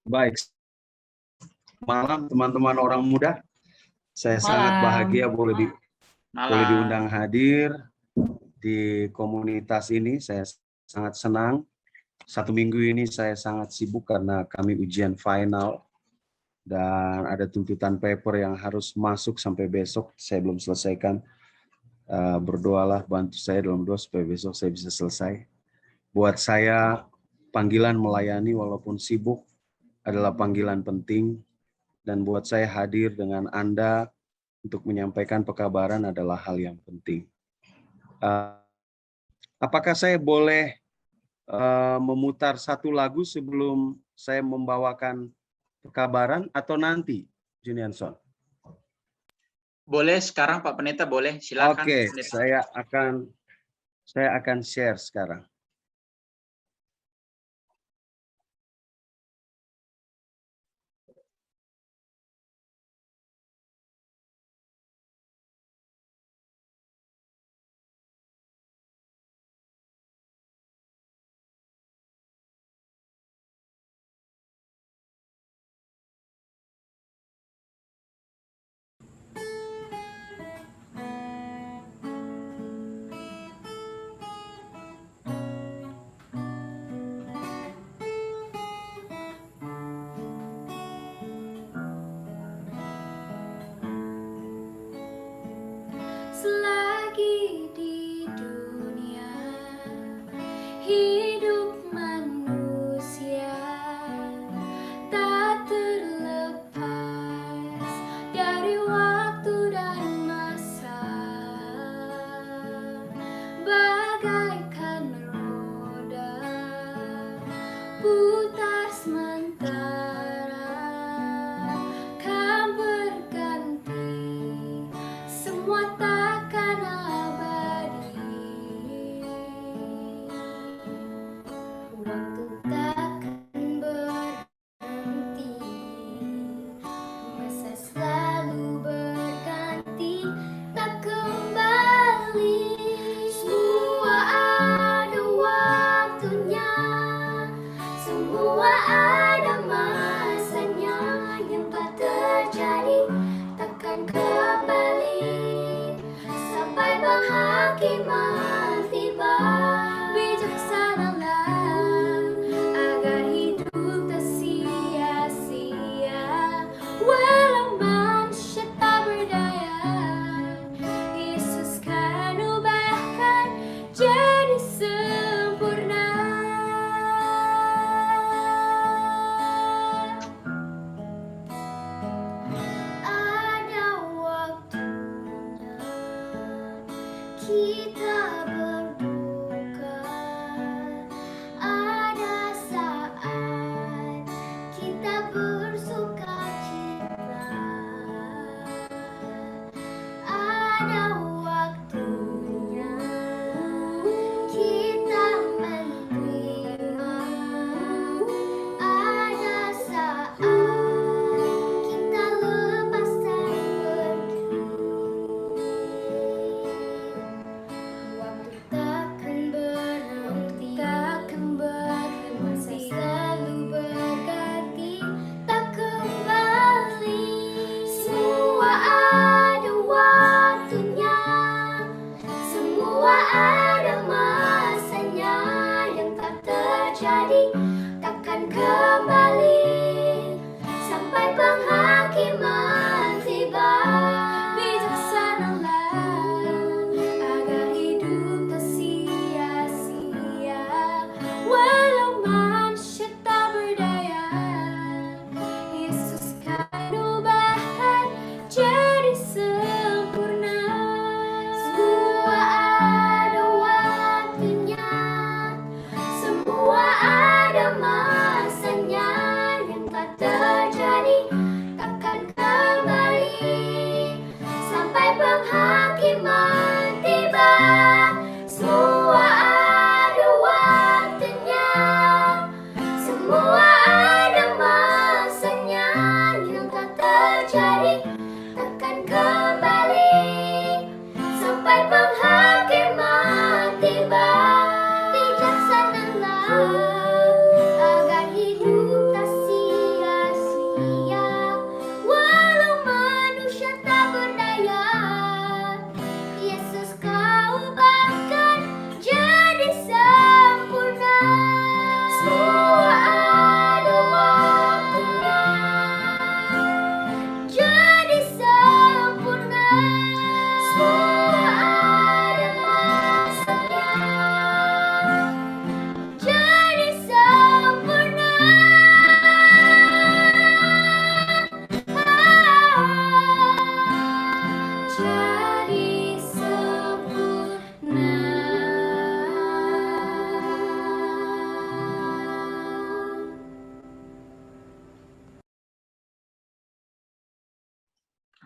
Baik, malam teman-teman orang muda. Saya sangat bahagia boleh diundang hadir di komunitas ini. Saya sangat senang. 1 minggu ini saya sangat sibuk karena kami ujian final dan ada tuntutan paper yang harus masuk sampai besok. Saya belum selesaikan. Berdoalah, bantu saya dalam doa supaya besok saya bisa selesai. Buat saya, panggilan melayani walaupun sibuk adalah panggilan penting. Dan buat saya hadir dengan Anda untuk menyampaikan pekabaran adalah hal yang penting. Apakah saya boleh memutar satu lagu sebelum saya membawakan pekabaran atau nanti, Junianson? Boleh sekarang Pak Pendeta, boleh. Silakan. Oke, saya akan share sekarang. Selagi di dunia hidup manusia tak terlepas dari waktu dan masa, bagaikan roda putar sementara, kan berganti, semua takkan abadi. Waktu takkan berhenti, masa selalu berganti, tak kembali. Semua ada waktunya, semua ada masanya, yang tak terjadi takkan kembali sampai penghakiman tiba. Bijaksanalah agar hidup tak sia-sia, walau manusia tak berdaya, Yesus kan ubahkan jadi sempurna.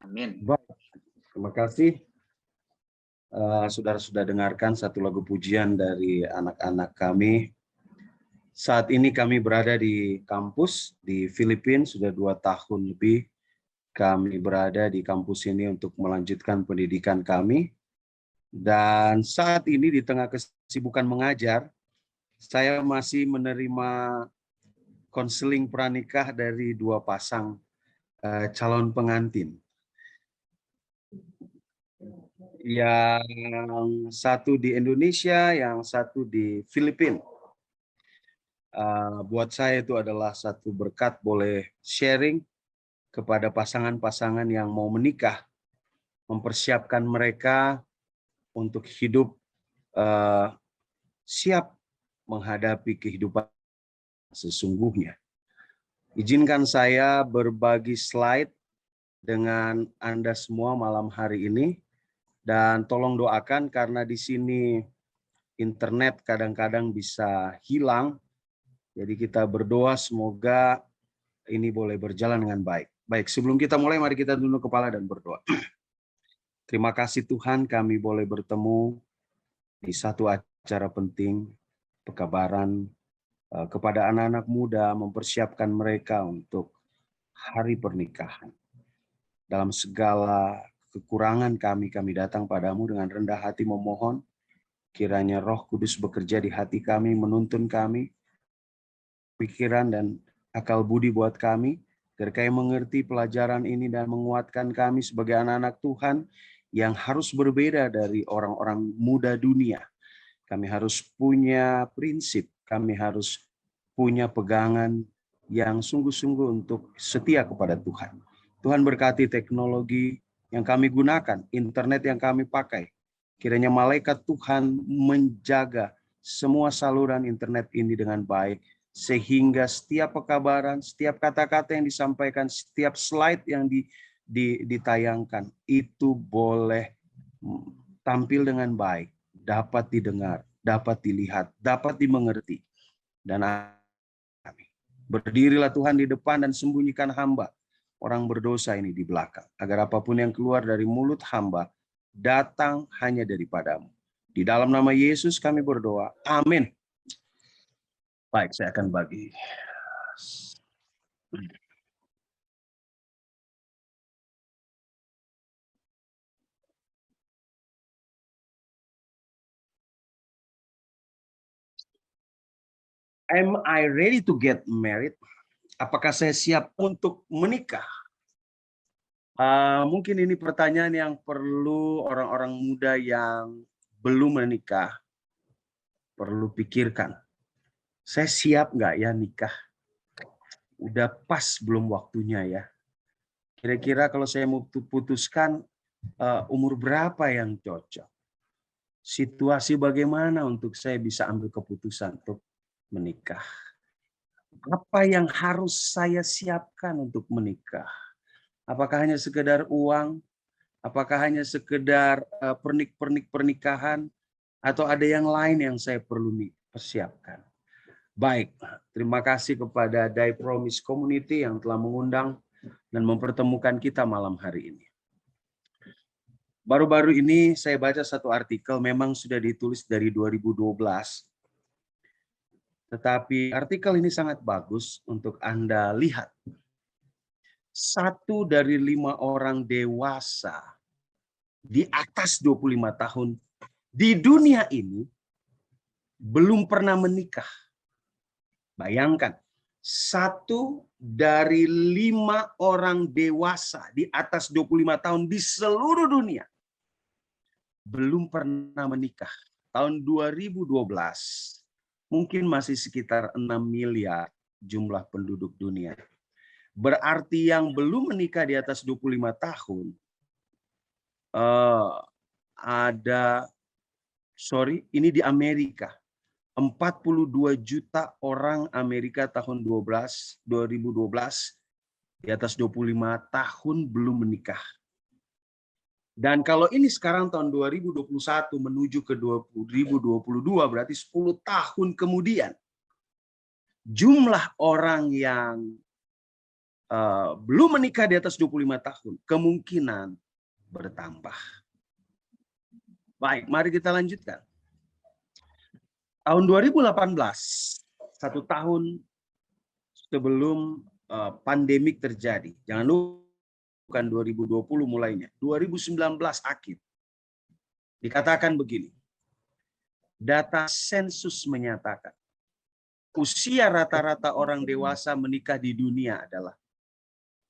Amin. Baik, terima kasih. Saudara sudah dengarkan satu lagu pujian dari anak-anak kami. Saat ini kami berada di kampus di Filipina, sudah 2 tahun lebih kami berada di kampus ini untuk melanjutkan pendidikan kami. Dan saat ini di tengah kesibukan mengajar, saya masih menerima konseling pranikah dari 2 pasang calon pengantin. Yang satu di Indonesia, yang satu di Filipina. Buat saya itu adalah satu berkat boleh sharing kepada pasangan-pasangan yang mau menikah, mempersiapkan mereka untuk hidup siap menghadapi kehidupan sesungguhnya. Izinkan saya berbagi slide dengan Anda semua malam hari ini. Dan tolong doakan karena di sini internet kadang-kadang bisa hilang. Jadi kita berdoa semoga ini boleh berjalan dengan baik. Baik, sebelum kita mulai mari kita tunduk kepala dan berdoa. Terima kasih Tuhan kami boleh bertemu di satu acara penting, pekabaran kepada anak-anak muda, mempersiapkan mereka untuk hari pernikahan. Dalam segala kekurangan kami datang padamu dengan rendah hati memohon, kiranya Roh Kudus bekerja di hati kami, menuntun kami, pikiran dan akal budi buat kami, agar kami mengerti pelajaran ini dan menguatkan kami sebagai anak-anak Tuhan yang harus berbeda dari orang-orang muda dunia. Kami harus punya prinsip, kami harus punya pegangan yang sungguh-sungguh untuk setia kepada Tuhan. Tuhan berkati teknologi yang kami gunakan, internet yang kami pakai. Kiranya malaikat Tuhan menjaga semua saluran internet ini dengan baik, sehingga setiap pekabaran, setiap kata-kata yang disampaikan, setiap slide yang ditayangkan, itu boleh tampil dengan baik, dapat didengar, dapat dilihat, dapat dimengerti. Dan berdirilah Tuhan di depan dan sembunyikan hamba, orang berdosa ini di belakang, agar apapun yang keluar dari mulut hamba datang hanya daripadamu. Di dalam nama Yesus kami berdoa. Amin. Baik, saya akan bagi. Am I ready to get married? Apakah saya siap untuk menikah? Mungkin ini pertanyaan yang perlu orang-orang muda yang belum menikah perlu pikirkan. Saya siap nggak ya nikah? Udah pas belum waktunya ya? Kira-kira kalau saya mau putuskan umur berapa yang cocok? Situasi bagaimana untuk saya bisa ambil keputusan untuk menikah? Apa yang harus saya siapkan untuk menikah? Apakah hanya sekedar uang? Apakah hanya sekedar pernik-pernik pernikahan? Atau ada yang lain yang saya perlu persiapkan? Baik, terima kasih kepada Die Promise Community yang telah mengundang dan mempertemukan kita malam hari ini. Baru-baru ini saya baca satu artikel, memang sudah ditulis dari 2012. Tetapi artikel ini sangat bagus untuk Anda lihat. 1 dari 5 orang dewasa di atas 25 tahun di dunia ini belum pernah menikah. Bayangkan, 1 dari 5 orang dewasa di atas 25 tahun di seluruh dunia belum pernah menikah. Tahun 2012 mungkin masih sekitar 6 miliar jumlah penduduk dunia. Berarti yang belum menikah di atas 25 tahun ini di Amerika. 42 juta orang Amerika tahun 2012 di atas 25 tahun belum menikah. Dan kalau ini sekarang tahun 2021 menuju ke 2022 berarti 10 tahun kemudian jumlah orang yang belum menikah di atas 25 tahun, kemungkinan bertambah. Baik, mari kita lanjutkan. Tahun 2018, 1 tahun sebelum pandemik terjadi. Jangan lupa, bukan 2020 mulainya, 2019 akhir. Dikatakan begini, data sensus menyatakan usia rata-rata orang dewasa menikah di dunia adalah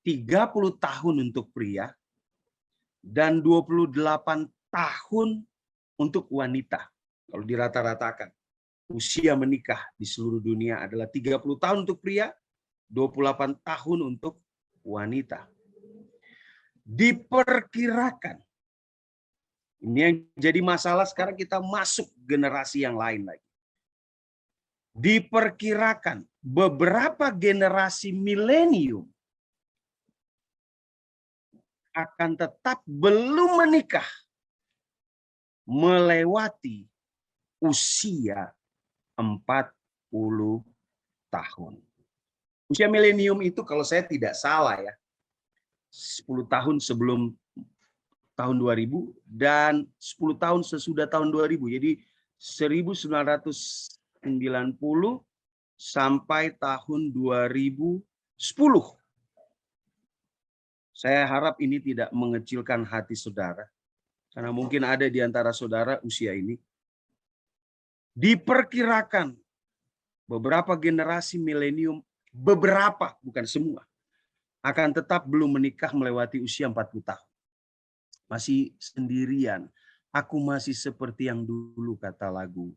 30 tahun untuk pria dan 28 tahun untuk wanita. Kalau dirata-ratakan, usia menikah di seluruh dunia adalah 30 tahun untuk pria, 28 tahun untuk wanita. Diperkirakan, ini yang jadi masalah sekarang, kita masuk generasi yang lain lagi. Diperkirakan beberapa generasi milenium akan tetap belum menikah melewati usia 40 tahun. Usia milenium itu kalau saya tidak salah ya, 10 tahun sebelum tahun 2000 dan 10 tahun sesudah tahun 2000. Jadi 1990 sampai tahun 2010. Saya harap ini tidak mengecilkan hati saudara, karena mungkin ada di antara saudara usia ini. Diperkirakan beberapa generasi milenium, beberapa, bukan semua, akan tetap belum menikah melewati usia 40 tahun. Masih sendirian. Aku masih seperti yang dulu, kata lagu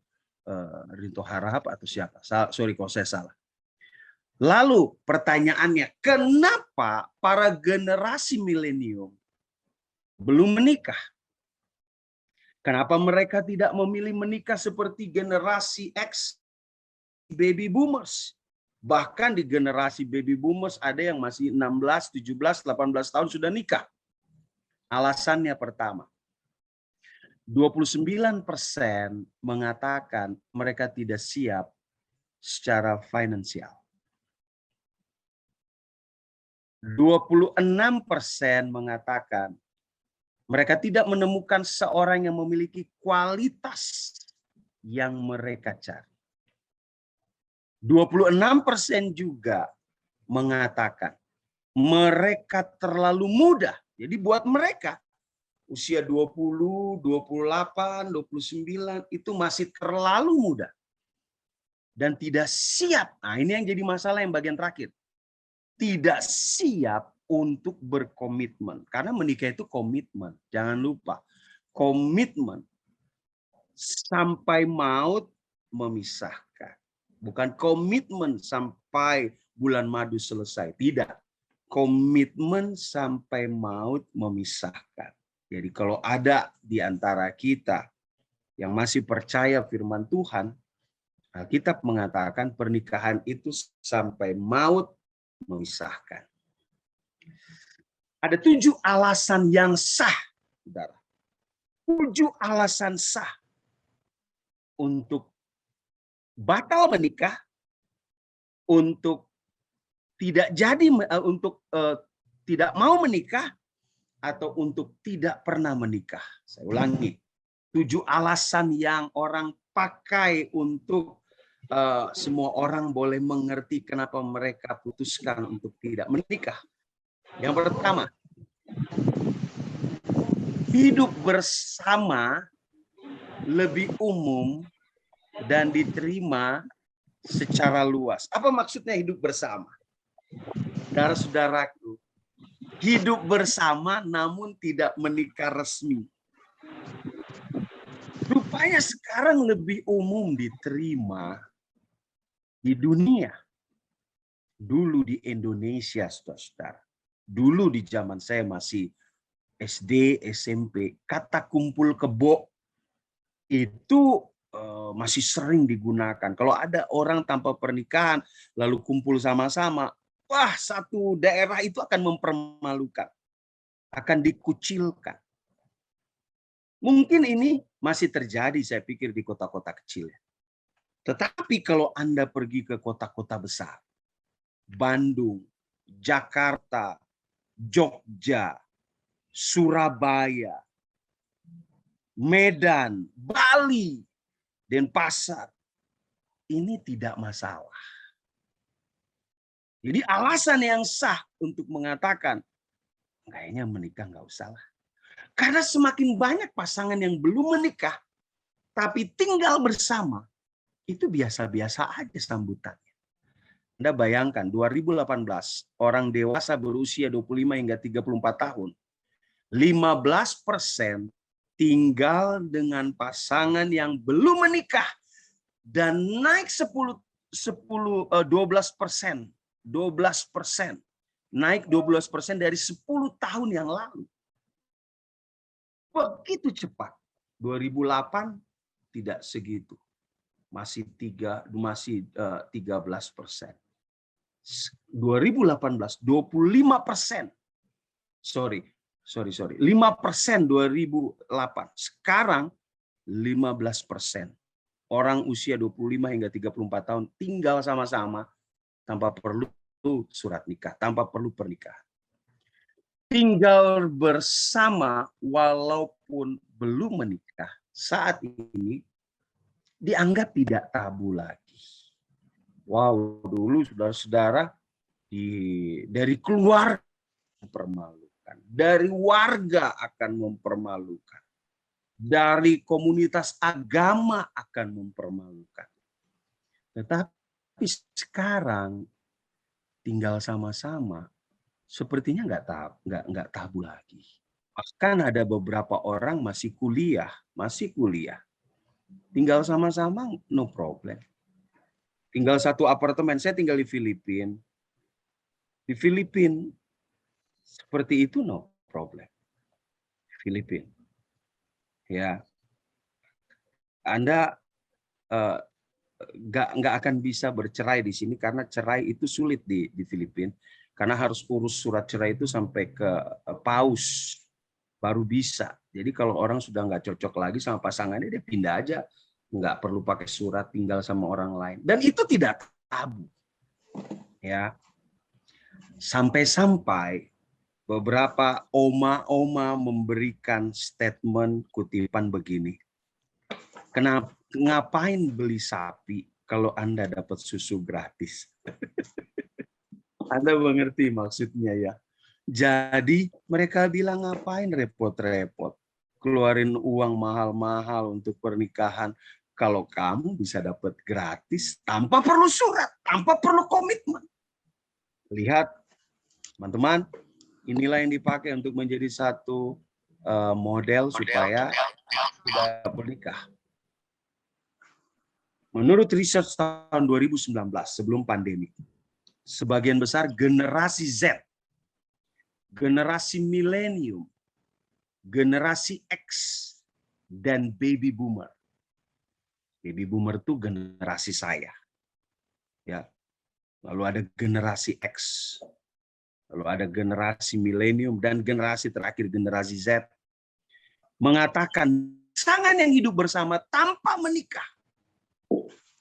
Rinto Harahap atau siapa. Sorry kalau saya salah. Lalu pertanyaannya, kenapa para generasi milenium belum menikah? Kenapa mereka tidak memilih menikah seperti generasi X, baby boomers? Bahkan di generasi baby boomers ada yang masih 16, 17, 18 tahun sudah nikah. Alasannya pertama, 29% mengatakan mereka tidak siap secara finansial. 26% mengatakan mereka tidak menemukan seorang yang memiliki kualitas yang mereka cari. 26% juga mengatakan mereka terlalu muda. Jadi buat mereka usia 20, 28, 29 itu masih terlalu muda dan tidak siap. Nah, ini yang jadi masalah yang bagian terakhir. Tidak siap untuk berkomitmen. Karena menikah itu komitmen. Jangan lupa. Komitmen sampai maut memisahkan. Bukan komitmen sampai bulan madu selesai. Tidak. Komitmen sampai maut memisahkan. Jadi kalau ada di antara kita yang masih percaya firman Tuhan, Alkitab mengatakan pernikahan itu sampai maut memisahkan. Ada 7 alasan yang sah, saudara. 7 alasan sah untuk batal menikah, untuk tidak jadi, untuk tidak mau menikah, atau untuk tidak pernah menikah. Saya ulangi, 7 alasan yang orang pakai untuk semua orang boleh mengerti kenapa mereka putuskan untuk tidak menikah. Yang pertama, hidup bersama lebih umum dan diterima secara luas. Apa maksudnya hidup bersama? Saudara-saudaraku, hidup bersama namun tidak menikah resmi. Rupanya sekarang lebih umum diterima di dunia. Dulu di Indonesia, saudara-saudara. Dulu di zaman saya masih SD, SMP, kata kumpul kebo itu masih sering digunakan. Kalau ada orang tanpa pernikahan, lalu kumpul sama-sama, wah, satu daerah itu akan mempermalukan, akan dikucilkan. Mungkin ini masih terjadi, saya pikir, di kota-kota kecil. Tetapi kalau Anda pergi ke kota-kota besar, Bandung, Jakarta, Jogja, Surabaya, Medan, Bali, Denpasar. Ini tidak masalah. Jadi alasan yang sah untuk mengatakan, kayaknya menikah nggak usah lah. Karena semakin banyak pasangan yang belum menikah, tapi tinggal bersama, itu biasa-biasa aja sambutannya. Anda bayangkan, 2018, orang dewasa berusia 25 hingga 34 tahun, 15% tinggal dengan pasangan yang belum menikah, dan naik 12%. 12%. Naik 12% dari 10 tahun yang lalu. Begitu cepat. 2008 tidak segitu. Masih 13%. 2018 25%. Sorry. 5% 2008. Sekarang 15%. Orang usia 25 hingga 34 tahun tinggal sama-sama tanpa perlu surat nikah, tanpa perlu pernikahan. Tinggal bersama walaupun belum menikah saat ini dianggap tidak tabu lagi. Wow, dulu saudara-saudara dari keluarga mempermalukan, dari warga akan mempermalukan, dari komunitas agama akan mempermalukan. Tetapi sekarang tinggal sama-sama sepertinya nggak tabu lagi. Bahkan ada beberapa orang masih kuliah. Tinggal sama-sama no problem. Tinggal satu apartemen. Saya tinggal di Filipina. Di Filipina seperti itu no problem. Filipina. Ya. Anda nggak akan bisa bercerai di sini karena cerai itu sulit di Filipina, karena harus urus surat cerai itu sampai ke paus baru bisa. Jadi kalau orang sudah nggak cocok lagi sama pasangannya, dia pindah aja, nggak perlu pakai surat, tinggal sama orang lain. Dan itu tidak tabu, ya. Sampai-sampai beberapa oma-oma memberikan statement kutipan begini. Ngapain beli sapi kalau Anda dapat susu gratis? Anda mengerti maksudnya ya? Jadi mereka bilang ngapain repot-repot keluarin uang mahal-mahal untuk pernikahan kalau kamu bisa dapat gratis tanpa perlu surat, tanpa perlu komitmen. Lihat teman-teman, inilah yang dipakai untuk menjadi satu model supaya tidak menikah. Menurut riset tahun 2019 sebelum pandemi, sebagian besar generasi Z, generasi milenium, generasi X, dan baby boomer. Baby boomer itu generasi saya. Ya. Lalu ada generasi X. Lalu ada generasi milenium dan generasi terakhir generasi Z. Mengatakan pasangan yang hidup bersama tanpa menikah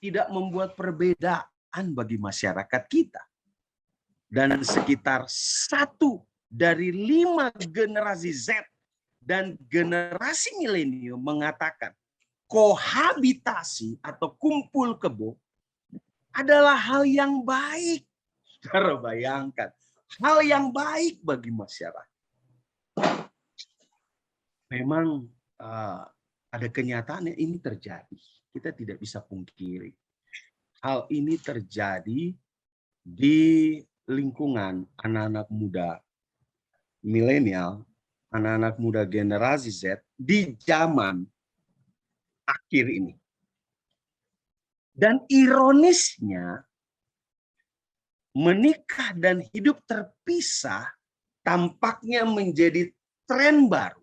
tidak membuat perbedaan bagi masyarakat kita. Dan sekitar 1 dari 5 generasi Z dan generasi milenium mengatakan kohabitasi atau kumpul kebo adalah hal yang baik. Saudara bayangkan, hal yang baik bagi masyarakat. Memang ada kenyataannya ini terjadi. Kita tidak bisa pungkiri. Hal ini terjadi di lingkungan anak-anak muda milenial, anak-anak muda generasi Z di zaman akhir ini. Dan ironisnya, menikah dan hidup terpisah tampaknya menjadi tren baru.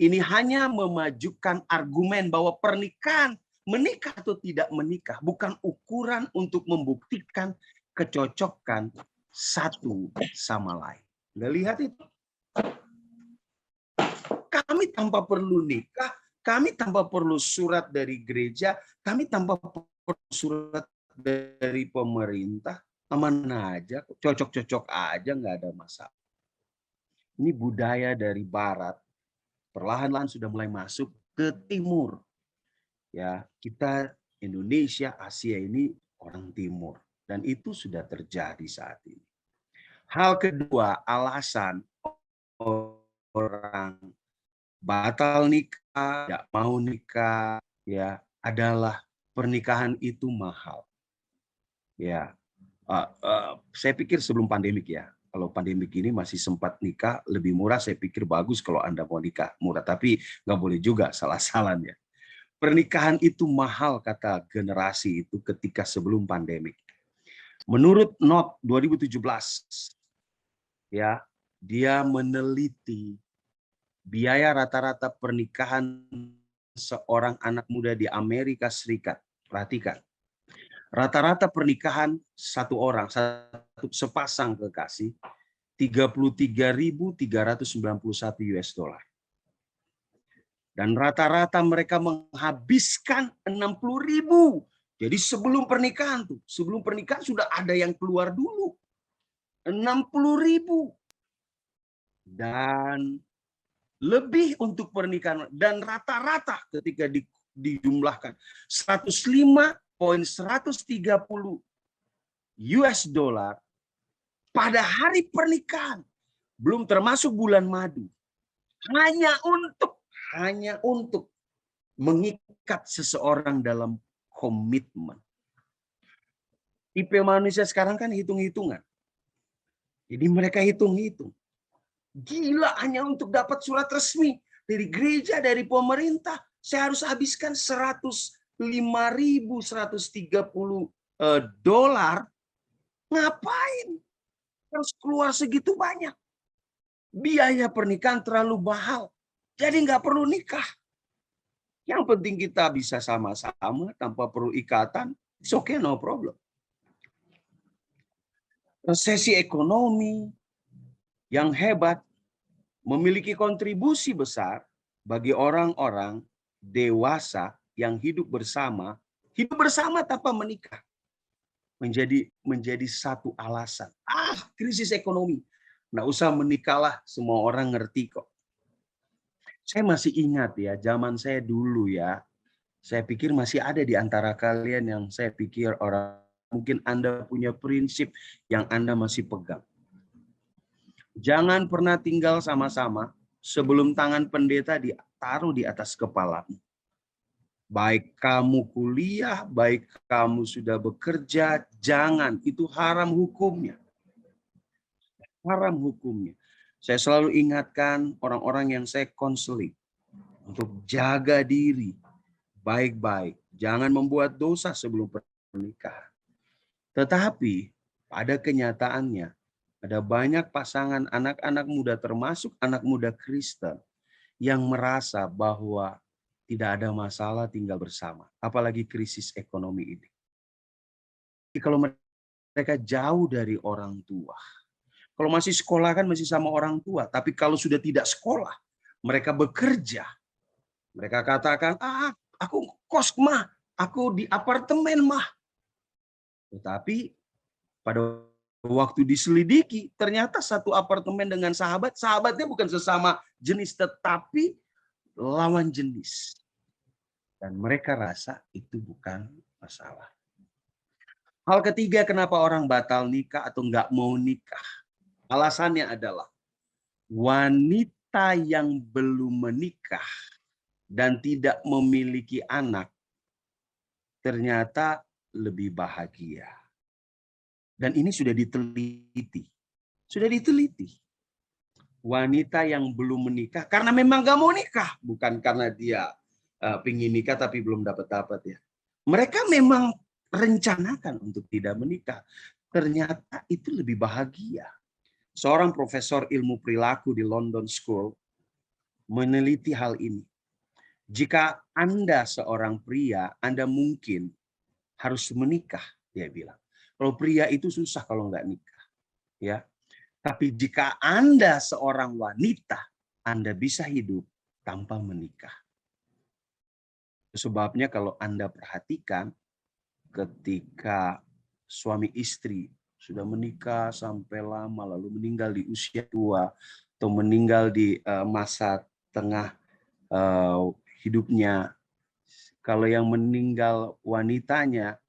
Ini hanya memajukan argumen bahwa pernikahan, menikah atau tidak menikah, bukan ukuran untuk membuktikan kecocokan satu sama lain. Anda lihat itu. Kami tanpa perlu nikah, kami tanpa perlu surat dari gereja, kami tanpa perlu surat dari pemerintah, aman aja, cocok-cocok aja, nggak ada masalah. Ini budaya dari barat, perlahan-lahan sudah mulai masuk ke timur. Ya, kita Indonesia, Asia ini orang timur. Dan itu sudah terjadi saat ini. Hal kedua, alasan orang batal nikah, tidak mau nikah, ya, adalah pernikahan itu mahal. Ya, saya pikir sebelum pandemik ya, kalau pandemik ini masih sempat nikah lebih murah, saya pikir bagus kalau Anda mau nikah murah, tapi nggak boleh juga salah-salahnya. Pernikahan itu mahal kata generasi itu ketika sebelum pandemik. Menurut Not 2017, ya, dia meneliti biaya rata-rata pernikahan seorang anak muda di Amerika Serikat. Perhatikan, rata-rata pernikahan satu orang, sepasang kekasih, 33.391 US dollar. Dan rata-rata mereka menghabiskan 60.000. Jadi sebelum pernikahan sudah ada yang keluar dulu. 60.000. Dan lebih untuk pernikahan, dan rata-rata ketika dijumlahkan 105,130 US dollar pada hari pernikahan, belum termasuk bulan madu, hanya untuk mengikat seseorang dalam komitmen. Tipe manusia sekarang kan hitung-hitungan. Jadi mereka hitung-hitung. Gila, hanya untuk dapat surat resmi dari gereja, dari pemerintah, saya harus habiskan 105.130 dolar. Ngapain? Harus keluar segitu banyak. Biaya pernikahan terlalu mahal. Jadi nggak perlu nikah. Yang penting kita bisa sama-sama tanpa perlu ikatan. It's okay, no problem. Resesi ekonomi yang hebat memiliki kontribusi besar bagi orang-orang dewasa yang hidup bersama tanpa menikah. Menjadi satu alasan. Krisis ekonomi. Nggak usah menikahlah, semua orang ngerti kok. Saya masih ingat ya, zaman saya dulu ya, saya pikir masih ada di antara kalian yang saya pikir orang, mungkin Anda punya prinsip yang Anda masih pegang. Jangan pernah tinggal sama-sama sebelum tangan pendeta ditaruh di atas kepalamu. Baik kamu kuliah, baik kamu sudah bekerja, jangan. Itu haram hukumnya. Haram hukumnya. Saya selalu ingatkan orang-orang yang saya konseling untuk jaga diri baik-baik. Jangan membuat dosa sebelum pernikahan. Tetapi pada kenyataannya, ada banyak pasangan anak-anak muda, termasuk anak muda Kristen, yang merasa bahwa tidak ada masalah tinggal bersama. Apalagi krisis ekonomi ini. Kalau mereka jauh dari orang tua. Kalau masih sekolah kan masih sama orang tua. Tapi kalau sudah tidak sekolah, mereka bekerja. Mereka katakan, aku kos mah, aku di apartemen mah. Tetapi pada waktu diselidiki, ternyata satu apartemen dengan sahabatnya bukan sesama jenis, tetapi lawan jenis. Dan mereka rasa itu bukan masalah. Hal ketiga, kenapa orang batal nikah atau nggak mau nikah? Alasannya adalah wanita yang belum menikah dan tidak memiliki anak ternyata lebih bahagia. Dan ini sudah diteliti. Sudah diteliti. Wanita yang belum menikah karena memang gak mau nikah. Bukan karena dia pingin nikah tapi belum dapat ya. Mereka memang rencanakan untuk tidak menikah. Ternyata itu lebih bahagia. Seorang profesor ilmu perilaku di London School meneliti hal ini. Jika Anda seorang pria, Anda mungkin harus menikah, dia bilang. Kalau pria itu susah kalau nggak nikah, ya. Tapi jika Anda seorang wanita, Anda bisa hidup tanpa menikah. Sebabnya kalau Anda perhatikan, ketika suami istri sudah menikah sampai lama lalu meninggal di usia tua atau meninggal di masa tengah hidupnya. Kalau yang meninggal wanitanya,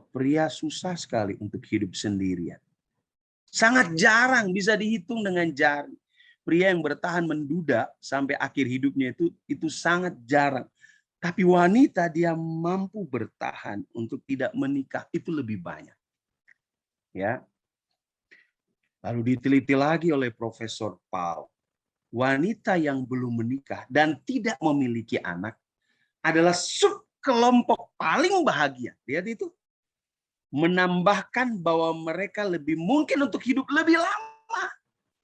pria susah sekali untuk hidup sendirian. Sangat jarang, bisa dihitung dengan jari. Pria yang bertahan menduda sampai akhir hidupnya itu sangat jarang. Tapi wanita dia mampu bertahan untuk tidak menikah itu lebih banyak. Ya. Lalu diteliti lagi oleh Profesor Paul. Wanita yang belum menikah dan tidak memiliki anak adalah subkelompok paling bahagia. Lihat itu. Menambahkan bahwa mereka lebih mungkin untuk hidup lebih lama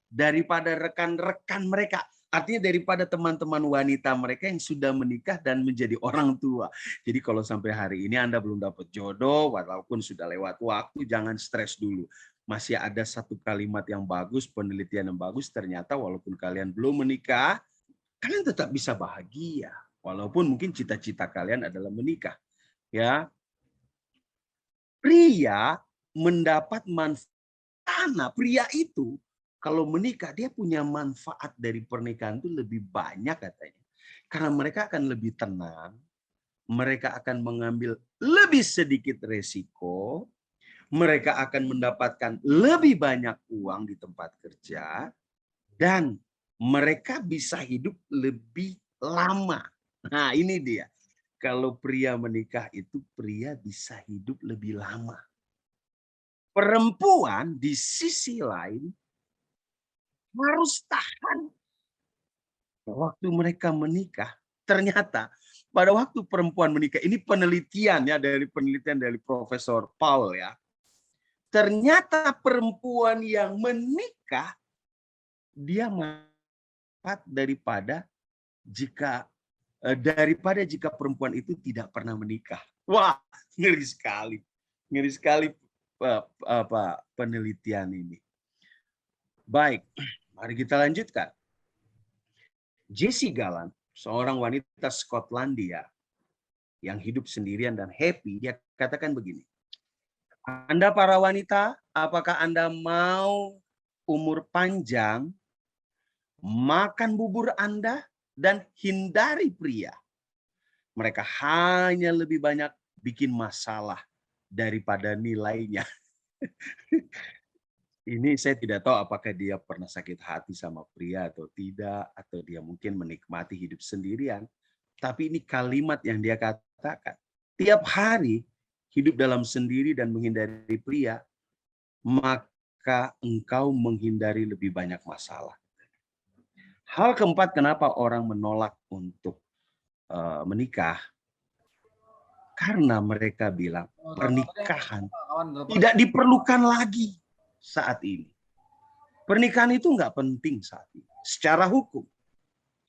daripada rekan-rekan mereka. Artinya daripada teman-teman wanita mereka yang sudah menikah dan menjadi orang tua. Jadi kalau sampai hari ini Anda belum dapat jodoh, walaupun sudah lewat waktu, jangan stres dulu. Masih ada satu kalimat yang bagus, penelitian yang bagus. Ternyata walaupun kalian belum menikah, kalian tetap bisa bahagia. Walaupun mungkin cita-cita kalian adalah menikah. Ya, pria mendapat manfaat. Karena pria itu kalau menikah dia punya manfaat dari pernikahan itu lebih banyak katanya. Karena mereka akan lebih tenang, mereka akan mengambil lebih sedikit resiko, mereka akan mendapatkan lebih banyak uang di tempat kerja, dan mereka bisa hidup lebih lama. Nah ini dia. Kalau pria menikah itu pria bisa hidup lebih lama. Perempuan di sisi lain harus tahan. Waktu mereka menikah, ternyata pada waktu perempuan menikah, ini penelitian ya dari Profesor Paul ya. Ternyata perempuan yang menikah dia manfaat daripada jika perempuan itu tidak pernah menikah. Wah, ngeri sekali. Ngeri sekali penelitian ini. Baik, mari kita lanjutkan. Jessie Gallant, seorang wanita Skotlandia yang hidup sendirian dan happy, dia katakan begini. Anda para wanita, apakah Anda mau umur panjang, makan bubur Anda, dan hindari pria? Mereka hanya lebih banyak bikin masalah daripada nilainya. Ini saya tidak tahu apakah dia pernah sakit hati sama pria atau tidak, atau dia mungkin menikmati hidup sendirian. Tapi ini kalimat yang dia katakan. Tiap hari hidup dalam sendiri dan menghindari pria, maka engkau menghindari lebih banyak masalah. Hal keempat, kenapa orang menolak untuk menikah? Karena mereka bilang pernikahan tidak diperlukan lagi saat ini. Pernikahan itu nggak penting saat ini. Secara hukum.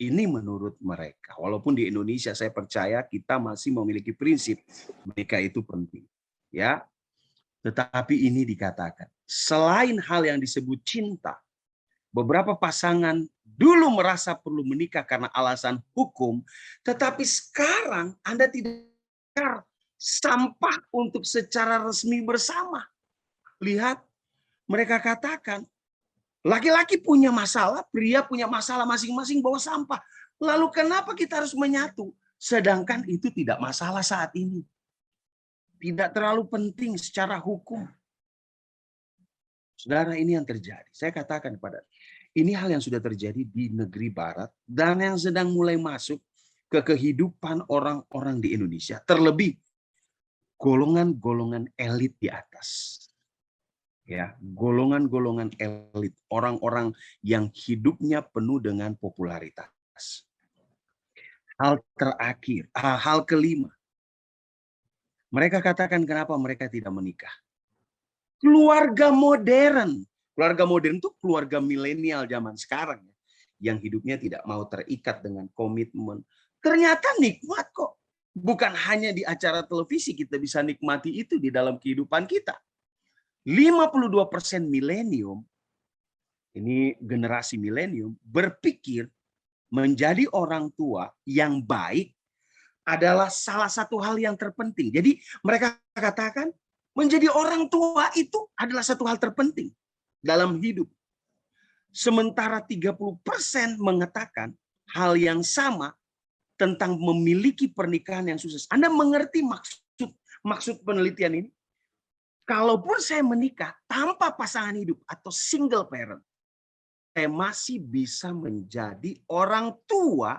Ini menurut mereka. Walaupun di Indonesia saya percaya kita masih memiliki prinsip menikah itu penting. Ya. Tetapi ini dikatakan. Selain hal yang disebut cinta, beberapa pasangan dulu merasa perlu menikah karena alasan hukum. Tetapi sekarang Anda tidak sampah untuk secara resmi bersama. Lihat, mereka katakan, laki-laki punya masalah, pria punya masalah masing-masing bawa sampah. Lalu kenapa kita harus menyatu? Sedangkan itu tidak masalah saat ini. Tidak terlalu penting secara hukum. Saudara, ini yang terjadi. Saya katakan kepada ini hal yang sudah terjadi di negeri barat dan yang sedang mulai masuk ke kehidupan orang-orang di Indonesia. Terlebih golongan-golongan elit di atas. Ya, golongan-golongan elit, orang-orang yang hidupnya penuh dengan popularitas. Hal terakhir, hal kelima. Mereka katakan kenapa mereka tidak menikah. Keluarga modern. Keluarga modern itu keluarga milenial zaman sekarang. Yang hidupnya tidak mau terikat dengan komitmen. Ternyata nikmat kok. Bukan hanya di acara televisi kita bisa nikmati itu di dalam kehidupan kita. 52% milenium, ini generasi milenium, berpikir menjadi orang tua yang baik adalah salah satu hal yang terpenting. Jadi mereka katakan Menjadi orang tua itu adalah satu hal terpenting dalam hidup. Sementara 30% mengatakan hal yang sama tentang memiliki pernikahan yang sukses. Anda mengerti maksud penelitian ini? Kalaupun saya menikah tanpa pasangan hidup atau single parent, saya masih bisa menjadi orang tua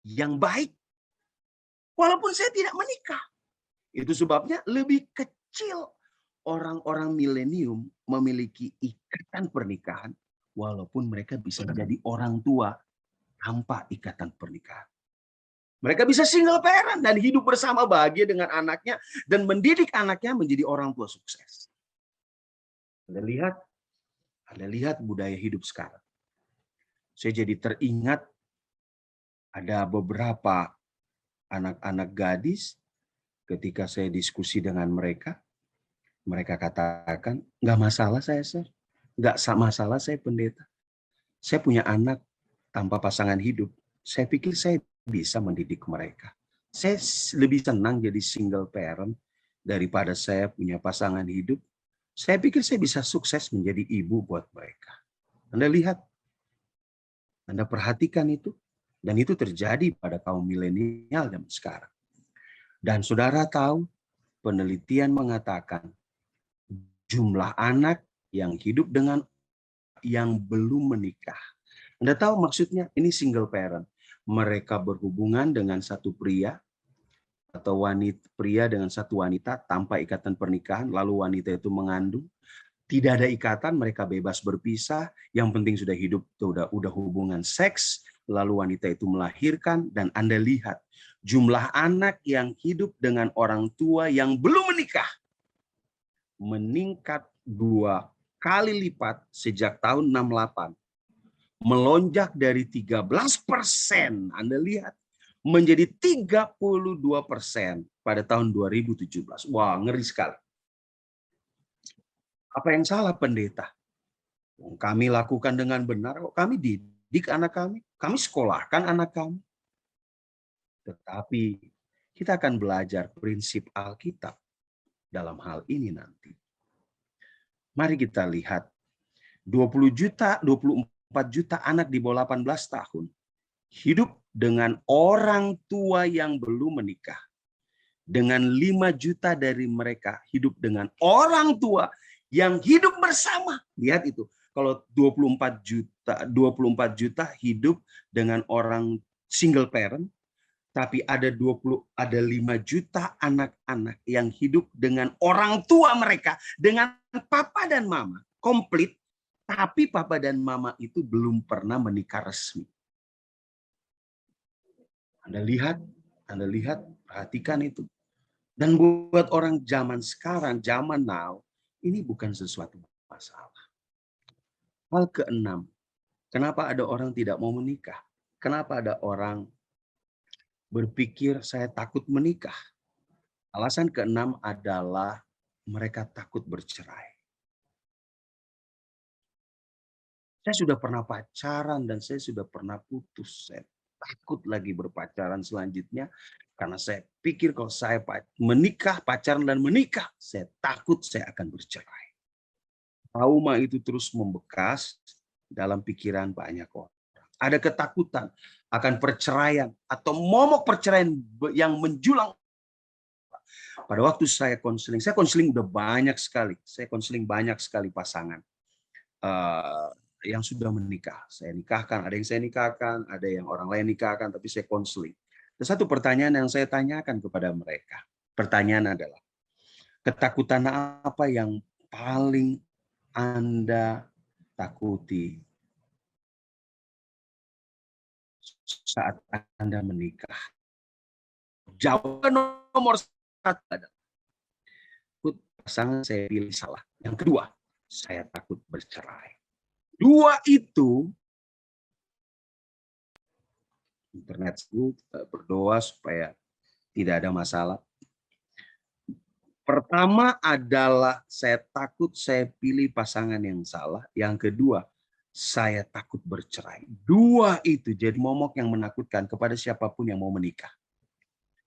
yang baik. Walaupun saya tidak menikah. Itu sebabnya lebih kecil orang-orang milenium memiliki ikatan pernikahan, walaupun mereka bisa menjadi orang tua tanpa ikatan pernikahan. Mereka bisa single parent dan hidup bersama bahagia dengan anaknya dan mendidik anaknya menjadi orang tua sukses. Anda lihat budaya hidup sekarang. Saya jadi teringat ada beberapa anak-anak gadis ketika saya diskusi dengan mereka. Mereka katakan, nggak masalah saya, Sir. Nggak masalah saya pendeta. Saya punya anak tanpa pasangan hidup. Saya pikir saya bisa mendidik mereka. Saya lebih senang jadi single parent daripada saya punya pasangan hidup. Saya pikir saya bisa sukses menjadi ibu buat mereka. Anda lihat, Anda perhatikan itu. Dan itu terjadi pada kaum milenial zaman sekarang. Dan saudara tahu, penelitian mengatakan jumlah anak yang hidup dengan yang belum menikah. Anda tahu maksudnya? Ini single parent. Mereka berhubungan dengan satu pria atau pria dengan satu wanita tanpa ikatan pernikahan, lalu wanita itu mengandung. Tidak ada ikatan, mereka bebas berpisah. Yang penting sudah hidup, udah hubungan seks, lalu wanita itu melahirkan, dan Anda lihat jumlah anak yang hidup dengan orang tua yang belum menikah meningkat 2 kali lipat sejak tahun 68. Melonjak dari 13%, Anda lihat, menjadi 32% pada tahun 2017. Wah, ngeri sekali. Apa yang salah, pendeta? Kami lakukan dengan benar, kami didik anak kami sekolahkan anak kami. Tetapi kita akan belajar prinsip Alkitab dalam hal ini nanti. Mari kita lihat 24 juta anak di bawah 18 tahun hidup dengan orang tua yang belum menikah. Dengan 5 juta dari mereka hidup dengan orang tua yang hidup bersama. Lihat itu. Kalau 24 juta hidup dengan orang single parent, tapi ada 5 juta anak-anak yang hidup dengan orang tua mereka, dengan papa dan mama, komplit, tapi papa dan mama itu belum pernah menikah resmi. Anda lihat, perhatikan itu. Dan buat orang zaman sekarang, zaman now, ini bukan sesuatu masalah. Hal keenam, kenapa ada orang tidak mau menikah? Kenapa ada orang berpikir saya takut menikah? Alasan keenam adalah mereka takut bercerai. Saya sudah pernah pacaran dan saya sudah pernah putus. Saya takut lagi berpacaran selanjutnya karena saya pikir kalau saya menikah, pacaran dan menikah, saya takut saya akan bercerai. Trauma itu terus membekas dalam pikiran banyak orang. Ada ketakutan akan perceraian atau momok perceraian yang menjulang. Pada waktu saya konseling udah banyak sekali. Saya konseling banyak sekali pasangan yang sudah menikah. Saya nikahkan, ada yang saya nikahkan, ada yang orang lain nikahkan, tapi saya konseling. Dan satu pertanyaan yang saya tanyakan kepada mereka. Pertanyaan adalah, ketakutan apa yang paling Anda takuti saat Anda menikah? Jawaban nomor 1 adalah, pasangan saya pilih salah. Yang kedua, saya takut bercerai. 2 itu, internet berdoa supaya tidak ada masalah. Pertama adalah saya takut saya pilih pasangan yang salah. Yang kedua, saya takut bercerai. 2 itu jadi momok yang menakutkan kepada siapapun yang mau menikah.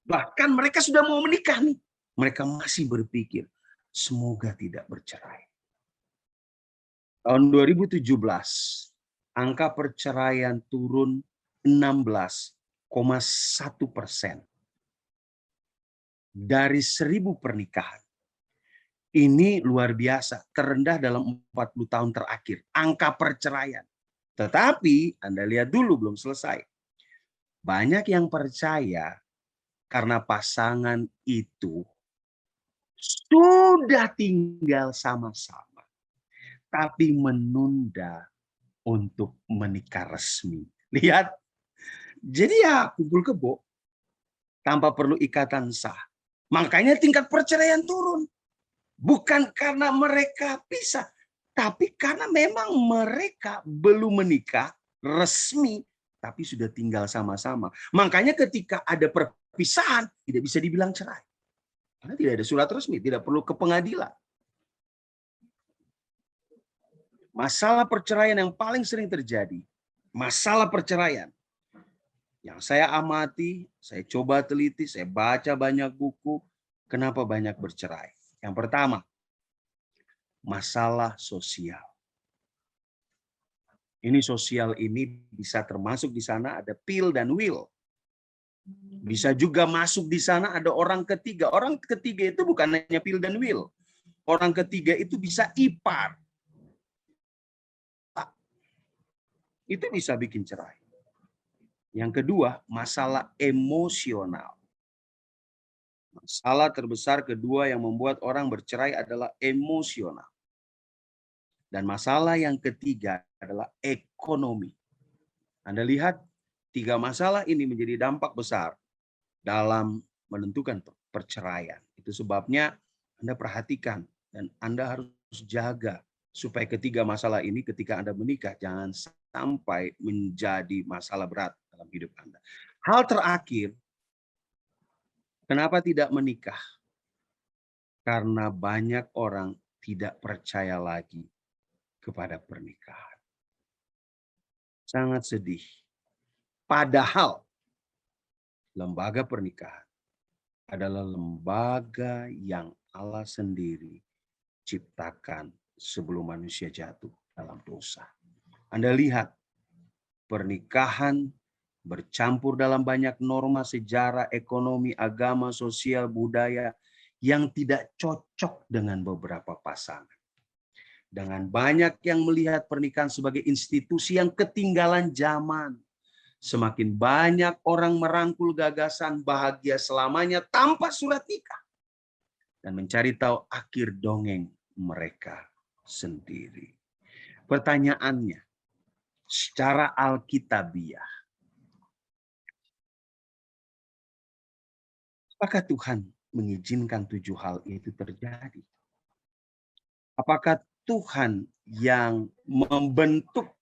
Bahkan mereka sudah mau menikah nih. Mereka masih berpikir, semoga tidak bercerai. Tahun 2017, angka perceraian turun 16,1%. Dari 1.000 pernikahan. Ini luar biasa, terendah dalam 40 tahun terakhir. Angka perceraian. Tetapi, Anda lihat dulu, belum selesai. Banyak yang percaya karena pasangan itu sudah tinggal sama-sama, tapi menunda untuk menikah resmi. Lihat, jadi ya kumpul kebo tanpa perlu ikatan sah. Makanya tingkat perceraian turun. Bukan karena mereka pisah, tapi karena memang mereka belum menikah resmi, tapi sudah tinggal sama-sama. Makanya ketika ada perpisahan, tidak bisa dibilang cerai. Karena tidak ada surat resmi, tidak perlu ke pengadilan. Masalah perceraian yang paling sering terjadi, masalah perceraian yang saya amati, saya coba teliti, saya baca banyak buku, kenapa banyak bercerai. Yang pertama, masalah sosial. Ini sosial ini bisa termasuk di sana ada pil dan will. Bisa juga masuk di sana ada orang ketiga. Orang ketiga itu bukan hanya pil dan will. Orang ketiga itu bisa ipar. Itu bisa bikin cerai. Yang kedua, masalah emosional. Masalah terbesar kedua yang membuat orang bercerai adalah emosional. Dan masalah yang ketiga adalah ekonomi. Anda lihat, 3 masalah ini menjadi dampak besar dalam menentukan perceraian. Itu sebabnya Anda perhatikan dan Anda harus jaga supaya ketiga masalah ini ketika Anda menikah jangan sampai menjadi masalah berat dalam hidup Anda. Hal terakhir, kenapa tidak menikah? Karena banyak orang tidak percaya lagi kepada pernikahan. Sangat sedih. Padahal lembaga pernikahan adalah lembaga yang Allah sendiri ciptakan sebelum manusia jatuh dalam dosa. Anda lihat, pernikahan bercampur dalam banyak norma sejarah, ekonomi, agama, sosial, budaya yang tidak cocok dengan beberapa pasangan. Dengan banyak yang melihat pernikahan sebagai institusi yang ketinggalan zaman. Semakin banyak orang merangkul gagasan bahagia selamanya tanpa surat nikah. Dan mencari tahu akhir dongeng mereka sendiri. Pertanyaannya, secara alkitabiah, apakah Tuhan mengizinkan 7 hal itu terjadi? Apakah Tuhan yang membentuk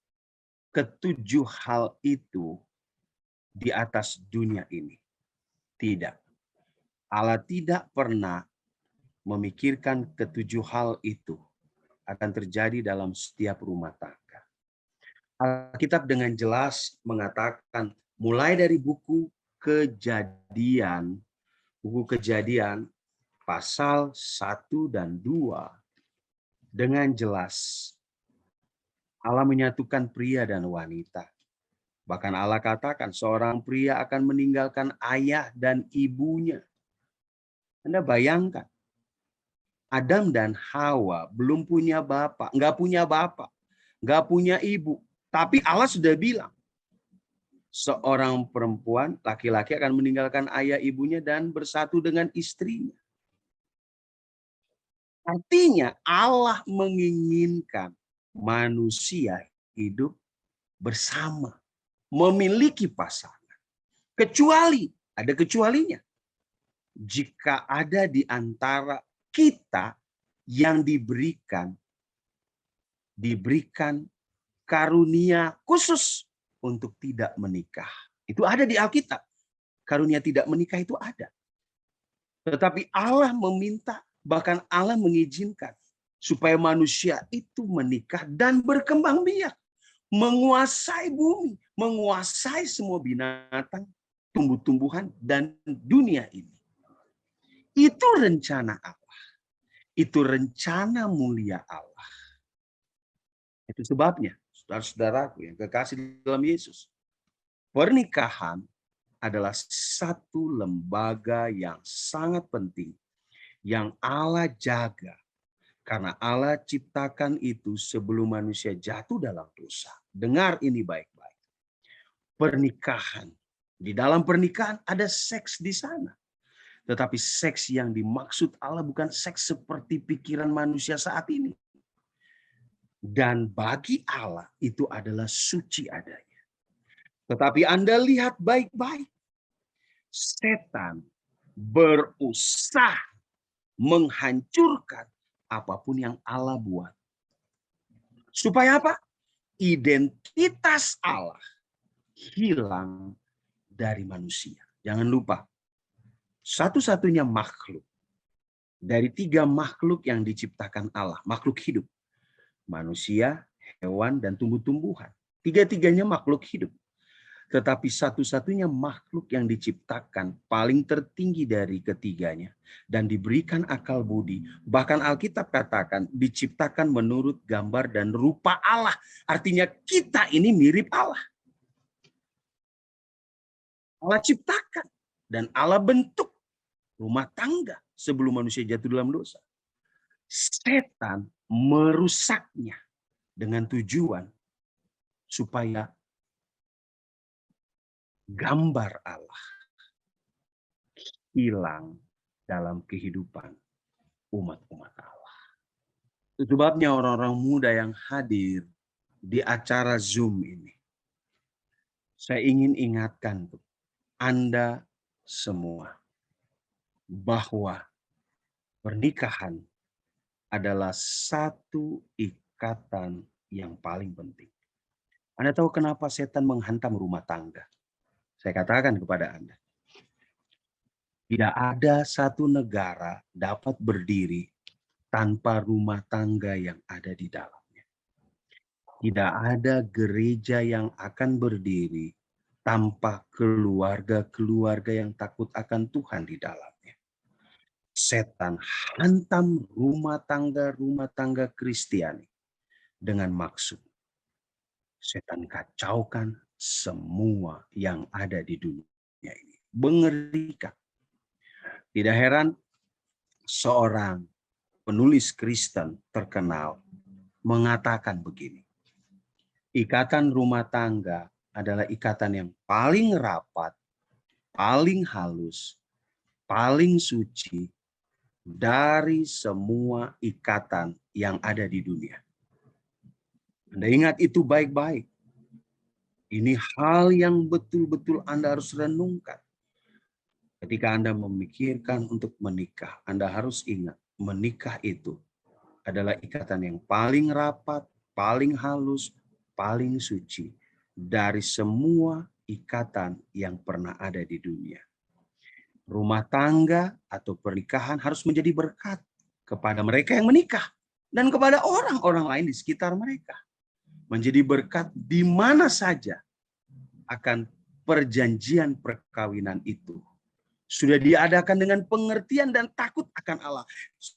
ke-7 hal itu di atas dunia ini? Tidak. Allah tidak pernah memikirkan ke-7 hal itu akan terjadi dalam setiap rumah tangga. Alkitab dengan jelas mengatakan mulai dari buku Kejadian pasal 1 dan 2 dengan jelas Allah menyatukan pria dan wanita. Bahkan Allah katakan seorang pria akan meninggalkan ayah dan ibunya. Anda bayangkan, Adam dan Hawa belum punya bapak, nggak punya ibu. Tapi Allah sudah bilang, seorang perempuan, laki-laki akan meninggalkan ayah ibunya dan bersatu dengan istrinya. Artinya Allah menginginkan manusia hidup bersama, memiliki pasangan. Kecuali, ada kecualinya. Jika ada di antara kita yang diberikan karunia khusus untuk tidak menikah. Itu ada di Alkitab. Karunia tidak menikah itu ada. Tetapi Allah meminta, bahkan Allah mengizinkan supaya manusia itu menikah dan berkembang biak. Menguasai bumi, menguasai semua binatang, tumbuh-tumbuhan, dan dunia ini. Itu rencana Allah. Itu rencana mulia Allah. Itu sebabnya, saudara-saudaraku yang kekasih dalam Yesus, pernikahan adalah satu lembaga yang sangat penting yang Allah jaga. Karena Allah ciptakan itu sebelum manusia jatuh dalam dosa. Dengar ini baik-baik. Pernikahan. Di dalam pernikahan ada seks di sana. Tetapi seks yang dimaksud Allah bukan seks seperti pikiran manusia saat ini. Dan bagi Allah itu adalah suci adanya. Tetapi Anda lihat baik-baik. Setan berusaha menghancurkan apapun yang Allah buat. Supaya apa? Identitas Allah hilang dari manusia. Jangan lupa, satu-satunya makhluk dari 3 makhluk yang diciptakan Allah, makhluk hidup. Manusia, hewan, dan tumbuh-tumbuhan. 3-tiganya makhluk hidup. Tetapi satu-satunya makhluk yang diciptakan paling tertinggi dari ketiganya dan diberikan akal budi. Bahkan Alkitab katakan diciptakan menurut gambar dan rupa Allah. Artinya kita ini mirip Allah. Allah ciptakan dan Allah bentuk rumah tangga sebelum manusia jatuh dalam dosa. Setan merusaknya dengan tujuan supaya gambar Allah hilang dalam kehidupan umat-umat Allah. Itu sebabnya orang-orang muda yang hadir di acara Zoom ini, saya ingin ingatkan Anda semua bahwa pernikahan adalah satu ikatan yang paling penting. Anda tahu kenapa setan menghantam rumah tangga? Saya katakan kepada Anda, tidak ada satu negara dapat berdiri tanpa rumah tangga yang ada di dalamnya. Tidak ada gereja yang akan berdiri tanpa keluarga-keluarga yang takut akan Tuhan di dalamnya. Setan hantam rumah tangga Kristiani dengan maksud setan kacaukan semua yang ada di dunia ini. Mengerikan. Tidak heran seorang penulis Kristen terkenal mengatakan begini. Ikatan rumah tangga adalah ikatan yang paling rapat, paling halus, paling suci dari semua ikatan yang ada di dunia. Anda ingat itu baik-baik. Ini hal yang betul-betul Anda harus renungkan. Ketika Anda memikirkan untuk menikah, Anda harus ingat, menikah itu adalah ikatan yang paling rapat, paling halus, paling suci dari semua ikatan yang pernah ada di dunia. Rumah tangga atau pernikahan harus menjadi berkat kepada mereka yang menikah dan kepada orang-orang lain di sekitar mereka. Menjadi berkat di mana saja akan perjanjian perkawinan itu sudah diadakan dengan pengertian dan takut akan Allah.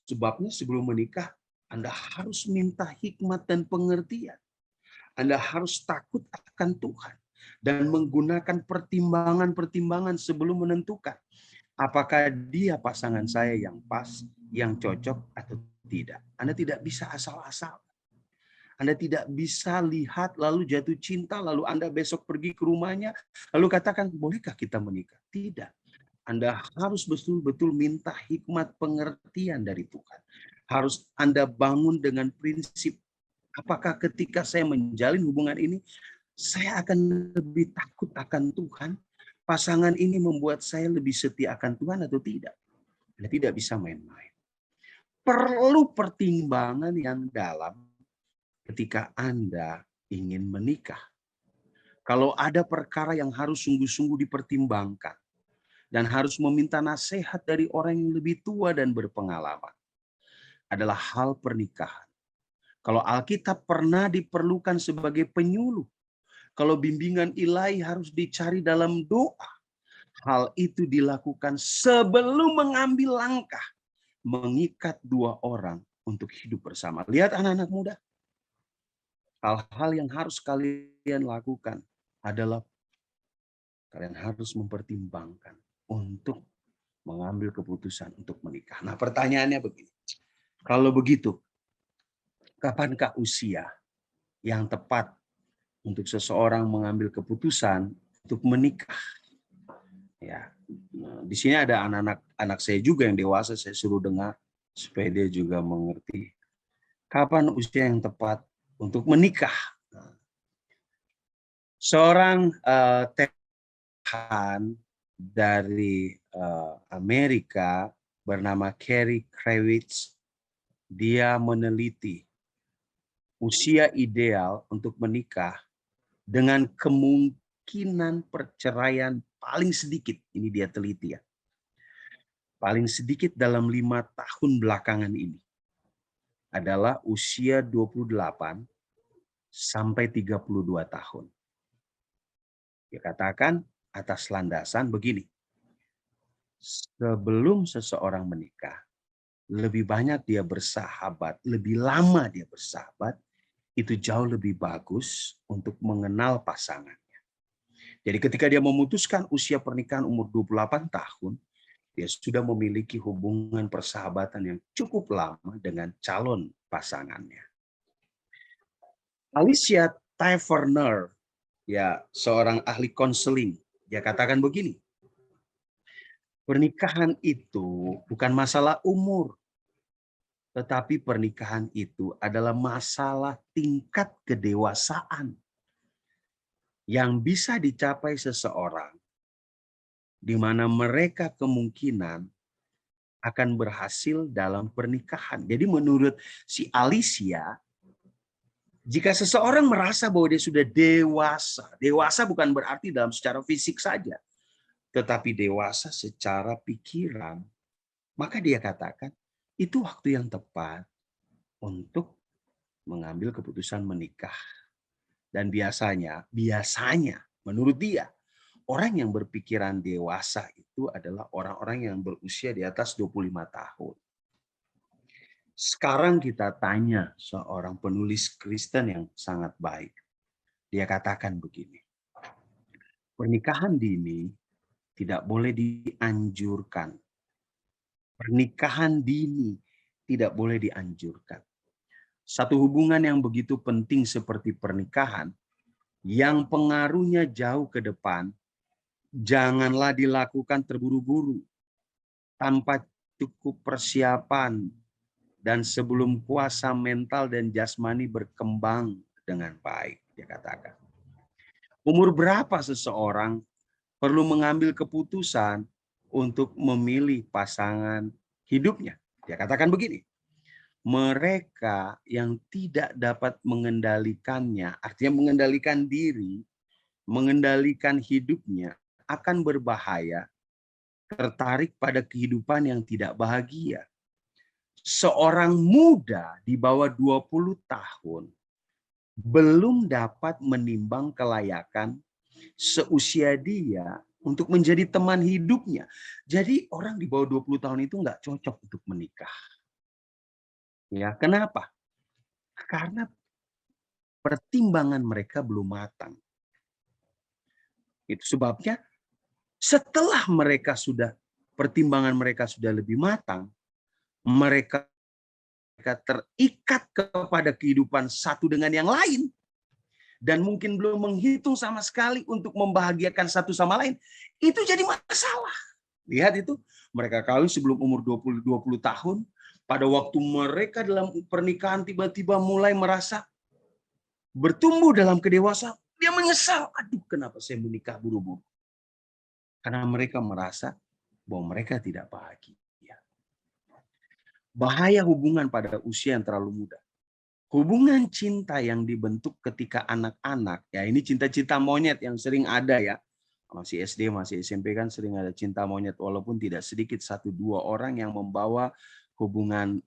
Sebabnya sebelum menikah, Anda harus minta hikmat dan pengertian. Anda harus takut akan Tuhan dan menggunakan pertimbangan-pertimbangan sebelum menentukan apakah dia pasangan saya yang pas, yang cocok atau tidak. Anda tidak bisa asal-asal. Anda tidak bisa lihat lalu jatuh cinta, lalu Anda besok pergi ke rumahnya, lalu katakan, bolehkah kita menikah? Tidak. Anda harus betul-betul minta hikmat pengertian dari Tuhan. Harus Anda bangun dengan prinsip, apakah ketika saya menjalin hubungan ini, saya akan lebih takut akan Tuhan? Pasangan ini membuat saya lebih setia akan Tuhan atau tidak? Anda tidak bisa main-main. Perlu pertimbangan yang dalam ketika Anda ingin menikah. Kalau ada perkara yang harus sungguh-sungguh dipertimbangkan dan harus meminta nasihat dari orang yang lebih tua dan berpengalaman, adalah hal pernikahan. Kalau Alkitab pernah diperlukan sebagai penyuluh, kalau bimbingan ilahi harus dicari dalam doa, hal itu dilakukan sebelum mengambil langkah mengikat dua orang untuk hidup bersama. Lihat anak-anak muda. Hal-hal yang harus kalian lakukan adalah kalian harus mempertimbangkan untuk mengambil keputusan untuk menikah. Nah, pertanyaannya begini. Kalau begitu, kapankah usia yang tepat untuk seseorang mengambil keputusan untuk menikah? Ya, nah, di sini ada anak-anak saya juga yang dewasa, saya suruh dengar supaya dia juga mengerti. Kapan usia yang tepat untuk menikah? Nah, seorang tehan dari Amerika bernama Carrie Kravitz, dia meneliti usia ideal untuk menikah dengan kemungkinan perceraian paling sedikit. Ini dia teliti ya. Paling sedikit dalam 5 tahun belakangan ini adalah usia 28 sampai 32 tahun. Dia katakan atas landasan begini. Sebelum seseorang menikah, lebih banyak dia bersahabat, lebih lama dia bersahabat, itu jauh lebih bagus untuk mengenal pasangannya. Jadi ketika dia memutuskan usia pernikahan umur 28 tahun, dia sudah memiliki hubungan persahabatan yang cukup lama dengan calon pasangannya. Alicia Taverner, ya seorang ahli konseling, dia katakan begini, pernikahan itu bukan masalah umur, tetapi pernikahan itu adalah masalah tingkat kedewasaan yang bisa dicapai seseorang, di mana mereka kemungkinan akan berhasil dalam pernikahan. Jadi menurut si Alicia, jika seseorang merasa bahwa dia sudah dewasa, dewasa bukan berarti dalam secara fisik saja, tetapi dewasa secara pikiran, maka dia katakan itu waktu yang tepat untuk mengambil keputusan menikah. Dan biasanya menurut dia, orang yang berpikiran dewasa itu adalah orang-orang yang berusia di atas 25 tahun. Sekarang kita tanya seorang penulis Kristen yang sangat baik. Dia katakan begini, pernikahan dini tidak boleh dianjurkan. Pernikahan dini tidak boleh dianjurkan. Satu hubungan yang begitu penting seperti pernikahan, yang pengaruhnya jauh ke depan, janganlah dilakukan terburu-buru, tanpa cukup persiapan, dan sebelum kuasa mental dan jasmani berkembang dengan baik, dia katakan. Umur berapa seseorang perlu mengambil keputusan untuk memilih pasangan hidupnya? Dia katakan begini, mereka yang tidak dapat mengendalikannya, artinya mengendalikan diri, mengendalikan hidupnya, akan berbahaya, tertarik pada kehidupan yang tidak bahagia. Seorang muda di bawah 20 tahun belum dapat menimbang kelayakan seusia dia untuk menjadi teman hidupnya. Jadi orang di bawah 20 tahun itu nggak cocok untuk menikah. Ya, kenapa? Karena pertimbangan mereka belum matang. Itu sebabnya setelah pertimbangan mereka sudah lebih matang, mereka terikat kepada kehidupan satu dengan yang lain, dan mungkin belum menghitung sama sekali untuk membahagiakan satu sama lain, itu jadi masalah. Lihat itu, mereka kawin sebelum umur 20 tahun, pada waktu mereka dalam pernikahan tiba-tiba mulai merasa bertumbuh dalam kedewasaan, dia menyesal, aduh kenapa saya menikah buru-buru. Karena mereka merasa bahwa mereka tidak bahagia. Bahaya hubungan pada usia yang terlalu muda. Hubungan cinta yang dibentuk ketika anak-anak, ya ini cinta-cinta monyet yang sering ada ya. Masih SD, masih SMP kan sering ada cinta monyet, walaupun tidak sedikit 1-2 orang yang membawa hubungan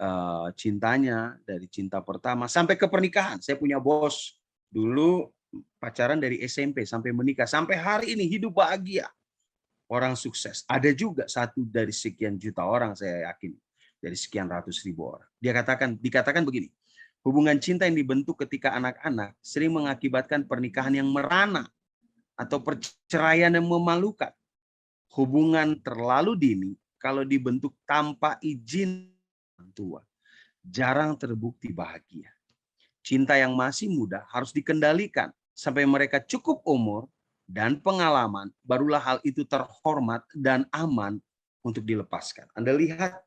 cintanya dari cinta pertama sampai ke pernikahan. Saya punya bos dulu pacaran dari SMP sampai menikah, sampai hari ini hidup bahagia. Orang sukses. Ada juga 1 dari sekian juta orang saya yakin dari sekian ratus ribu orang. Dikatakan begini, hubungan cinta yang dibentuk ketika anak-anak sering mengakibatkan pernikahan yang merana atau perceraian yang memalukan. Hubungan terlalu dini kalau dibentuk tanpa izin orang tua jarang terbukti bahagia. Cinta yang masih muda harus dikendalikan sampai mereka cukup umur dan pengalaman, barulah hal itu terhormat dan aman untuk dilepaskan. Anda lihat,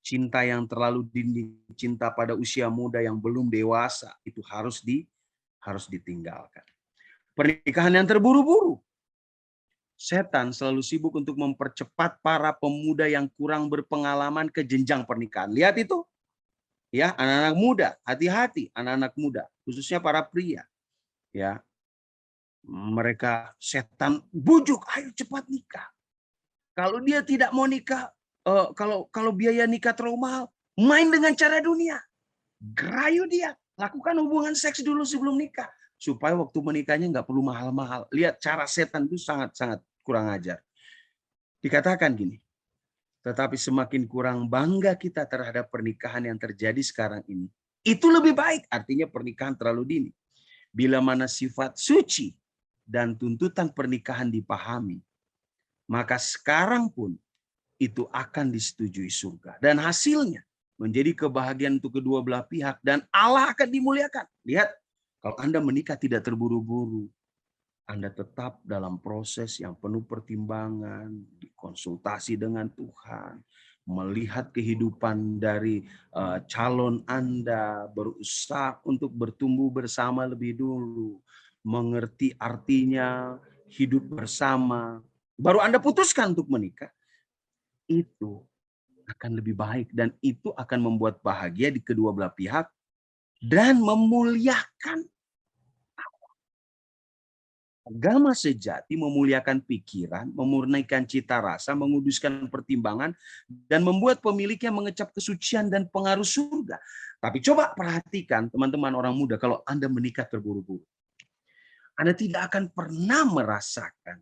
cinta yang terlalu dini, cinta pada usia muda yang belum dewasa, itu harus ditinggalkan. Pernikahan yang terburu-buru. Setan selalu sibuk untuk mempercepat para pemuda yang kurang berpengalaman ke jenjang pernikahan. Lihat itu. Ya, anak-anak muda, hati-hati anak-anak muda, khususnya para pria. Ya. Mereka setan bujuk, ayo cepat nikah. Kalau dia tidak mau nikah, kalau biaya nikah terlalu mahal, main dengan cara dunia. Gerayu dia, lakukan hubungan seks dulu sebelum nikah. Supaya waktu menikahnya nggak perlu mahal-mahal. Lihat cara setan itu sangat-sangat kurang ajar. Dikatakan gini, tetapi semakin kurang bangga kita terhadap pernikahan yang terjadi sekarang ini, itu lebih baik. Artinya pernikahan terlalu dini. Bila mana sifat suci dan tuntutan pernikahan dipahami, maka sekarang pun itu akan disetujui surga. Dan hasilnya menjadi kebahagiaan untuk kedua belah pihak dan Allah akan dimuliakan. Lihat, kalau Anda menikah tidak terburu-buru, Anda tetap dalam proses yang penuh pertimbangan, dikonsultasi dengan Tuhan, melihat kehidupan dari calon Anda, berusaha untuk bertumbuh bersama lebih dulu, mengerti artinya hidup bersama, baru Anda putuskan untuk menikah. Itu akan lebih baik dan itu akan membuat bahagia di kedua belah pihak dan memuliakan. Agama sejati memuliakan pikiran, memurnikan cita rasa, menguduskan pertimbangan, dan membuat pemiliknya mengecap kesucian dan pengaruh surga. Tapi coba perhatikan teman-teman orang muda, kalau Anda menikah terburu-buru, Anda tidak akan pernah merasakan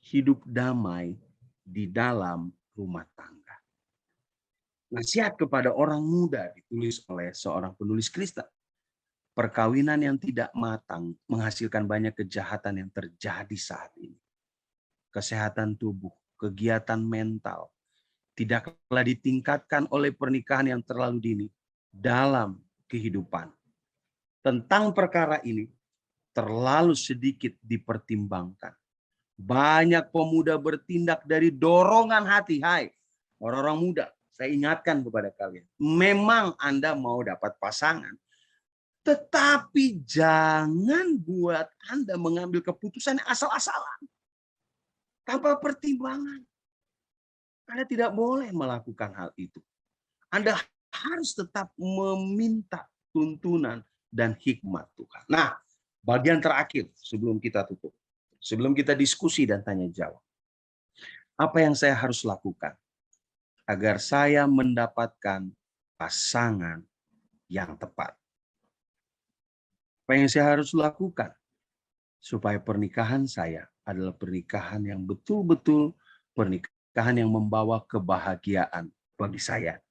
hidup damai di dalam rumah tangga. Nasihat kepada orang muda ditulis oleh seorang penulis Kristen. Perkawinan yang tidak matang menghasilkan banyak kejahatan yang terjadi saat ini. Kesehatan tubuh, kegiatan mental, tidaklah ditingkatkan oleh pernikahan yang terlalu dini dalam kehidupan. Tentang perkara ini, terlalu sedikit dipertimbangkan. Banyak pemuda bertindak dari dorongan hati. Hai, orang-orang muda, saya ingatkan kepada kalian. Memang Anda mau dapat pasangan, tetapi jangan buat Anda mengambil keputusan asal-asalan. Tanpa pertimbangan. Anda tidak boleh melakukan hal itu. Anda harus tetap meminta tuntunan dan hikmat Tuhan. Nah, bagian terakhir sebelum kita tutup. Sebelum kita diskusi dan tanya jawab. Apa yang saya harus lakukan agar saya mendapatkan pasangan yang tepat? Apa yang saya harus lakukan supaya pernikahan saya adalah pernikahan yang betul-betul pernikahan yang membawa kebahagiaan bagi saya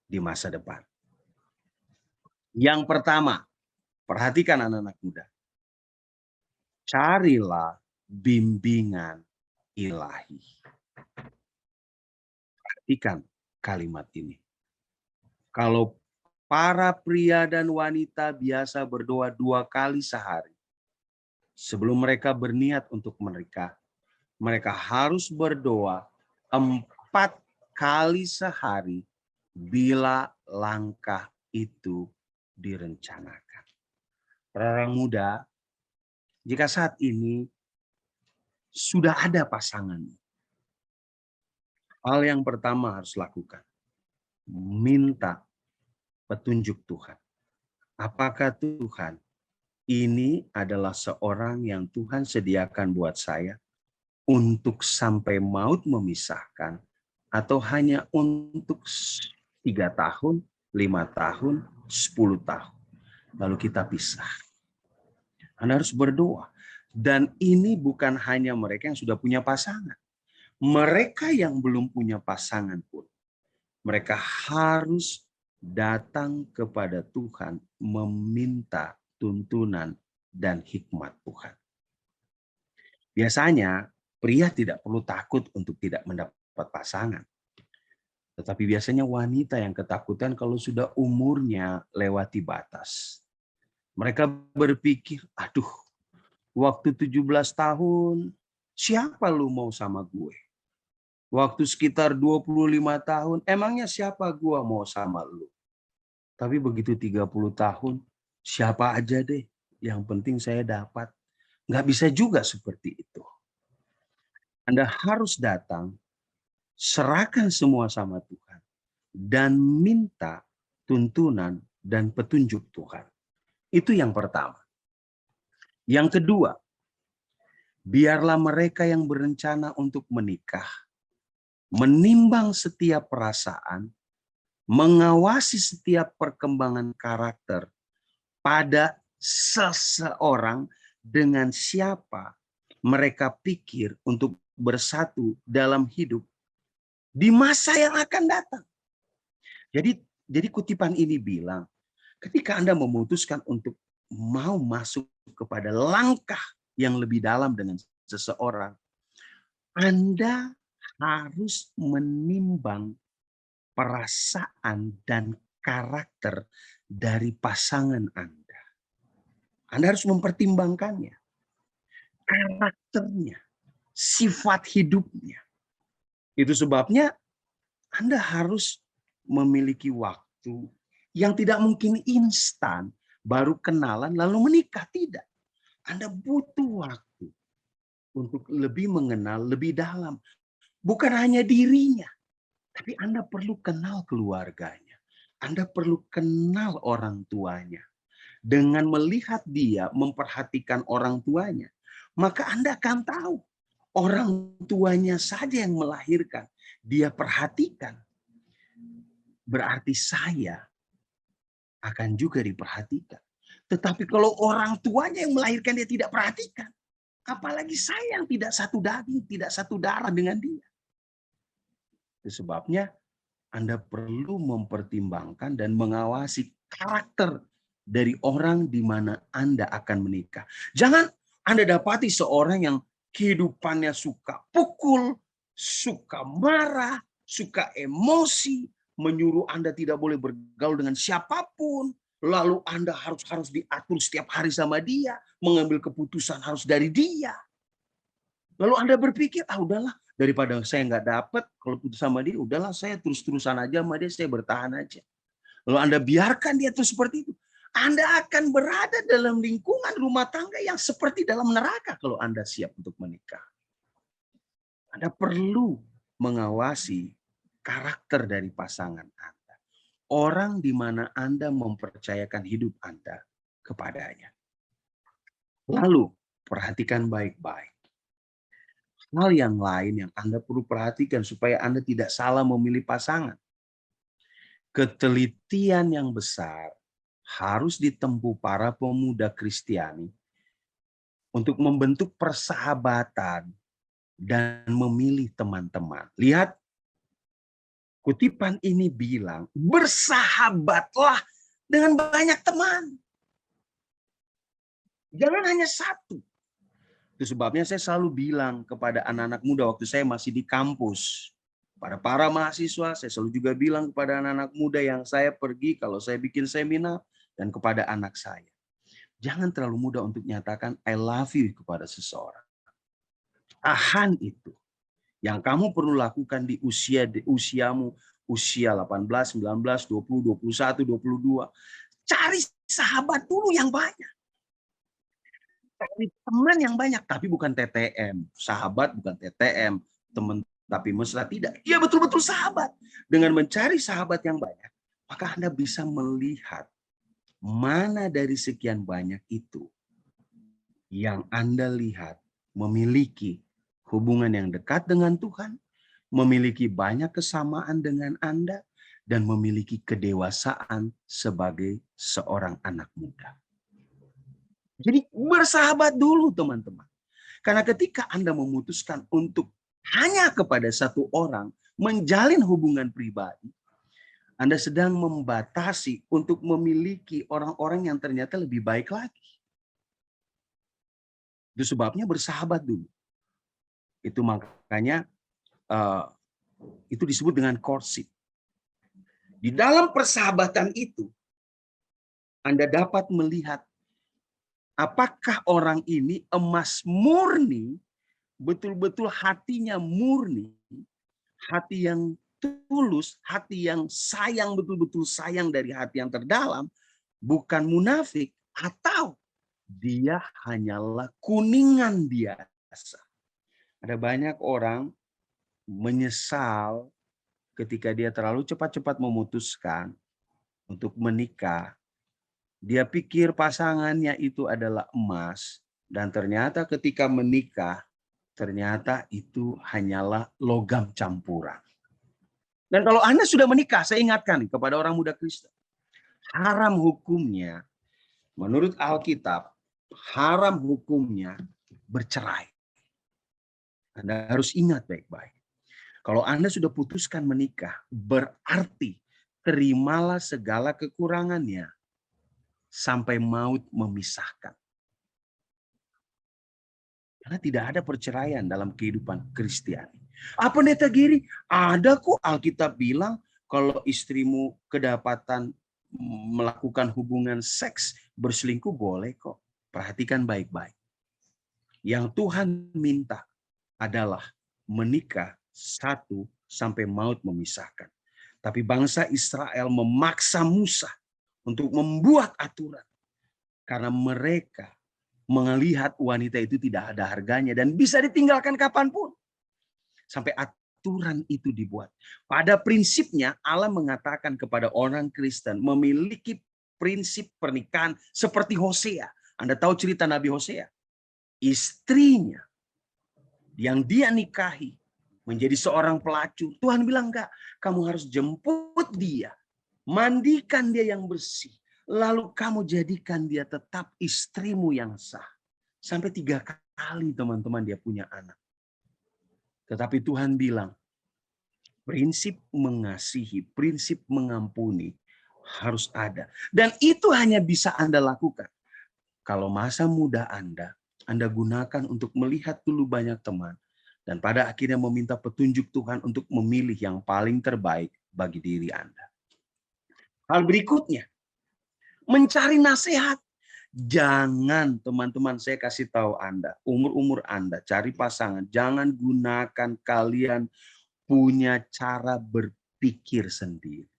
di masa depan? Yang pertama, perhatikan anak-anak muda. Carilah bimbingan ilahi. Perhatikan kalimat ini. Kalau para pria dan wanita biasa berdoa 2 kali sehari. Sebelum mereka berniat untuk menikah, mereka harus berdoa 4 kali sehari bila langkah itu direncanakan. Orang muda, jika saat ini sudah ada pasangan, hal yang pertama harus lakukan, minta petunjuk Tuhan. Apakah Tuhan ini adalah seorang yang Tuhan sediakan buat saya untuk sampai maut memisahkan, atau hanya untuk 3 tahun, 5 tahun, 10 tahun. Lalu kita pisah. Anda harus berdoa. Dan ini bukan hanya mereka yang sudah punya pasangan. Mereka yang belum punya pasangan pun, Mereka harus datang kepada Tuhan meminta tuntunan dan hikmat Tuhan. Biasanya pria tidak perlu takut untuk tidak mendapat pasangan. Tetapi biasanya wanita yang ketakutan kalau sudah umurnya lewati batas. Mereka berpikir, aduh, waktu 17 tahun, siapa lu mau sama gue? Waktu sekitar 25 tahun, emangnya siapa gue mau sama lu? Tapi begitu 30 tahun, siapa aja deh, yang penting saya dapat. Nggak bisa juga seperti itu. Anda harus datang, serahkan semua sama Tuhan, dan minta tuntunan dan petunjuk Tuhan. Itu yang pertama. Yang kedua, biarlah mereka yang berencana untuk menikah menimbang setiap perasaan, mengawasi setiap perkembangan karakter pada seseorang dengan siapa mereka pikir untuk bersatu dalam hidup di masa yang akan datang. Jadi kutipan ini bilang, ketika Anda memutuskan untuk mau masuk kepada langkah yang lebih dalam dengan seseorang, Anda harus menimbang perasaan dan karakter dari pasangan Anda. Anda harus mempertimbangkannya. Karakternya, sifat hidupnya. Itu sebabnya Anda harus memiliki waktu yang tidak mungkin instan, baru kenalan lalu menikah. Tidak. Anda butuh waktu untuk lebih mengenal lebih dalam. Bukan hanya dirinya, tapi Anda perlu kenal keluarganya. Anda perlu kenal orang tuanya. Dengan melihat dia memperhatikan orang tuanya, maka Anda akan tahu orang tuanya saja yang melahirkan. Dia perhatikan. Berarti saya akan juga diperhatikan. Tetapi kalau orang tuanya yang melahirkan dia tidak perhatikan, apalagi saya yang tidak satu daging, tidak satu darah dengan dia. Itu sebabnya Anda perlu mempertimbangkan dan mengawasi karakter dari orang di mana Anda akan menikah. Jangan Anda dapati seorang yang kehidupannya suka pukul, suka marah, suka emosi, menyuruh Anda tidak boleh bergaul dengan siapapun, lalu Anda harus diatur setiap hari sama dia, mengambil keputusan harus dari dia. Lalu Anda berpikir, udahlah, daripada saya nggak dapat, kalau putus sama dia, udahlah saya terus-terusan aja sama dia, saya bertahan aja. Lalu Anda biarkan dia terus seperti itu. Anda akan berada dalam lingkungan rumah tangga yang seperti dalam neraka kalau Anda siap untuk menikah. Anda perlu mengawasi karakter dari pasangan Anda. Orang di mana Anda mempercayakan hidup Anda kepadanya. Lalu, perhatikan baik-baik. Hal yang lain yang Anda perlu perhatikan supaya Anda tidak salah memilih pasangan. Ketelitian yang besar harus ditempuh para pemuda Kristiani untuk membentuk persahabatan dan memilih teman-teman. Lihat, kutipan ini bilang, bersahabatlah dengan banyak teman. Jangan hanya satu. Itu sebabnya saya selalu bilang kepada anak-anak muda waktu saya masih di kampus. Pada para mahasiswa, saya selalu juga bilang kepada anak-anak muda yang saya pergi kalau saya bikin seminar dan kepada anak saya. Jangan terlalu mudah untuk nyatakan I love you kepada seseorang. Tahan itu. Yang kamu perlu lakukan di usiamu, usia 18, 19, 20, 21, 22. Cari sahabat dulu yang banyak. Cari teman yang banyak, tapi bukan TTM. Sahabat bukan TTM. Teman tapi mesra, tidak. Dia betul-betul sahabat. Dengan mencari sahabat yang banyak, maka Anda bisa melihat mana dari sekian banyak itu yang Anda lihat memiliki hubungan yang dekat dengan Tuhan, memiliki banyak kesamaan dengan Anda, dan memiliki kedewasaan sebagai seorang anak muda. Jadi bersahabat dulu teman-teman. Karena ketika Anda memutuskan untuk hanya kepada satu orang menjalin hubungan pribadi, Anda sedang membatasi untuk memiliki orang-orang yang ternyata lebih baik lagi. Itu sebabnya bersahabat dulu. Itu makanya itu disebut dengan courtship. Di dalam persahabatan itu, Anda dapat melihat apakah orang ini emas murni, betul-betul hatinya murni, hati yang tulus, hati yang sayang, betul-betul sayang dari hati yang terdalam, bukan munafik, atau dia hanyalah kuningan biasa. Ada banyak orang menyesal ketika dia terlalu cepat-cepat memutuskan untuk menikah. Dia pikir pasangannya itu adalah emas, dan ternyata ketika menikah, ternyata itu hanyalah logam campuran. Dan kalau Anda sudah menikah, saya ingatkan kepada orang muda Kristen, haram hukumnya, menurut Alkitab, haram hukumnya bercerai. Anda harus ingat baik-baik. Kalau Anda sudah putuskan menikah, berarti terimalah segala kekurangannya sampai maut memisahkan. Karena tidak ada perceraian dalam kehidupan Kristiani. Apa Pendeta Giri? Ada kok, Alkitab bilang kalau istrimu kedapatan melakukan hubungan seks, berselingkuh, boleh kok. Perhatikan baik-baik. Yang Tuhan minta adalah menikah satu sampai maut memisahkan. Tapi bangsa Israel memaksa Musa untuk membuat aturan. Karena mereka melihat wanita itu tidak ada harganya dan bisa ditinggalkan kapanpun. Sampai aturan itu dibuat. Pada prinsipnya Allah mengatakan kepada orang Kristen memiliki prinsip pernikahan seperti Hosea. Anda tahu cerita Nabi Hosea? Istrinya yang dia nikahi menjadi seorang pelacur. Tuhan bilang, enggak, kamu harus jemput dia, mandikan dia yang bersih, lalu kamu jadikan dia tetap istrimu yang sah. Sampai 3 kali teman-teman dia punya anak. Tetapi Tuhan bilang, prinsip mengasihi, prinsip mengampuni harus ada. Dan itu hanya bisa Anda lakukan kalau masa muda Anda gunakan untuk melihat dulu banyak teman. Dan pada akhirnya meminta petunjuk Tuhan untuk memilih yang paling terbaik bagi diri Anda. Hal berikutnya, mencari nasihat. Jangan, teman-teman, saya kasih tahu Anda, umur-umur Anda, cari pasangan. Jangan gunakan kalian punya cara berpikir sendiri.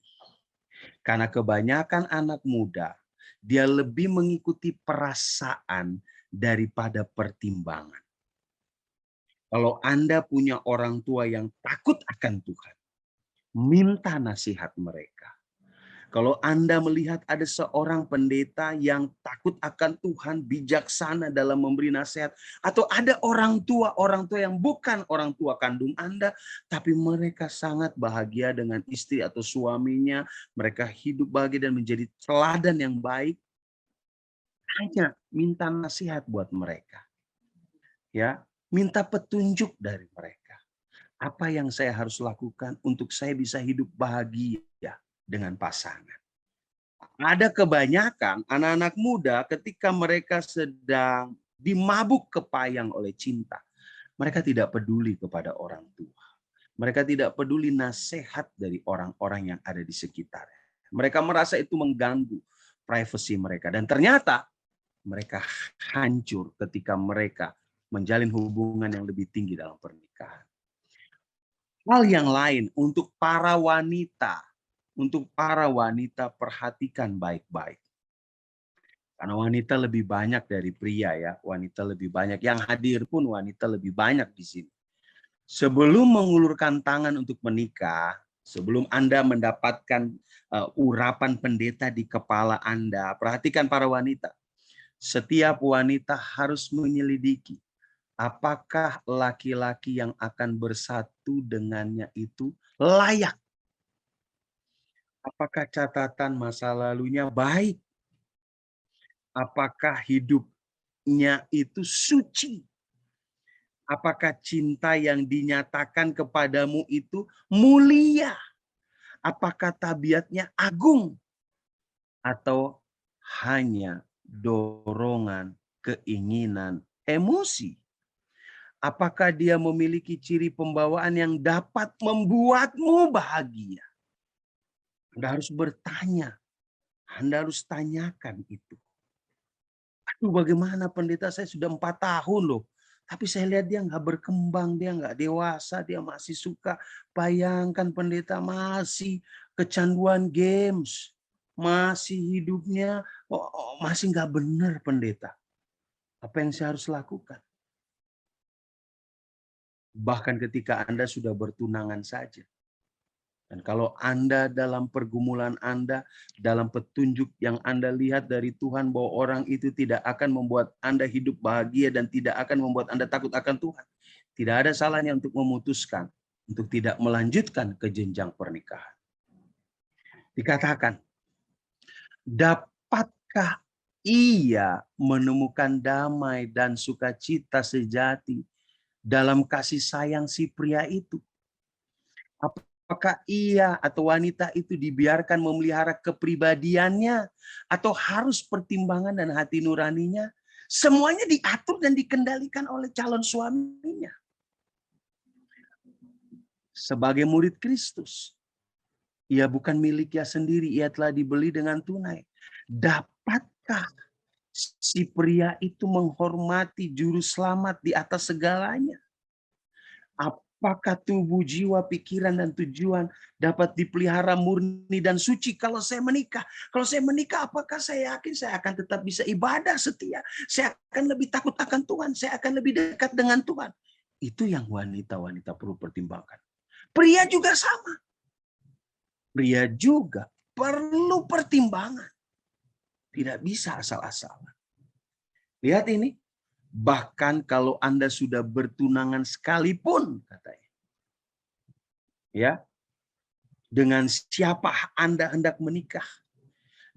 Karena kebanyakan anak muda, dia lebih mengikuti perasaan daripada pertimbangan. Kalau Anda punya orang tua yang takut akan Tuhan, minta nasihat mereka. Kalau Anda melihat ada seorang pendeta yang takut akan Tuhan, bijaksana dalam memberi nasihat, atau ada orang tua yang bukan orang tua kandung Anda, tapi mereka sangat bahagia dengan istri atau suaminya, mereka hidup bahagia dan menjadi teladan yang baik, hanya minta nasihat buat mereka. Ya, minta petunjuk dari mereka. Apa yang saya harus lakukan untuk saya bisa hidup bahagia dengan pasangan. Ada kebanyakan anak-anak muda ketika mereka sedang dimabuk kepayang oleh cinta. Mereka tidak peduli kepada orang tua. Mereka tidak peduli nasihat dari orang-orang yang ada di sekitar. Mereka merasa itu mengganggu privasi mereka. Dan ternyata mereka hancur ketika mereka menjalin hubungan yang lebih tinggi dalam pernikahan. Hal yang lain untuk para wanita. Untuk para wanita, perhatikan baik-baik. Karena wanita lebih banyak dari pria ya. Wanita lebih banyak. Yang hadir pun wanita lebih banyak di sini. Sebelum mengulurkan tangan untuk menikah, sebelum Anda mendapatkan urapan pendeta di kepala Anda, perhatikan para wanita. Setiap wanita harus menyelidiki apakah laki-laki yang akan bersatu dengannya itu layak. Apakah catatan masa lalunya baik? Apakah hidupnya itu suci? Apakah cinta yang dinyatakan kepadamu itu mulia? Apakah tabiatnya agung atau hanya dorongan, keinginan, emosi? Apakah dia memiliki ciri pembawaan yang dapat membuatmu bahagia? Anda harus bertanya. Anda harus tanyakan itu. Aduh, bagaimana pendeta, saya sudah 4 tahun loh. Tapi saya lihat dia nggak berkembang, dia nggak dewasa, dia masih suka. Bayangkan pendeta masih kecanduan games. Masih hidupnya masih nggak benar pendeta. Apa yang saya harus lakukan? Bahkan ketika Anda sudah bertunangan saja. Dan kalau Anda dalam pergumulan Anda, dalam petunjuk yang Anda lihat dari Tuhan bahwa orang itu tidak akan membuat Anda hidup bahagia dan tidak akan membuat Anda takut akan Tuhan. Tidak ada salahnya untuk memutuskan, untuk tidak melanjutkan ke jenjang pernikahan. Dikatakan, dapatkah ia menemukan damai dan sukacita sejati dalam kasih sayang si pria itu? Apakah ia atau wanita itu dibiarkan memelihara kepribadiannya atau harus pertimbangan dan hati nuraninya? Semuanya diatur dan dikendalikan oleh calon suaminya. Sebagai murid Kristus, ia bukan miliknya sendiri, ia telah dibeli dengan tunai. Dapatkah si pria itu menghormati juru selamat di atas segalanya? Apakah tubuh, jiwa, pikiran, dan tujuan dapat dipelihara murni dan suci kalau saya menikah? Kalau saya menikah, apakah saya yakin saya akan tetap bisa ibadah setia? Saya akan lebih takut akan Tuhan. Saya akan lebih dekat dengan Tuhan. Itu yang wanita-wanita perlu pertimbangkan. Pria juga sama. Pria juga perlu pertimbangan. Tidak bisa asal-asalan. Lihat ini. Bahkan kalau Anda sudah bertunangan sekalipun, katanya. Ya, dengan siapa Anda hendak menikah.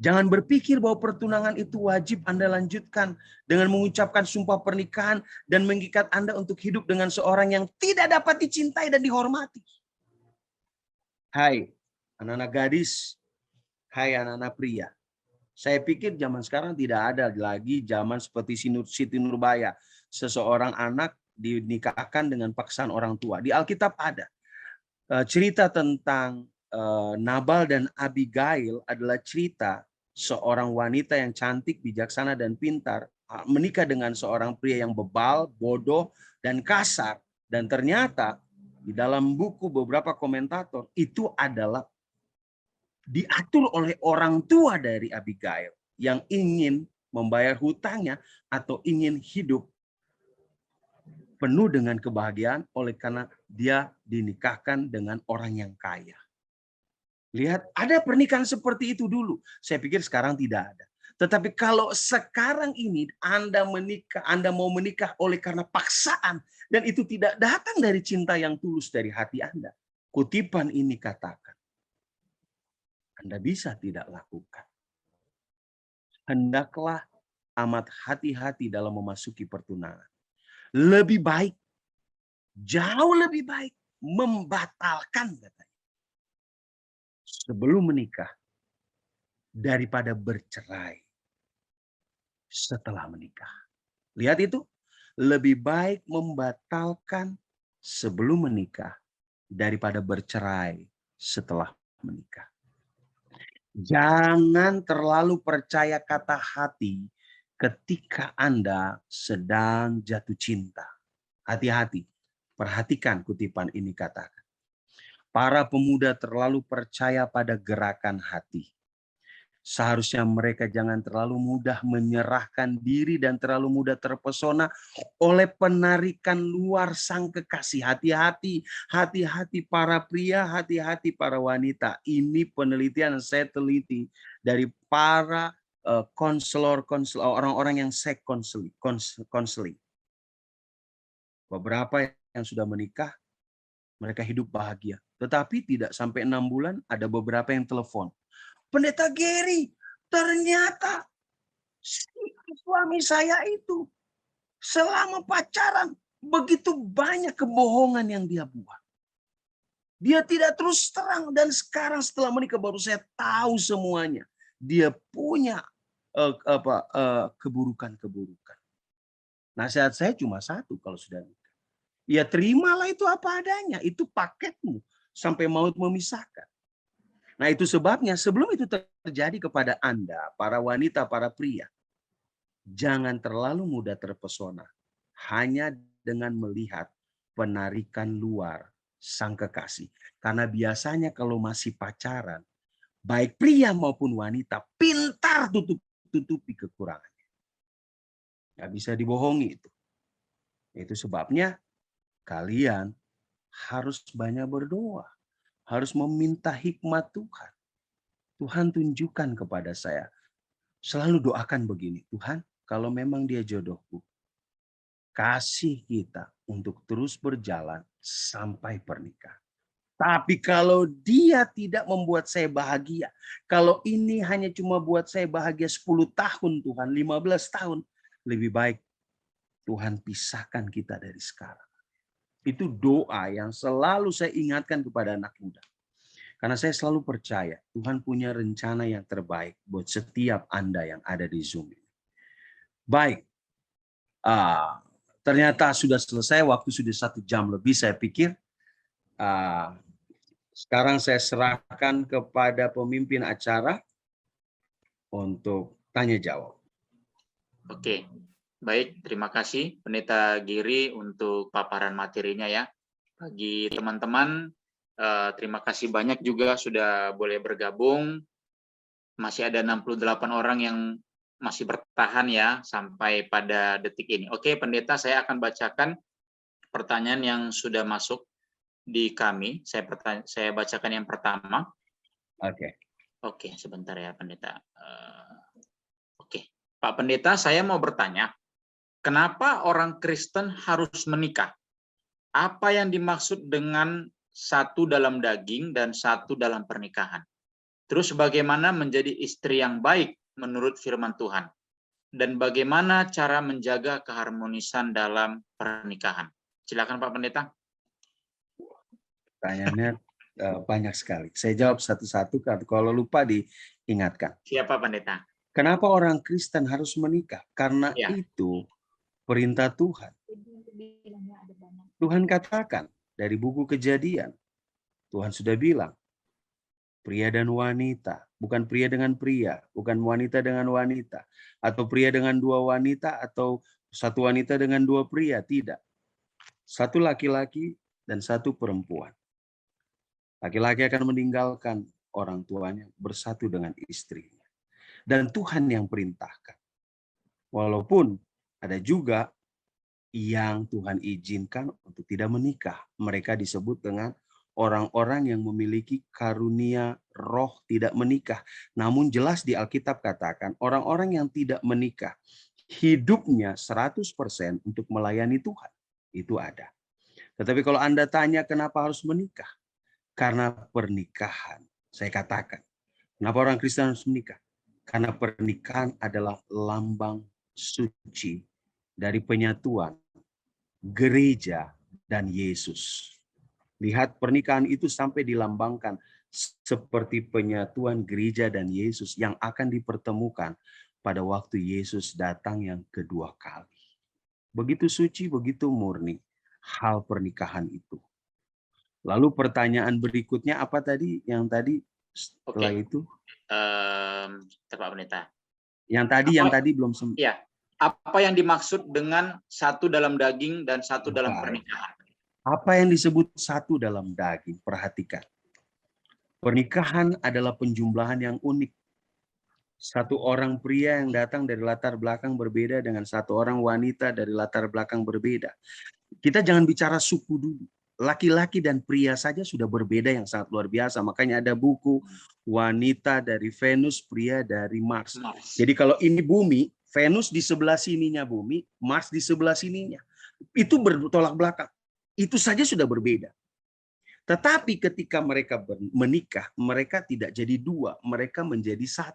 Jangan berpikir bahwa pertunangan itu wajib Anda lanjutkan dengan mengucapkan sumpah pernikahan dan mengikat Anda untuk hidup dengan seorang yang tidak dapat dicintai dan dihormati. Hai anak-anak gadis, hai anak-anak pria. Saya pikir zaman sekarang tidak ada lagi zaman seperti Siti Nurbaya. Seseorang anak dinikahkan dengan paksaan orang tua. Di Alkitab ada. Cerita tentang Nabal dan Abigail adalah cerita seorang wanita yang cantik, bijaksana, dan pintar menikah dengan seorang pria yang bebal, bodoh, dan kasar. Dan ternyata di dalam buku beberapa komentator itu adalah diatur oleh orang tua dari Abigail yang ingin membayar hutangnya atau ingin hidup penuh dengan kebahagiaan oleh karena dia dinikahkan dengan orang yang kaya. Lihat, ada pernikahan seperti itu dulu. Saya pikir sekarang tidak ada. Tetapi kalau sekarang ini Anda menikah, Anda mau menikah oleh karena paksaan dan itu tidak datang dari cinta yang tulus dari hati Anda. Kutipan ini katakan, Anda bisa tidak lakukan. Hendaklah amat hati-hati dalam memasuki pertunangan. Lebih baik, jauh lebih baik membatalkan katanya sebelum menikah daripada bercerai setelah menikah. Lihat itu, lebih baik membatalkan sebelum menikah daripada bercerai setelah menikah. Jangan terlalu percaya kata hati ketika Anda sedang jatuh cinta. Hati-hati, perhatikan kutipan ini katakan. Para pemuda terlalu percaya pada gerakan hati. Seharusnya mereka jangan terlalu mudah menyerahkan diri dan terlalu mudah terpesona oleh penarikan luar sang kekasih. Hati-hati, hati-hati para pria, hati-hati para wanita. Ini penelitian saya teliti dari para konselor, orang-orang yang seks konseling. Beberapa yang sudah menikah, mereka hidup bahagia. Tetapi tidak sampai 6 bulan, ada beberapa yang telepon. Pendeta Gary, ternyata suami saya itu selama pacaran begitu banyak kebohongan yang dia buat. Dia tidak terus terang, dan sekarang setelah menikah baru saya tahu semuanya. Dia punya keburukan-keburukan. Nasihat saya cuma satu kalau sudah nikah. Ya terimalah itu apa adanya, itu paketmu sampai maut memisahkan. Nah itu sebabnya sebelum itu terjadi kepada Anda, para wanita, para pria, jangan terlalu mudah terpesona hanya dengan melihat penarikan luar sang kekasih. Karena biasanya kalau masih pacaran, baik pria maupun wanita pintar tutupi kekurangannya. Nggak bisa dibohongi itu. Itu sebabnya kalian harus banyak berdoa. Harus meminta hikmat Tuhan. Tuhan tunjukkan kepada saya. Selalu doakan begini. Tuhan, kalau memang dia jodohku, kasih kita untuk terus berjalan sampai pernikahan. Tapi kalau dia tidak membuat saya bahagia, kalau ini hanya cuma buat saya bahagia 10 tahun Tuhan, 15 tahun, lebih baik Tuhan pisahkan kita dari sekarang. Itu doa yang selalu saya ingatkan kepada anak muda. Karena saya selalu percaya Tuhan punya rencana yang terbaik buat setiap Anda yang ada di Zoom ini. Baik, ternyata sudah selesai, waktu sudah 1 jam lebih saya pikir. Sekarang saya serahkan kepada pemimpin acara untuk tanya jawab. Oke, baik. Terima kasih Pendeta Giri untuk paparan materinya ya. Bagi teman-teman, terima kasih banyak juga sudah boleh bergabung. Masih ada 68 orang yang masih bertahan ya sampai pada detik ini. Oke, Pendeta, saya akan bacakan pertanyaan yang sudah masuk di kami. Saya bacakan yang pertama. Oke, sebentar ya Pendeta. Oke, Pak Pendeta, saya mau bertanya, kenapa orang Kristen harus menikah? Apa yang dimaksud dengan satu dalam daging dan satu dalam pernikahan? Terus bagaimana menjadi istri yang baik menurut firman Tuhan? Dan bagaimana cara menjaga keharmonisan dalam pernikahan? Silakan Pak Pendeta. Pertanyaannya banyak sekali. Saya jawab satu-satu, kalau lupa diingatkan. Siapa Pendeta? Kenapa orang Kristen harus menikah? Karena itu perintah Tuhan. Tuhan katakan dari buku Kejadian, Tuhan sudah bilang, pria dan wanita, bukan pria dengan pria, bukan wanita dengan wanita, atau pria dengan 2 wanita, atau satu wanita dengan 2 pria, tidak. Satu laki-laki dan satu perempuan. Laki-laki akan meninggalkan orang tuanya, bersatu dengan istrinya. Dan Tuhan yang perintahkan. Walaupun ada juga yang Tuhan izinkan untuk tidak menikah. Mereka disebut dengan orang-orang yang memiliki karunia roh tidak menikah. Namun jelas di Alkitab katakan orang-orang yang tidak menikah hidupnya 100% untuk melayani Tuhan. Itu ada. Tetapi kalau Anda tanya kenapa harus menikah? Karena pernikahan. Saya katakan, kenapa orang Kristen harus menikah? Karena pernikahan adalah lambang suci dari penyatuan gereja dan Yesus. Lihat pernikahan itu sampai dilambangkan seperti penyatuan gereja dan Yesus yang akan dipertemukan pada waktu Yesus datang yang kedua kali. Begitu suci, begitu murni hal pernikahan itu. Lalu pertanyaan berikutnya apa tadi? Yang tadi setelah itu? Pak Pendeta. Yang tadi belum sempat. Iya. Apa yang dimaksud dengan satu dalam daging dan satu dalam pernikahan? Apa yang disebut satu dalam daging? Perhatikan. Pernikahan adalah penjumlahan yang unik. Satu orang pria yang datang dari latar belakang berbeda dengan satu orang wanita dari latar belakang berbeda. Kita jangan bicara suku dulu. Laki-laki dan pria saja sudah berbeda yang sangat luar biasa. Makanya ada buku wanita dari Venus, pria dari Mars. Jadi kalau ini bumi, Venus di sebelah sininya bumi, Mars di sebelah sininya. Itu bertolak belakang. Itu saja sudah berbeda. Tetapi ketika mereka menikah, mereka tidak jadi 2, mereka menjadi 1.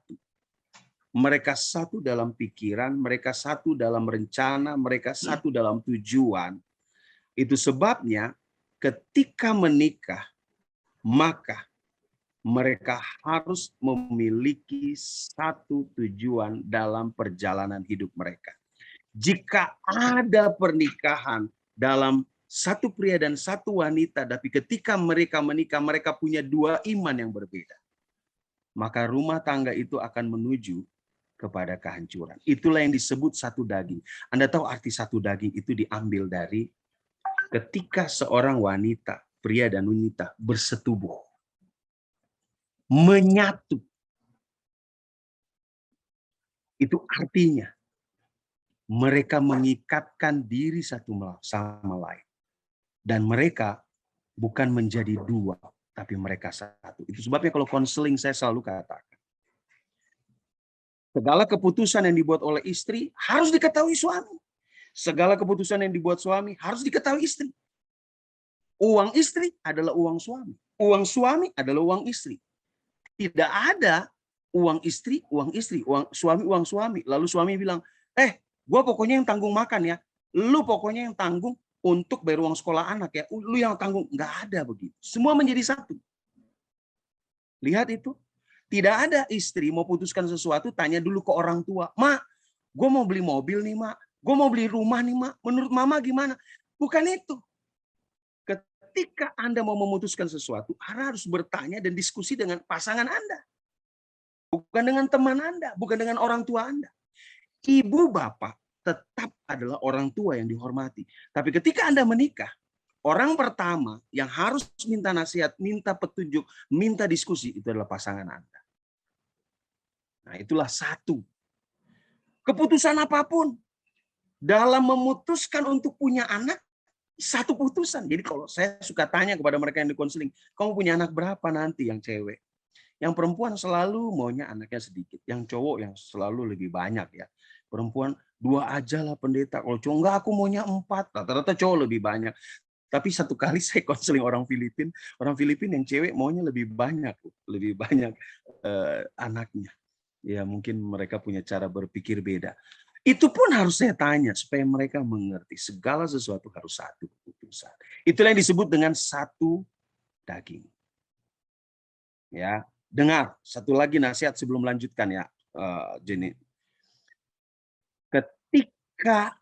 Mereka satu dalam pikiran, mereka satu dalam rencana, mereka satu dalam tujuan. Itu sebabnya ketika menikah, maka mereka harus memiliki satu tujuan dalam perjalanan hidup mereka. Jika ada pernikahan dalam satu pria dan satu wanita, tapi ketika mereka menikah, mereka punya dua iman yang berbeda, maka rumah tangga itu akan menuju kepada kehancuran. Itulah yang disebut satu daging. Anda tahu arti satu daging itu diambil dari ketika seorang wanita, pria dan wanita bersetubuh, menyatu. Itu artinya mereka mengikatkan diri satu sama lain. Dan mereka bukan menjadi dua, tapi mereka satu. Itu sebabnya kalau konseling saya selalu katakan, segala keputusan yang dibuat oleh istri harus diketahui suami. Segala keputusan yang dibuat suami harus diketahui istri. Uang istri adalah uang suami. Uang suami adalah uang istri. Tidak ada uang istri, uang suami. Lalu suami bilang, gue pokoknya yang tanggung makan ya. Lu pokoknya yang tanggung untuk bayar uang sekolah anak ya. Lu yang tanggung. Nggak ada begitu. Semua menjadi satu. Lihat itu. Tidak ada istri mau putuskan sesuatu, tanya dulu ke orang tua. Mak, gue mau beli mobil nih, Mak. Gue mau beli rumah nih, Mak. Menurut Mama gimana? Bukan itu. Ketika Anda mau memutuskan sesuatu, Anda harus bertanya dan diskusi dengan pasangan Anda. Bukan dengan teman Anda, bukan dengan orang tua Anda. Ibu bapak tetap adalah orang tua yang dihormati. Tapi ketika Anda menikah, orang pertama yang harus minta nasihat, minta petunjuk, minta diskusi, itu adalah pasangan Anda. Nah, itulah satu. Keputusan apapun, dalam memutuskan untuk punya anak, satu putusan. Jadi kalau saya suka tanya kepada mereka yang di konseling, kamu punya anak berapa nanti yang cewek? Yang perempuan selalu maunya anaknya sedikit. Yang cowok yang selalu lebih banyak ya. Perempuan 2 aja lah pendeta. Kalau cowok enggak, aku maunya 4. Rata-rata cowok lebih banyak. Tapi satu kali saya konseling orang Filipin yang cewek maunya lebih banyak anaknya. Ya mungkin mereka punya cara berpikir beda. Itu pun harus saya tanya supaya mereka mengerti segala sesuatu harus satu keputusan. Itulah yang disebut dengan satu daging. Ya, dengar satu lagi nasihat sebelum melanjutkan ya, Jenny. Ketika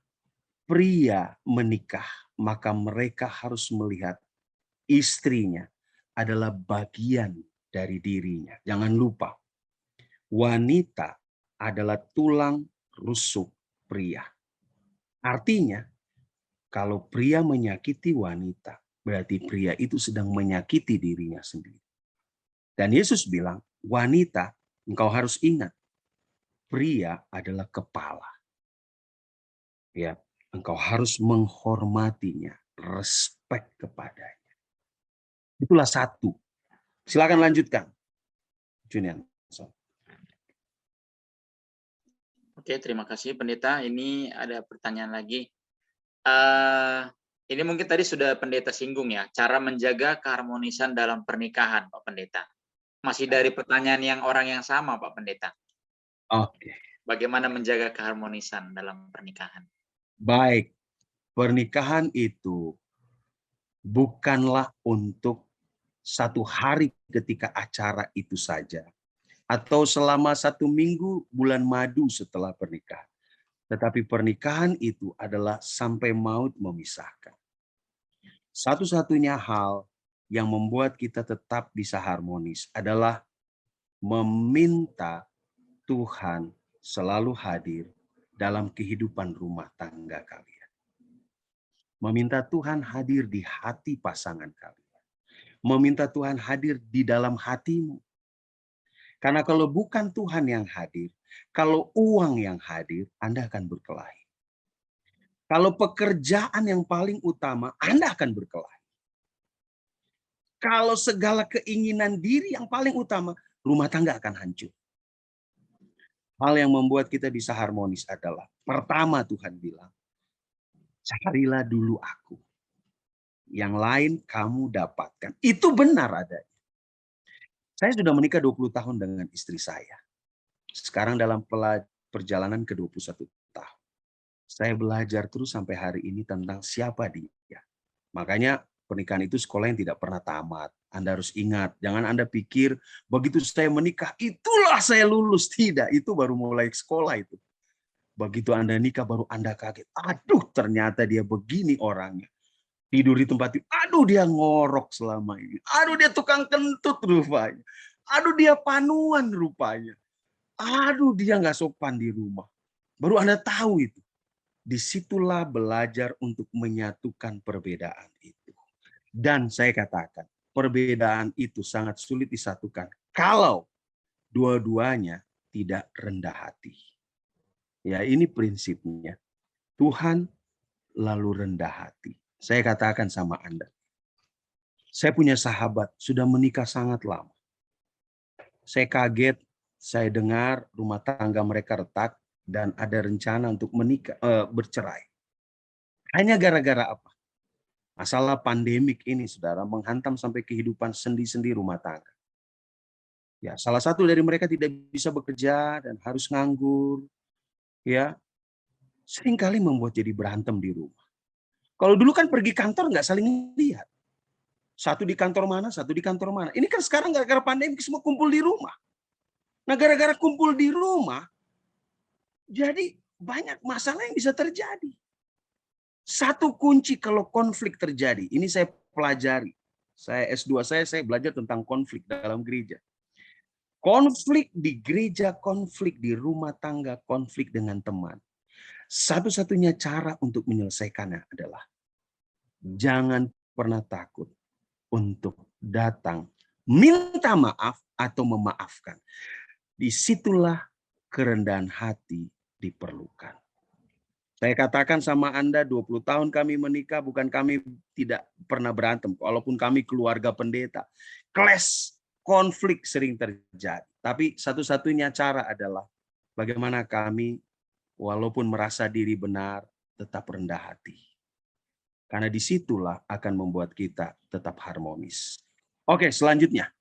pria menikah, maka mereka harus melihat istrinya adalah bagian dari dirinya. Jangan lupa, wanita adalah tulang rusuk pria. Artinya, kalau pria menyakiti wanita, berarti pria itu sedang menyakiti dirinya sendiri. Dan Yesus bilang, wanita, engkau harus ingat, pria adalah kepala. Ya, engkau harus menghormatinya, respect kepadanya. Itulah satu. Silakan lanjutkan, Junian. Oke, terima kasih Pendeta. Ini ada pertanyaan lagi. Ini mungkin tadi sudah Pendeta singgung ya, cara menjaga keharmonisan dalam pernikahan, Pak Pendeta. Masih dari pertanyaan yang orang yang sama, Pak Pendeta. Oke. Bagaimana menjaga keharmonisan dalam pernikahan? Baik, pernikahan itu bukanlah untuk satu hari ketika acara itu saja. Atau selama 1 minggu bulan madu setelah pernikahan. Tetapi pernikahan itu adalah sampai maut memisahkan. Satu-satunya hal yang membuat kita tetap bisa harmonis adalah meminta Tuhan selalu hadir dalam kehidupan rumah tangga kalian. Meminta Tuhan hadir di hati pasangan kalian. Meminta Tuhan hadir di dalam hatimu. Karena kalau bukan Tuhan yang hadir, kalau uang yang hadir, Anda akan berkelahi. Kalau pekerjaan yang paling utama, Anda akan berkelahi. Kalau segala keinginan diri yang paling utama, rumah tangga akan hancur. Hal yang membuat kita bisa harmonis adalah, pertama Tuhan bilang, carilah dulu aku. Yang lain kamu dapatkan. Itu benar adanya. Saya sudah menikah 20 tahun dengan istri saya. Sekarang dalam perjalanan ke 21 tahun. Saya belajar terus sampai hari ini tentang siapa dia. Makanya pernikahan itu sekolah yang tidak pernah tamat. Anda harus ingat, jangan Anda pikir begitu saya menikah, itulah saya lulus. Tidak, itu baru mulai sekolah itu. Begitu Anda nikah, baru Anda kaget. Aduh, ternyata dia begini orangnya. Tidur di tempat itu, aduh dia ngorok selama ini. Aduh dia tukang kentut rupanya. Aduh dia panuan rupanya. Aduh dia nggak sopan di rumah. Baru Anda tahu itu. Disitulah belajar untuk menyatukan perbedaan itu. Dan saya katakan, perbedaan itu sangat sulit disatukan kalau dua-duanya tidak rendah hati. Ya, ini prinsipnya. Tuhan lalu rendah hati. Saya katakan sama Anda. Saya punya sahabat sudah menikah sangat lama. Saya kaget, saya dengar rumah tangga mereka retak dan ada rencana untuk menikah, bercerai. Hanya gara-gara apa? Masalah pandemik ini, saudara, menghantam sampai kehidupan sendi-sendi rumah tangga. Ya, salah satu dari mereka tidak bisa bekerja dan harus nganggur. Ya, seringkali membuat jadi berantem di rumah. Kalau dulu kan pergi kantor nggak saling lihat. Satu di kantor mana, satu di kantor mana. Ini kan sekarang gara-gara pandemik semua kumpul di rumah. Nah, gara-gara kumpul di rumah, jadi banyak masalah yang bisa terjadi. Satu kunci kalau konflik terjadi, ini saya pelajari. Saya S2 saya belajar tentang konflik dalam gereja. Konflik di gereja, konflik di rumah tangga, konflik dengan teman. Satu-satunya cara untuk menyelesaikannya adalah jangan pernah takut untuk datang minta maaf atau memaafkan. Disitulah kerendahan hati diperlukan. Saya katakan sama Anda, 20 tahun kami menikah, bukan kami tidak pernah berantem. Walaupun kami keluarga pendeta. Clash, konflik sering terjadi. Tapi satu-satunya cara adalah bagaimana kami walaupun merasa diri benar, tetap rendah hati. Karena disitulah akan membuat kita tetap harmonis. Oke, selanjutnya.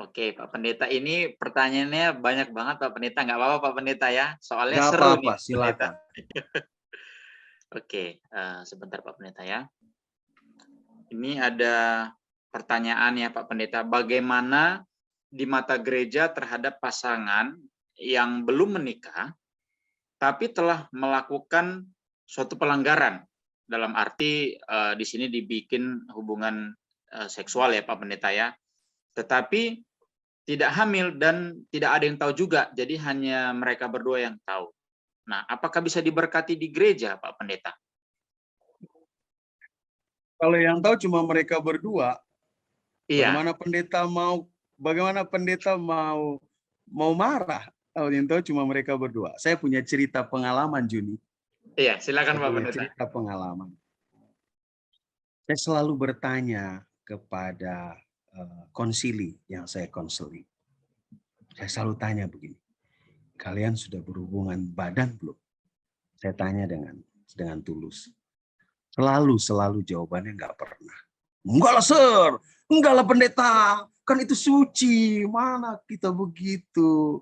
Oke, Pak Pendeta, ini pertanyaannya banyak banget, Pak Pendeta. Nggak apa-apa, Pak Pendeta ya. Soalnya Nggak seru apa-apa, nih, silakan. Oke, sebentar Pak Pendeta ya. Ini ada pertanyaan ya Pak Pendeta. Bagaimana di mata gereja terhadap pasangan yang belum menikah, tapi telah melakukan suatu pelanggaran? Dalam arti di sini dibikin hubungan seksual ya Pak Pendeta ya. Tetapi tidak hamil dan tidak ada yang tahu juga, jadi hanya mereka berdua yang tahu. Nah, apakah bisa diberkati di gereja, Pak Pendeta? Kalau yang tahu cuma mereka berdua, Iya, bagaimana pendeta mau marah? Kalau yang tahu cuma mereka berdua. Saya punya cerita pengalaman, Juni. iya, silakan Saya Pak punya Pendeta. cerita pengalaman. Saya selalu bertanya kepada konsili yang saya konseli. Saya selalu tanya begini, kalian sudah berhubungan badan belum? Saya tanya dengan tulus. Selalu jawabannya nggak pernah. Enggak lah, Sir. Enggak lah, pendeta. Kan itu suci. Mana kita begitu?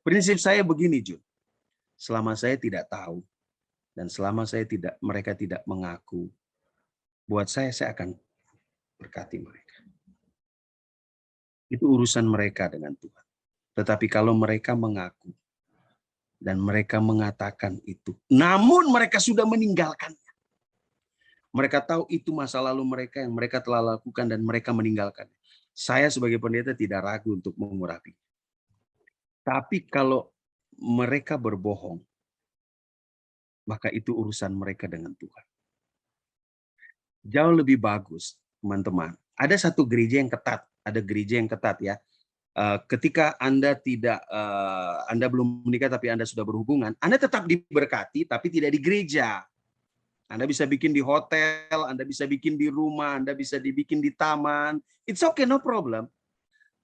Prinsip saya begini, Jun. Selama saya tidak tahu dan selama mereka tidak mengaku, buat saya akan berkati mereka. Itu urusan mereka dengan Tuhan. Tetapi kalau mereka mengaku dan mereka mengatakan itu, namun mereka sudah meninggalkannya. Mereka tahu itu masa lalu mereka yang mereka telah lakukan dan mereka meninggalkannya. Saya sebagai pendeta tidak ragu untuk mengurapi. Tapi kalau mereka berbohong, maka itu urusan mereka dengan Tuhan. Jauh lebih bagus, teman-teman. Ada satu gereja yang ketat, ada gereja yang ketat ya. Ketika Anda Anda belum menikah tapi Anda sudah berhubungan, Anda tetap diberkati tapi tidak di gereja. Anda bisa bikin di hotel, Anda bisa bikin di rumah, Anda bisa dibikin di taman. It's okay, no problem.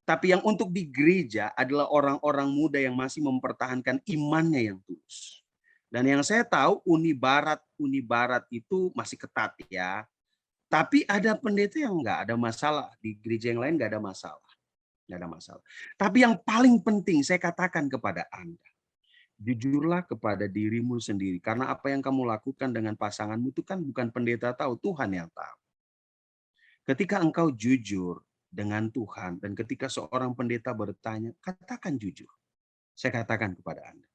Tapi yang untuk di gereja adalah orang-orang muda yang masih mempertahankan imannya yang tulus. Dan yang saya tahu Uni Barat itu masih ketat ya. Tapi ada pendeta yang nggak ada masalah. Di gereja yang lain nggak ada masalah. Nggak ada masalah. Tapi yang paling penting saya katakan kepada Anda. Jujurlah kepada dirimu sendiri. Karena apa yang kamu lakukan dengan pasanganmu itu kan bukan pendeta tahu, Tuhan yang tahu. Ketika engkau jujur dengan Tuhan dan ketika seorang pendeta bertanya, katakan jujur. Saya katakan kepada Anda,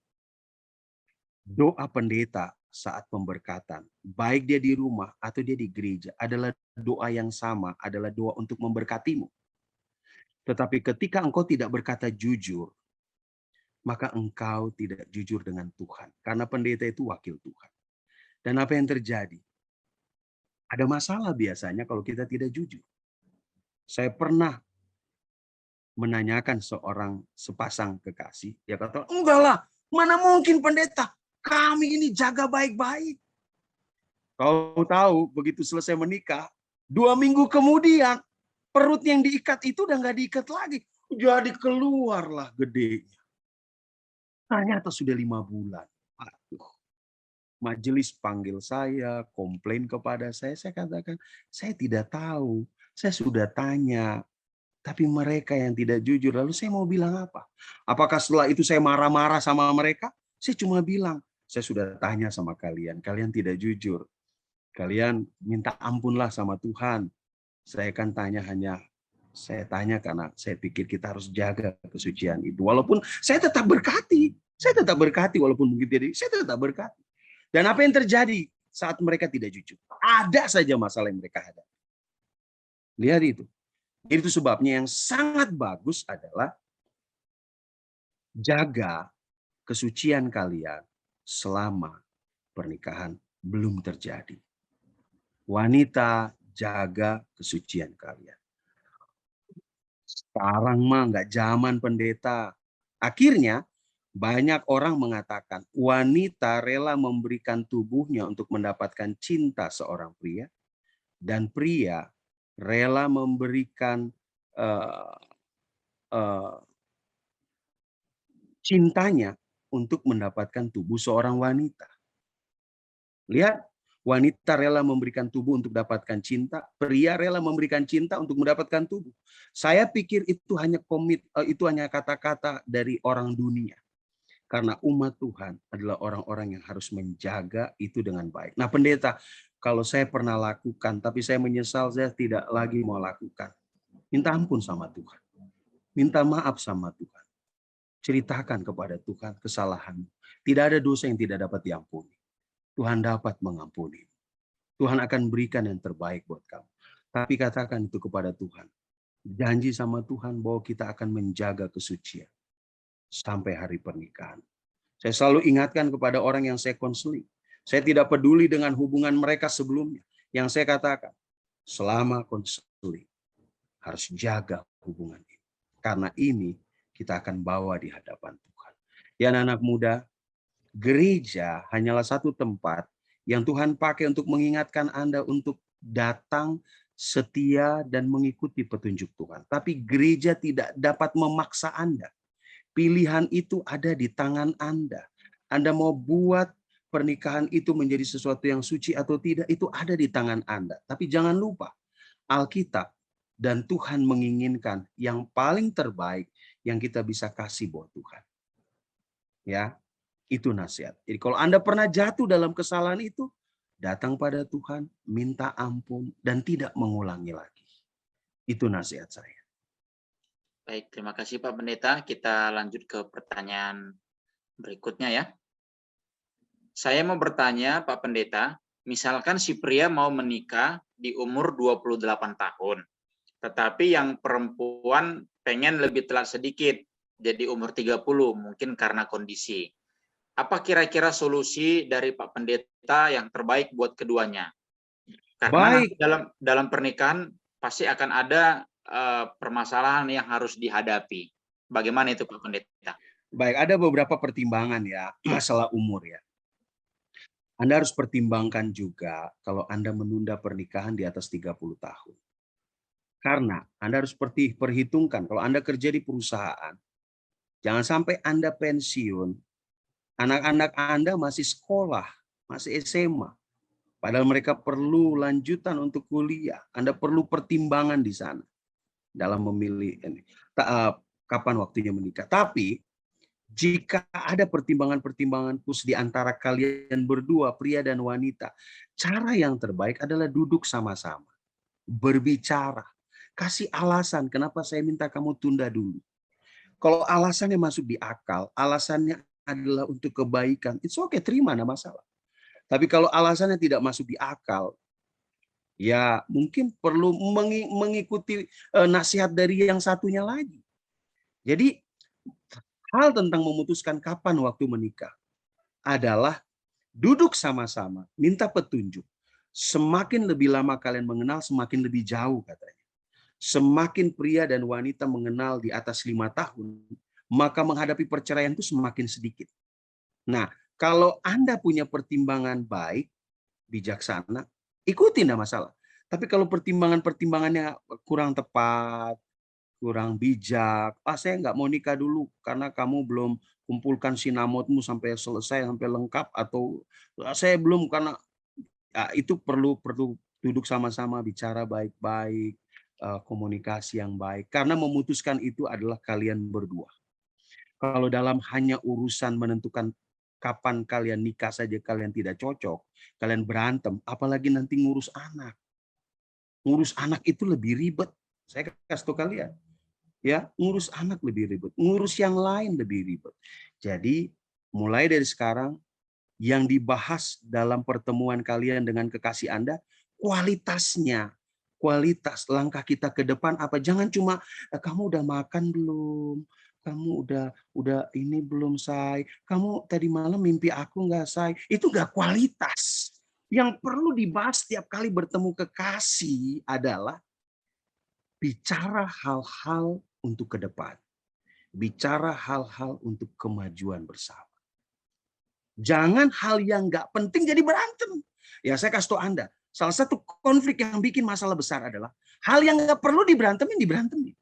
doa pendeta saat pemberkatan, baik dia di rumah atau dia di gereja, adalah doa yang sama, adalah doa untuk memberkatimu. Tetapi ketika engkau tidak berkata jujur, maka engkau tidak jujur dengan Tuhan. Karena pendeta itu wakil Tuhan. Dan apa yang terjadi? Ada masalah biasanya kalau kita tidak jujur. Saya pernah menanyakan seorang sepasang kekasih, dia kata, enggak lah, mana mungkin pendeta, kami ini jaga baik-baik. Kau tahu, begitu selesai menikah, 2 minggu kemudian, perut yang diikat itu udah nggak diikat lagi. Jadi keluarlah gedenya. Ternyata sudah 5 bulan. Aduh. Majelis panggil saya, komplain kepada saya katakan, saya tidak tahu, saya sudah tanya, tapi mereka yang tidak jujur, lalu saya mau bilang apa? Apakah setelah itu saya marah-marah sama mereka? Saya cuma bilang, saya sudah tanya sama kalian, kalian tidak jujur. Kalian minta ampunlah sama Tuhan. Saya kan saya tanya karena saya pikir kita harus jaga kesucian itu. Walaupun saya tetap berkati walaupun begitu, saya tetap berkati. Dan apa yang terjadi saat mereka tidak jujur? Ada saja masalah yang mereka hadapi. Lihat itu. Itu sebabnya yang sangat bagus adalah jaga kesucian kalian selama pernikahan belum terjadi. Wanita, jaga kesucian kalian. Sekarang mah nggak zaman pendeta. Akhirnya banyak orang mengatakan wanita rela memberikan tubuhnya untuk mendapatkan cinta seorang pria, dan pria rela memberikan cintanya untuk mendapatkan tubuh seorang wanita. Lihat, wanita rela memberikan tubuh untuk dapatkan cinta, pria rela memberikan cinta untuk mendapatkan tubuh. Saya pikir itu hanya kata-kata dari orang dunia. Karena umat Tuhan adalah orang-orang yang harus menjaga itu dengan baik. Nah, pendeta, kalau saya pernah lakukan, tapi saya menyesal, saya tidak lagi mau lakukan. Minta ampun sama Tuhan. Minta maaf sama Tuhan. Ceritakan kepada Tuhan kesalahanmu. Tidak ada dosa yang tidak dapat diampuni. Tuhan dapat mengampuni. Tuhan akan berikan yang terbaik buat kamu. Tapi katakan itu kepada Tuhan. Janji sama Tuhan bahwa kita akan menjaga kesucian sampai hari pernikahan. Saya selalu ingatkan kepada orang yang saya konseling. Saya tidak peduli dengan hubungan mereka sebelumnya. Yang saya katakan, selama konseling harus jaga hubungan ini. Karena ini kita akan bawa di hadapan Tuhan. Ya anak muda, gereja hanyalah satu tempat yang Tuhan pakai untuk mengingatkan Anda untuk datang setia dan mengikuti petunjuk Tuhan. Tapi gereja tidak dapat memaksa Anda. Pilihan itu ada di tangan Anda. Anda mau buat pernikahan itu menjadi sesuatu yang suci atau tidak, itu ada di tangan Anda. Tapi jangan lupa, Alkitab dan Tuhan menginginkan yang paling terbaik yang kita bisa kasih buat Tuhan. Ya, itu nasihat. Jadi kalau Anda pernah jatuh dalam kesalahan itu, datang pada Tuhan, minta ampun, dan tidak mengulangi lagi. Itu nasihat saya. Baik, terima kasih Pak Pendeta. Kita lanjut ke pertanyaan berikutnya ya. Saya mau bertanya Pak Pendeta, misalkan si pria mau menikah di umur 28 tahun, tetapi yang perempuan pengen lebih telat sedikit, jadi umur 30, mungkin karena kondisi. Apa kira-kira solusi dari Pak Pendeta yang terbaik buat keduanya? Karena Baik. dalam pernikahan pasti akan ada permasalahan yang harus dihadapi. Bagaimana itu Pak Pendeta? Baik, ada beberapa pertimbangan ya, masalah umur ya. Anda harus pertimbangkan juga kalau Anda menunda pernikahan di atas 30 tahun. Karena Anda harus perhitungkan, kalau Anda kerja di perusahaan, jangan sampai Anda pensiun, anak-anak Anda masih sekolah, masih SMA. Padahal mereka perlu lanjutan untuk kuliah. Anda perlu pertimbangan di sana dalam memilih ini. Kapan waktunya menikah. Tapi jika ada pertimbangan-pertimbangan khusus di antara kalian berdua, pria dan wanita, cara yang terbaik adalah duduk sama-sama. berbicara. Kasih alasan kenapa saya minta kamu tunda dulu. Kalau alasannya masuk di akal, alasannya adalah untuk kebaikan, it's okay, terima, enggak masalah. Tapi kalau alasannya tidak masuk di akal, ya mungkin perlu mengikuti nasihat dari yang satunya lagi. Jadi hal tentang memutuskan kapan waktu menikah adalah duduk sama-sama, minta petunjuk. Semakin lebih lama kalian mengenal, semakin lebih jauh katanya. Semakin pria dan wanita mengenal di atas 5 tahun, maka menghadapi perceraian itu semakin sedikit. Nah, kalau Anda punya pertimbangan baik, bijaksana, ikuti, enggak masalah. Tapi kalau pertimbangannya kurang tepat, kurang bijak, saya nggak mau nikah dulu karena kamu belum kumpulkan sinamotmu sampai selesai, sampai lengkap, atau saya belum karena itu perlu duduk sama-sama, bicara baik-baik, komunikasi yang baik. Karena memutuskan itu adalah kalian berdua. Kalau dalam hanya urusan menentukan kapan kalian nikah saja kalian tidak cocok, kalian berantem, apalagi nanti ngurus anak. Ngurus anak itu lebih ribet. Saya kasih tahu kalian. Ya, ngurus anak lebih ribet, ngurus yang lain lebih ribet. Jadi, mulai dari sekarang yang dibahas dalam pertemuan kalian dengan kekasih Anda, kualitasnya, kualitas langkah kita ke depan apa? Jangan cuma kamu udah makan belum? Kamu udah ini belum, Say? Kamu tadi malam mimpi aku nggak, Say? Itu nggak kualitas. Yang perlu dibahas setiap kali bertemu kekasih adalah bicara hal-hal untuk ke depan. Bicara hal-hal untuk kemajuan bersama. Jangan hal yang nggak penting jadi berantem. Ya, saya kasih tahu Anda, salah satu konflik yang bikin masalah besar adalah hal yang nggak perlu diberantemin.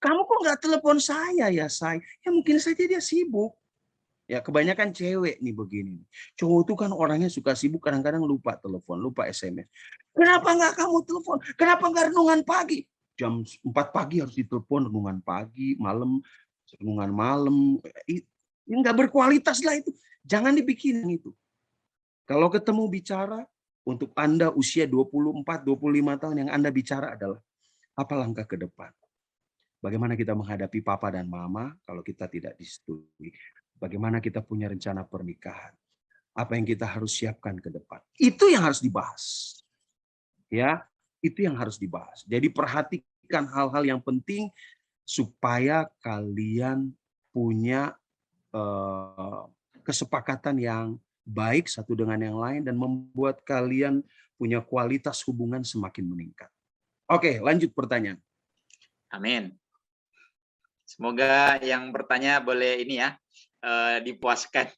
Kamu kok nggak telepon saya ya, Say? Ya mungkin saja dia sibuk. Ya, kebanyakan cewek nih begini. Cowok itu kan orangnya suka sibuk, kadang-kadang lupa telepon, lupa SMS. Kenapa nggak kamu telepon? Kenapa nggak renungan pagi? Jam 4 pagi harus ditelepon, renungan pagi, renungan malam. Ini nggak berkualitas lah itu. Jangan dibikin itu. Kalau ketemu bicara, untuk Anda usia 24, 25 tahun, yang Anda bicara adalah apa langkah ke depan? Bagaimana kita menghadapi papa dan mama kalau kita tidak disetujui? Bagaimana kita punya rencana pernikahan? Apa yang kita harus siapkan ke depan? Itu yang harus dibahas. Ya, itu yang harus dibahas. Jadi perhatikan hal-hal yang penting supaya kalian punya kesepakatan yang baik satu dengan yang lain dan membuat kalian punya kualitas hubungan semakin meningkat. Oke, lanjut pertanyaan. Amin. Semoga yang bertanya boleh ini ya, dipuaskan.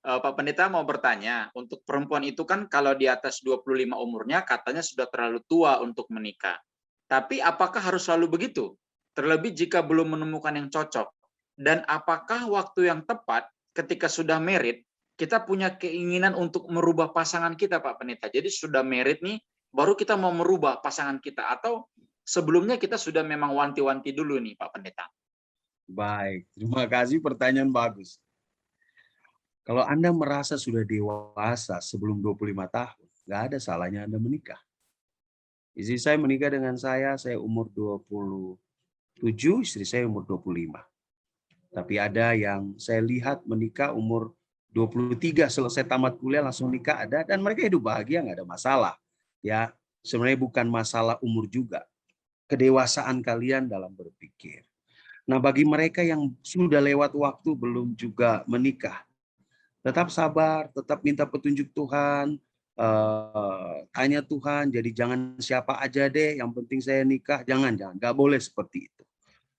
Pak Pendeta mau bertanya, untuk perempuan itu kan kalau di atas 25 umurnya katanya sudah terlalu tua untuk menikah. Tapi apakah harus selalu begitu? Terlebih jika belum menemukan yang cocok. Dan apakah waktu yang tepat ketika sudah married, kita punya keinginan untuk merubah pasangan kita, Pak Pendeta. Jadi sudah married nih, baru kita mau merubah pasangan kita. Atau sebelumnya kita sudah memang wanti-wanti dulu nih, Pak Pendeta. Baik, terima kasih, pertanyaan bagus. Kalau Anda merasa sudah dewasa sebelum 25 tahun, nggak ada salahnya Anda menikah. Istri saya menikah dengan saya umur 27, istri saya umur 25. Tapi ada yang saya lihat menikah umur 23, selesai tamat kuliah langsung nikah ada, dan mereka hidup bahagia, nggak ada masalah. Ya, sebenarnya bukan masalah umur juga. Kedewasaan kalian dalam berpikir. Nah, bagi mereka yang sudah lewat waktu belum juga menikah, tetap sabar, tetap minta petunjuk Tuhan, tanya Tuhan, jadi jangan siapa aja deh, yang penting saya nikah, jangan, nggak boleh seperti itu.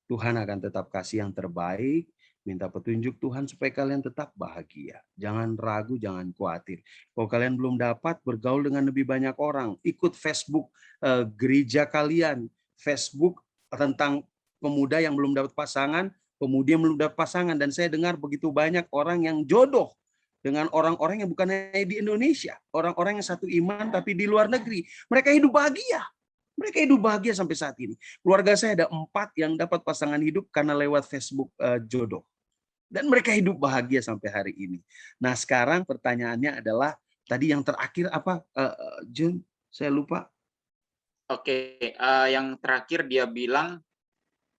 Tuhan akan tetap kasih yang terbaik, minta petunjuk Tuhan supaya kalian tetap bahagia. Jangan ragu, jangan khawatir. Kalau kalian belum dapat, bergaul dengan lebih banyak orang, ikut Facebook gereja kalian, Facebook tentang pemuda yang belum dapat pasangan, pemudi yang belum dapat pasangan, dan saya dengar begitu banyak orang yang jodoh dengan orang-orang yang bukan hanya di Indonesia, orang-orang yang satu iman tapi di luar negeri. Mereka hidup bahagia. Mereka hidup bahagia sampai saat ini. Keluarga saya ada 4 yang dapat pasangan hidup karena lewat Facebook jodoh. Dan mereka hidup bahagia sampai hari ini. Nah, sekarang pertanyaannya adalah, tadi yang terakhir apa, Jun? Saya lupa. Oke, yang terakhir dia bilang,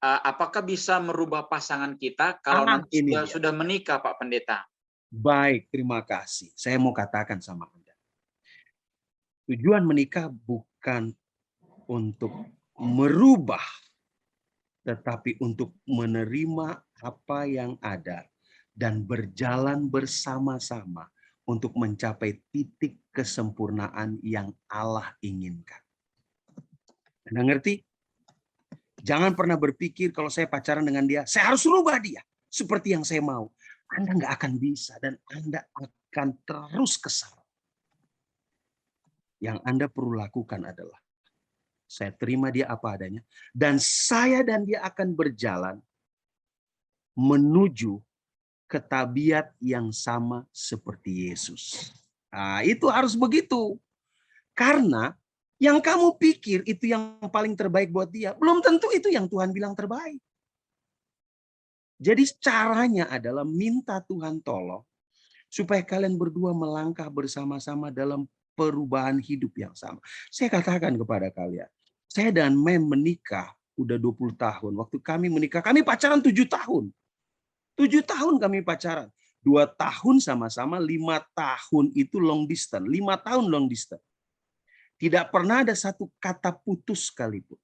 apakah bisa merubah pasangan kita kalau nanti Ini sudah menikah, Pak Pendeta? Baik, terima kasih. Saya mau katakan sama Anda. Tujuan menikah bukan untuk merubah, tetapi untuk menerima apa yang ada dan berjalan bersama-sama untuk mencapai titik kesempurnaan yang Allah inginkan. Anda ngerti? Jangan pernah berpikir kalau saya pacaran dengan dia, saya harus rubah dia seperti yang saya mau. Anda nggak akan bisa dan Anda akan terus kesal. Yang Anda perlu lakukan adalah, saya terima dia apa adanya, dan saya dan dia akan berjalan menuju ke tabiat yang sama seperti Yesus. Nah, itu harus begitu. Karena yang kamu pikir itu yang paling terbaik buat dia, belum tentu itu yang Tuhan bilang terbaik. Jadi caranya adalah minta Tuhan tolong supaya kalian berdua melangkah bersama-sama dalam perubahan hidup yang sama. Saya katakan kepada kalian, saya dan Mem menikah udah 20 tahun. Waktu kami menikah, kami pacaran 7 tahun. 7 tahun kami pacaran. 2 tahun sama-sama, 5 tahun itu long distance. 5 tahun long distance. Tidak pernah ada satu kata putus sekalipun.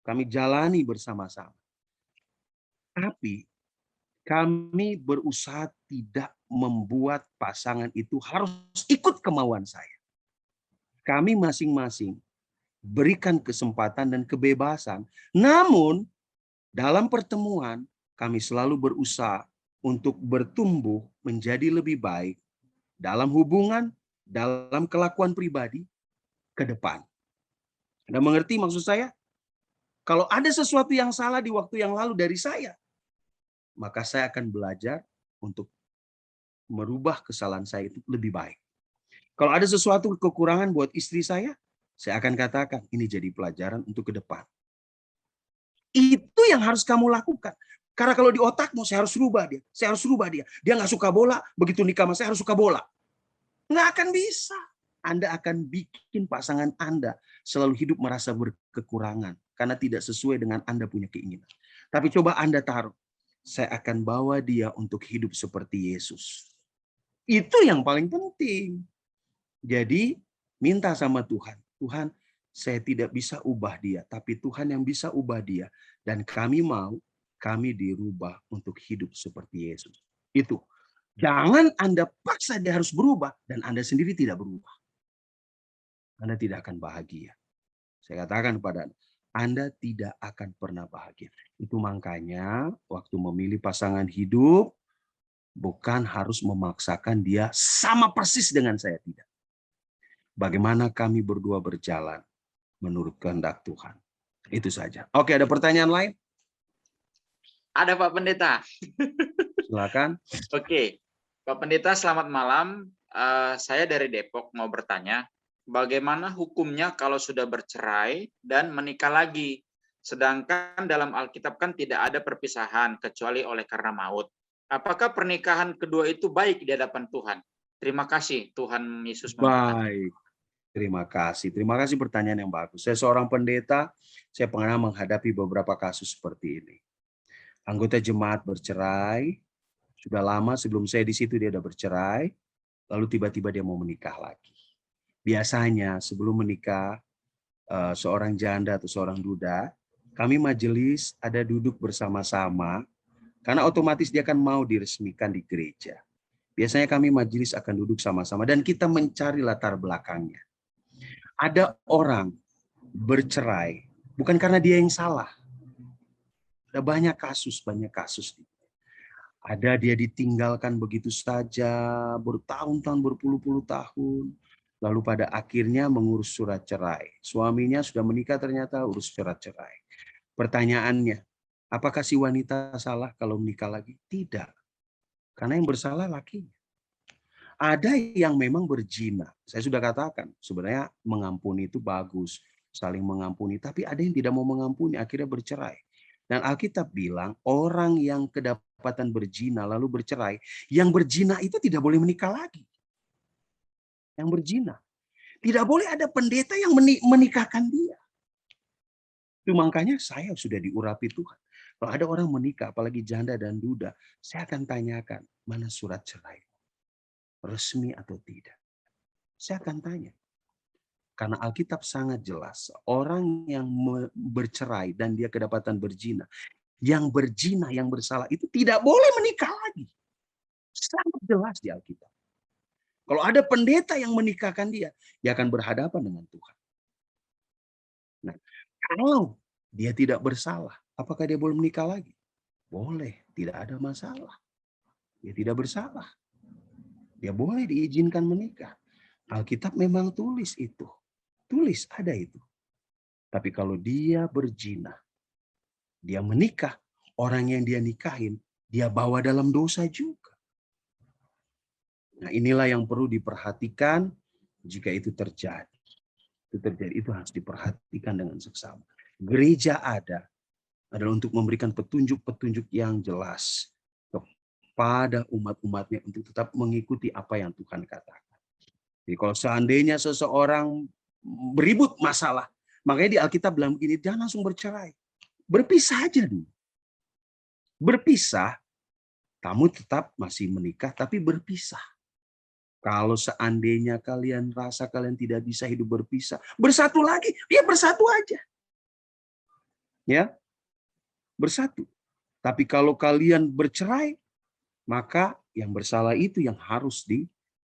Kami jalani bersama-sama. Tapi kami berusaha tidak membuat pasangan itu harus ikut kemauan saya. Kami masing-masing berikan kesempatan dan kebebasan. Namun dalam pertemuan kami selalu berusaha untuk bertumbuh menjadi lebih baik dalam hubungan, dalam kelakuan pribadi ke depan. Anda mengerti maksud saya? Kalau ada sesuatu yang salah di waktu yang lalu dari saya, maka saya akan belajar untuk merubah kesalahan saya itu lebih baik. Kalau ada sesuatu kekurangan buat istri saya akan katakan ini jadi pelajaran untuk ke depan. Itu yang harus kamu lakukan. Karena kalau di otakmu saya harus rubah dia, saya harus rubah dia. Dia nggak suka bola, begitu nikah sama saya harus suka bola. Nggak akan bisa. Anda akan bikin pasangan Anda selalu hidup merasa berkekurangan karena tidak sesuai dengan Anda punya keinginan. Tapi coba Anda taruh, saya akan bawa dia untuk hidup seperti Yesus. Itu yang paling penting. Jadi minta sama Tuhan, Tuhan, saya tidak bisa ubah dia, tapi Tuhan yang bisa ubah dia. Dan kami mau, kami dirubah untuk hidup seperti Yesus. Itu. Jangan Anda paksa dia harus berubah, dan Anda sendiri tidak berubah. Anda tidak akan bahagia. Saya katakan kepada Anda tidak akan pernah bahagia. Itu makanya waktu memilih pasangan hidup, bukan harus memaksakan dia sama persis dengan saya, tidak. Bagaimana kami berdua berjalan menurut kehendak Tuhan. Itu saja. Oke, ada pertanyaan lain? Ada Pak Pendeta. Silakan. Oke, Pak Pendeta selamat malam. Saya dari Depok mau bertanya, bagaimana hukumnya kalau sudah bercerai dan menikah lagi? Sedangkan dalam Alkitab kan tidak ada perpisahan kecuali oleh karena maut. Apakah pernikahan kedua itu baik di hadapan Tuhan? Terima kasih, Tuhan Yesus memberkati. Baik. Terima kasih. Terima kasih pertanyaan yang bagus. Saya seorang pendeta, saya pernah menghadapi beberapa kasus seperti ini. Anggota jemaat bercerai, sudah lama sebelum saya di situ dia sudah bercerai, lalu tiba-tiba dia mau menikah lagi. Biasanya sebelum menikah, seorang janda atau seorang duda, kami majelis ada duduk bersama-sama, karena otomatis dia akan mau diresmikan di gereja. Biasanya kami majelis akan duduk sama-sama dan kita mencari latar belakangnya. Ada orang bercerai bukan karena dia yang salah. Ada banyak kasus. Ada dia ditinggalkan begitu saja, bertahun-tahun, berpuluh-puluh tahun. Lalu pada akhirnya mengurus surat cerai. Suaminya sudah menikah ternyata urus surat cerai. Pertanyaannya, apakah si wanita salah kalau menikah lagi? Tidak. Karena yang bersalah lakinya. Ada yang memang berzina. Saya sudah katakan, sebenarnya mengampuni itu bagus. Saling mengampuni. Tapi ada yang tidak mau mengampuni, akhirnya bercerai. Dan Alkitab bilang, orang yang kedapatan berzina lalu bercerai, yang berzina itu tidak boleh menikah lagi. Yang berzina. Tidak boleh ada pendeta yang menikahkan dia. Itu makanya saya sudah diurapi Tuhan. Kalau ada orang menikah, apalagi janda dan duda, saya akan tanyakan, mana surat cerai? Resmi atau tidak? Saya akan tanya. Karena Alkitab sangat jelas, orang yang bercerai dan dia kedapatan berzina, yang berzina, yang bersalah itu tidak boleh menikah lagi. Sangat jelas di Alkitab. Kalau ada pendeta yang menikahkan dia akan berhadapan dengan Tuhan. Nah, kalau dia tidak bersalah, apakah dia boleh menikah lagi? Boleh, tidak ada masalah. Dia tidak bersalah. Dia boleh diizinkan menikah. Alkitab memang tulis itu. Tulis, ada itu. Tapi kalau dia berzina, dia menikah, orang yang dia nikahin, dia bawa dalam dosa juga. Nah, inilah yang perlu diperhatikan jika itu terjadi. Itu harus diperhatikan dengan seksama. Gereja adalah untuk memberikan petunjuk-petunjuk yang jelas kepada umat-umatnya untuk tetap mengikuti apa yang Tuhan katakan. Jadi kalau seandainya seseorang beribut masalah, makanya di Alkitab bilang begini, jangan langsung bercerai. Berpisah aja dulu. Berpisah, kamu tetap masih menikah, tapi berpisah. Kalau seandainya kalian rasa kalian tidak bisa hidup berpisah, bersatu lagi, ya bersatu aja. Ya, bersatu. Tapi kalau kalian bercerai, maka yang bersalah itu yang harus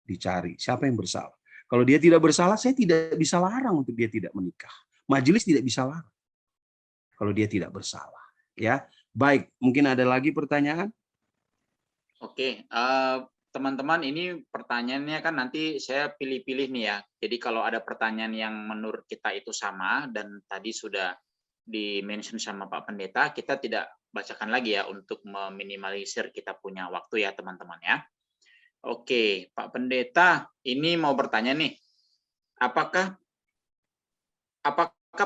dicari. Siapa yang bersalah? Kalau dia tidak bersalah, saya tidak bisa larang untuk dia tidak menikah. Majelis tidak bisa larang. Kalau dia tidak bersalah. Ya, baik. Mungkin ada lagi pertanyaan? Oke, teman-teman, ini pertanyaannya kan nanti saya pilih-pilih nih ya. Jadi kalau ada pertanyaan yang menurut kita itu sama dan tadi sudah di-mention sama Pak Pendeta, kita tidak bacakan lagi ya untuk meminimalisir kita punya waktu ya teman-teman ya. Oke, Pak Pendeta, ini mau bertanya nih. Apakah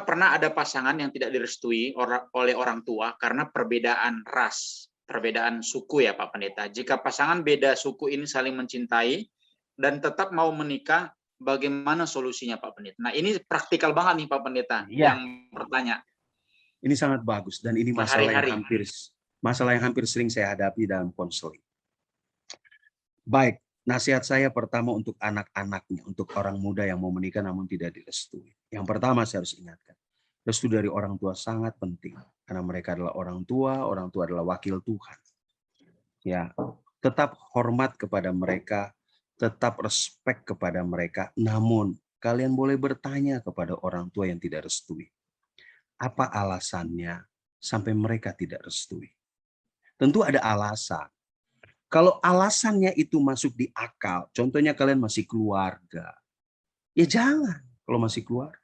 pernah ada pasangan yang tidak direstui oleh orang tua karena perbedaan ras? Perbedaan suku ya Pak Pendeta. Jika pasangan beda suku ini saling mencintai dan tetap mau menikah, bagaimana solusinya Pak Pendeta? Nah ini praktikal banget nih Pak Pendeta yang bertanya. Ini sangat bagus dan ini masalah yang hampir sering saya hadapi dalam konseling. Baik, nasihat saya pertama untuk anak-anaknya, untuk orang muda yang mau menikah namun tidak direstui. Yang pertama saya harus ingatkan, restu dari orang tua sangat penting karena mereka adalah orang tua adalah wakil Tuhan. Ya, tetap hormat kepada mereka, tetap respect kepada mereka. Namun kalian boleh bertanya kepada orang tua yang tidak restui. Apa alasannya sampai mereka tidak restui? Tentu ada alasan. Kalau alasannya itu masuk di akal, contohnya kalian masih keluarga, ya jangan kalau masih keluarga.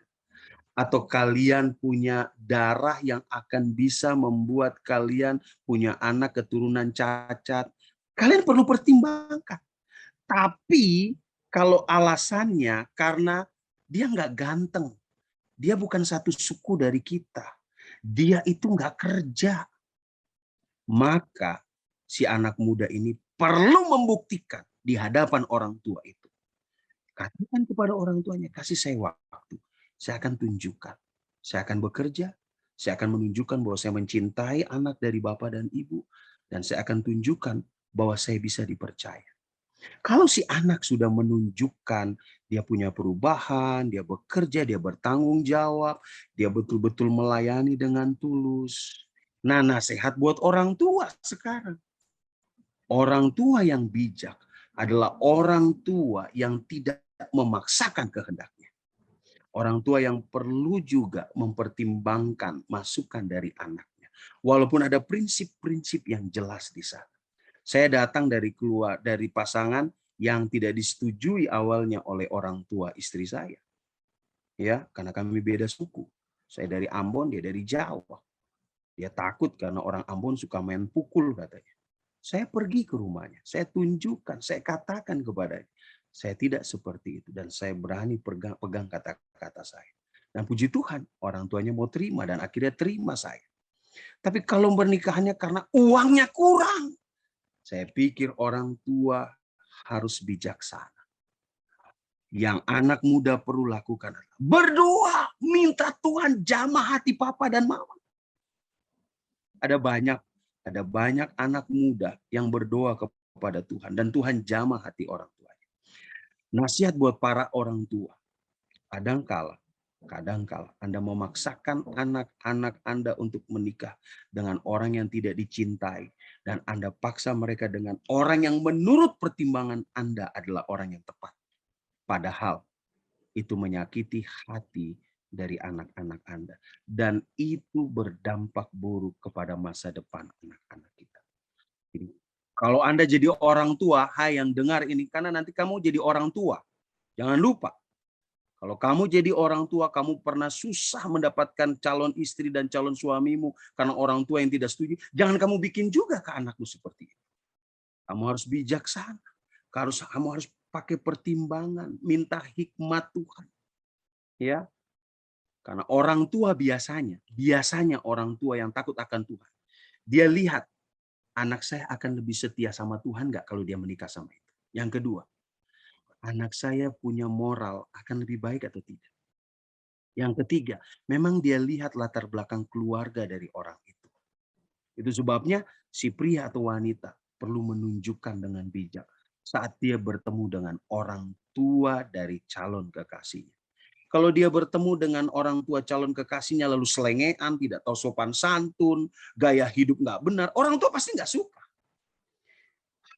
Atau kalian punya darah yang akan bisa membuat kalian punya anak keturunan cacat, kalian perlu pertimbangkan. Tapi kalau alasannya karena dia nggak ganteng, dia bukan satu suku dari kita, dia itu nggak kerja, maka si anak muda ini perlu membuktikan di hadapan orang tua itu. Katakan kepada orang tuanya, kasih saya waktu. Saya akan tunjukkan. Saya akan bekerja. Saya akan menunjukkan bahwa saya mencintai anak dari bapak dan ibu. Dan saya akan tunjukkan bahwa saya bisa dipercaya. Kalau si anak sudah menunjukkan dia punya perubahan, dia bekerja, dia bertanggung jawab, dia betul-betul melayani dengan tulus. Nah, nasihat buat orang tua sekarang. Orang tua yang bijak adalah orang tua yang tidak memaksakan kehendaknya. Orang tua yang perlu juga mempertimbangkan masukan dari anaknya. Walaupun ada prinsip-prinsip yang jelas di sana. Saya datang dari pasangan yang tidak disetujui awalnya oleh orang tua istri saya. Ya, karena kami beda suku. Saya dari Ambon, dia dari Jawa. Dia takut karena orang Ambon suka main pukul katanya. Saya pergi ke rumahnya, saya tunjukkan, saya katakan kepadanya, saya tidak seperti itu dan saya berani pegang kata-kata saya. Dan puji Tuhan, orang tuanya mau terima dan akhirnya terima saya. Tapi kalau pernikahannya karena uangnya kurang, saya pikir orang tua harus bijaksana. Yang anak muda perlu lakukan adalah berdoa, minta Tuhan jamah hati papa dan mama. Ada banyak anak muda yang berdoa kepada Tuhan dan Tuhan jamah hati orang tuanya. Nasihat buat para orang tua. Kadangkala Anda memaksakan anak-anak Anda untuk menikah dengan orang yang tidak dicintai dan Anda paksa mereka dengan orang yang menurut pertimbangan Anda adalah orang yang tepat. Padahal itu menyakiti hati dari anak-anak Anda. Dan itu berdampak buruk kepada masa depan anak-anak kita. Jadi, kalau Anda jadi orang tua, hai yang dengar ini, karena nanti kamu jadi orang tua. Jangan lupa, kalau kamu jadi orang tua, kamu pernah susah mendapatkan calon istri dan calon suamimu karena orang tua yang tidak setuju. Jangan kamu bikin juga ke anakmu seperti itu. Kamu harus bijaksana. Kamu harus pakai pertimbangan, minta hikmat Tuhan. Ya, karena orang tua biasanya orang tua yang takut akan Tuhan. Dia lihat anak saya akan lebih setia sama Tuhan nggak kalau dia menikah sama itu. Yang kedua, anak saya punya moral akan lebih baik atau tidak. Yang ketiga, memang dia lihat latar belakang keluarga dari orang itu. Itu sebabnya si pria atau wanita perlu menunjukkan dengan bijak saat dia bertemu dengan orang tua dari calon kekasihnya. Kalau dia bertemu dengan orang tua calon kekasihnya lalu selengean, tidak tahu sopan santun, gaya hidup nggak benar, orang tua pasti nggak suka.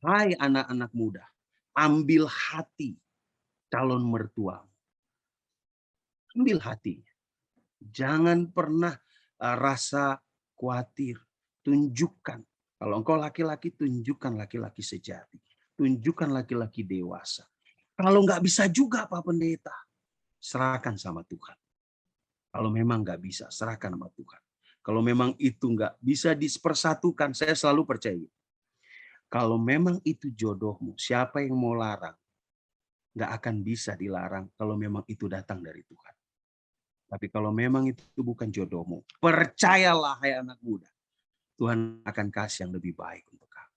Hai anak-anak muda, ambil hati calon mertua. Ambil hatinya. Jangan pernah rasa khawatir. Tunjukkan. Kalau engkau laki-laki, tunjukkan laki-laki sejati. Tunjukkan laki-laki dewasa. Kalau nggak bisa juga Pak Pendeta, serahkan sama Tuhan. Kalau memang nggak bisa, serahkan sama Tuhan. Kalau memang itu nggak bisa dipersatukan, saya selalu percaya. Kalau memang itu jodohmu, siapa yang mau larang? Nggak akan bisa dilarang kalau memang itu datang dari Tuhan. Tapi kalau memang itu bukan jodohmu, percayalah hai anak muda, Tuhan akan kasih yang lebih baik untuk kamu.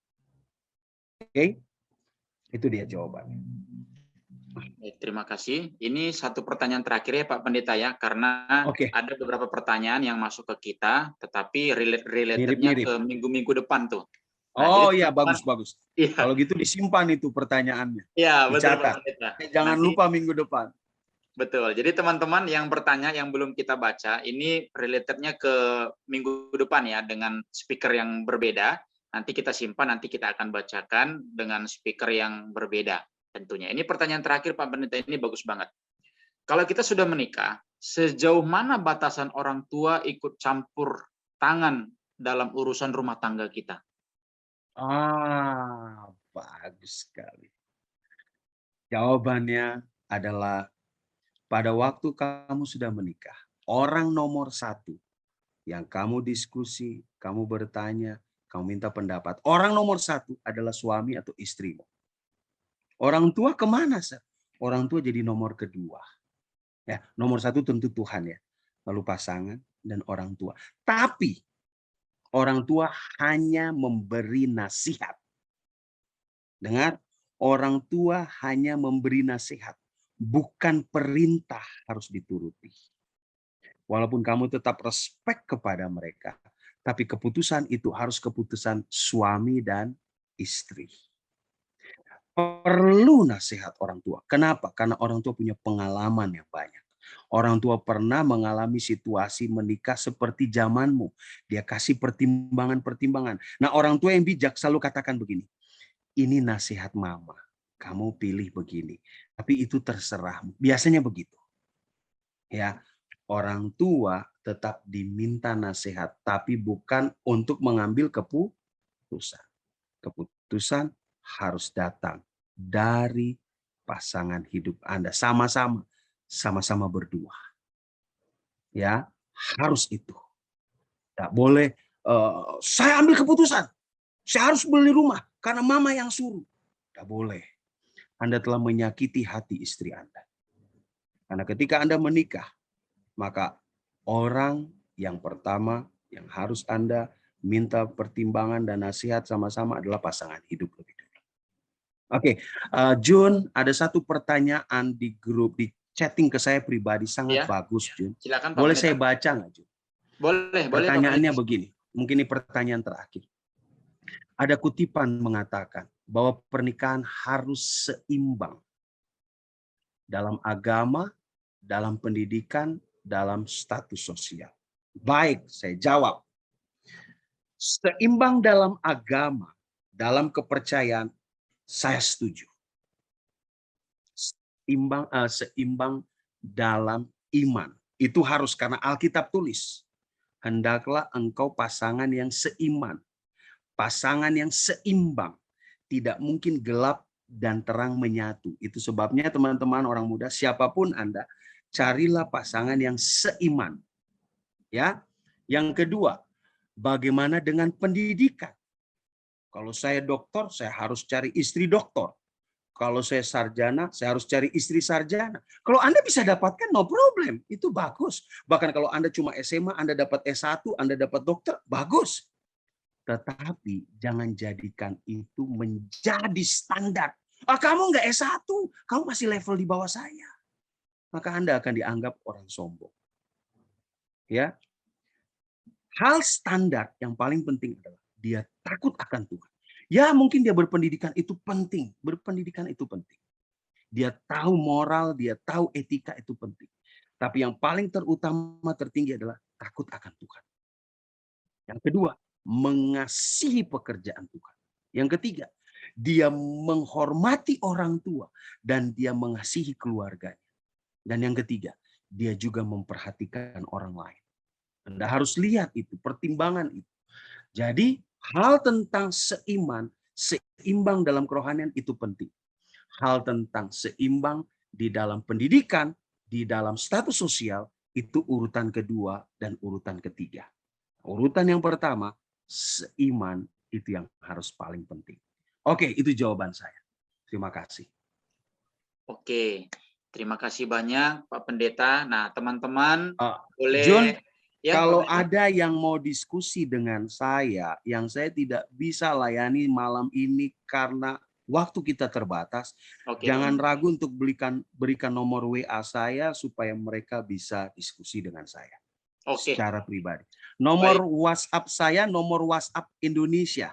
Oke? Itu dia jawabannya. Baik, terima kasih. Ini satu pertanyaan terakhir ya Pak Pendeta ya, karena ada beberapa pertanyaan yang masuk ke kita, tetapi relatednya ke minggu-minggu depan tuh. Oh iya, bagus. Iya. Kalau gitu disimpan itu pertanyaannya. Iya, betul Pak Pendeta. Jangan lupa minggu depan. Betul. Jadi teman-teman yang bertanya yang belum kita baca, ini relatednya ke minggu depan ya, dengan speaker yang berbeda. Nanti kita simpan, nanti kita akan bacakan dengan speaker yang berbeda tentunya. Ini pertanyaan terakhir Pak Pendeta, ini bagus banget. Kalau kita sudah menikah, sejauh mana batasan orang tua ikut campur tangan dalam urusan rumah tangga kita? Bagus sekali. Jawabannya adalah pada waktu kamu sudah menikah, orang nomor satu yang kamu diskusi, kamu bertanya, kamu minta pendapat, orang nomor satu adalah suami atau istrimu. Orang tua kemana, Sir? Orang tua jadi nomor kedua. Ya, nomor satu tentu Tuhan ya, lalu pasangan dan orang tua. Tapi orang tua hanya memberi nasihat. Dengar, orang tua hanya memberi nasihat, bukan perintah harus dituruti. Walaupun kamu tetap respect kepada mereka, tapi keputusan itu harus keputusan suami dan istri. Perlu nasihat orang tua. Kenapa? Karena orang tua punya pengalaman yang banyak. Orang tua pernah mengalami situasi menikah seperti zamanmu. Dia kasih pertimbangan-pertimbangan. Nah, orang tua yang bijak selalu katakan begini, ini nasihat mama, kamu pilih begini. Tapi itu terserah. Biasanya begitu. Ya, orang tua tetap diminta nasihat, tapi bukan untuk mengambil keputusan. Keputusan harus datang dari pasangan hidup Anda. Sama-sama berdua. Ya, harus itu. Tidak boleh, saya ambil keputusan. Saya harus beli rumah karena mama yang suruh. Tidak boleh. Anda telah menyakiti hati istri Anda. Karena ketika Anda menikah, maka orang yang pertama yang harus Anda minta pertimbangan dan nasihat sama-sama adalah pasangan hidup lebih dulu. Oke, Jun, ada satu pertanyaan di grup, di chatting ke saya pribadi, sangat bagus, Jun. Silakan Pak Boleh Pendeta. saya baca nggak, Jun? Boleh Pak Pertanyaannya Pendeta. begini, mungkin ini pertanyaan terakhir. Ada kutipan mengatakan bahwa pernikahan harus seimbang dalam agama, dalam pendidikan, dalam status sosial. Baik, saya jawab. Seimbang dalam agama, dalam kepercayaan, saya setuju. Seimbang dalam iman. Itu harus, karena Alkitab tulis. Hendaklah engkau pasangan yang seiman. Pasangan yang seimbang. Tidak mungkin gelap dan terang menyatu. Itu sebabnya teman-teman orang muda, siapapun Anda, carilah pasangan yang seiman. Ya. Yang kedua, bagaimana dengan pendidikan? Kalau saya dokter, saya harus cari istri dokter. Kalau saya sarjana, saya harus cari istri sarjana. Kalau Anda bisa dapatkan, no problem. Itu bagus. Bahkan kalau Anda cuma SMA, Anda dapat S1, Anda dapat dokter, bagus. Tetapi jangan jadikan itu menjadi standar. Kamu nggak S1, kamu masih level di bawah saya. Maka Anda akan dianggap orang sombong. Ya. Hal standar yang paling penting adalah dia takut akan Tuhan. Ya, mungkin dia berpendidikan itu penting. Berpendidikan itu penting. Dia tahu moral, dia tahu etika itu penting. Tapi yang paling terutama, tertinggi adalah takut akan Tuhan. Yang kedua, mengasihi pekerjaan Tuhan. Yang ketiga, dia menghormati orang tua dan dia mengasihi keluarganya. Dan yang ketiga, dia juga memperhatikan orang lain. Anda harus lihat itu, pertimbangan itu. Jadi, hal tentang seimbang dalam kerohanian itu penting. Hal tentang seimbang di dalam pendidikan, di dalam status sosial, itu urutan kedua dan urutan ketiga. Urutan yang pertama, seiman, itu yang harus paling penting. Oke, itu jawaban saya. Terima kasih. Oke, terima kasih banyak Pak Pendeta. Nah, teman-teman boleh... John, ya, kalau ada yang mau diskusi dengan saya, yang saya tidak bisa layani malam ini karena waktu kita terbatas, jangan ragu untuk berikan nomor WA saya supaya mereka bisa diskusi dengan saya secara pribadi. Nomor WhatsApp saya, nomor WhatsApp Indonesia.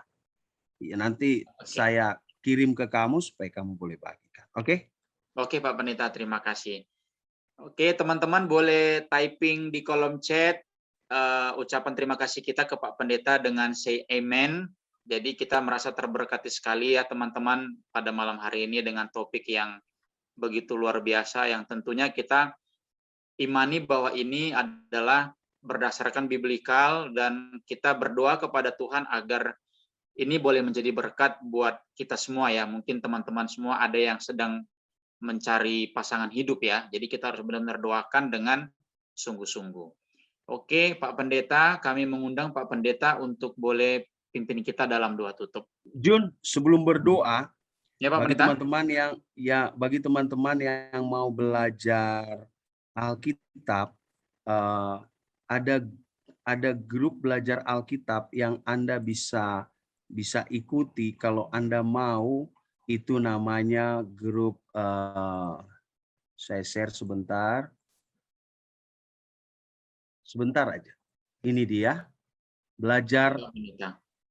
Ya, nanti saya kirim ke kamu supaya kamu boleh bagikan. Oke? Oke, Pak Pendeta, terima kasih. Oke, teman-teman boleh typing di kolom chat ucapan terima kasih kita ke Pak Pendeta dengan say amen. Jadi kita merasa terberkati sekali ya teman-teman pada malam hari ini dengan topik yang begitu luar biasa yang tentunya kita imani bahwa ini adalah berdasarkan biblikal dan kita berdoa kepada Tuhan agar ini boleh menjadi berkat buat kita semua ya. Mungkin teman-teman semua ada yang sedang mencari pasangan hidup ya. Jadi kita harus benar-benar doakan dengan sungguh-sungguh. Oke, Pak Pendeta, kami mengundang Pak Pendeta untuk boleh pimpin kita dalam doa tutup. Jun, sebelum berdoa, ya, Pak bagi teman-teman yang mau belajar Alkitab, ada grup belajar Alkitab yang Anda bisa ikuti kalau Anda mau. Itu namanya grup, saya share sebentar. Sebentar aja. Ini dia,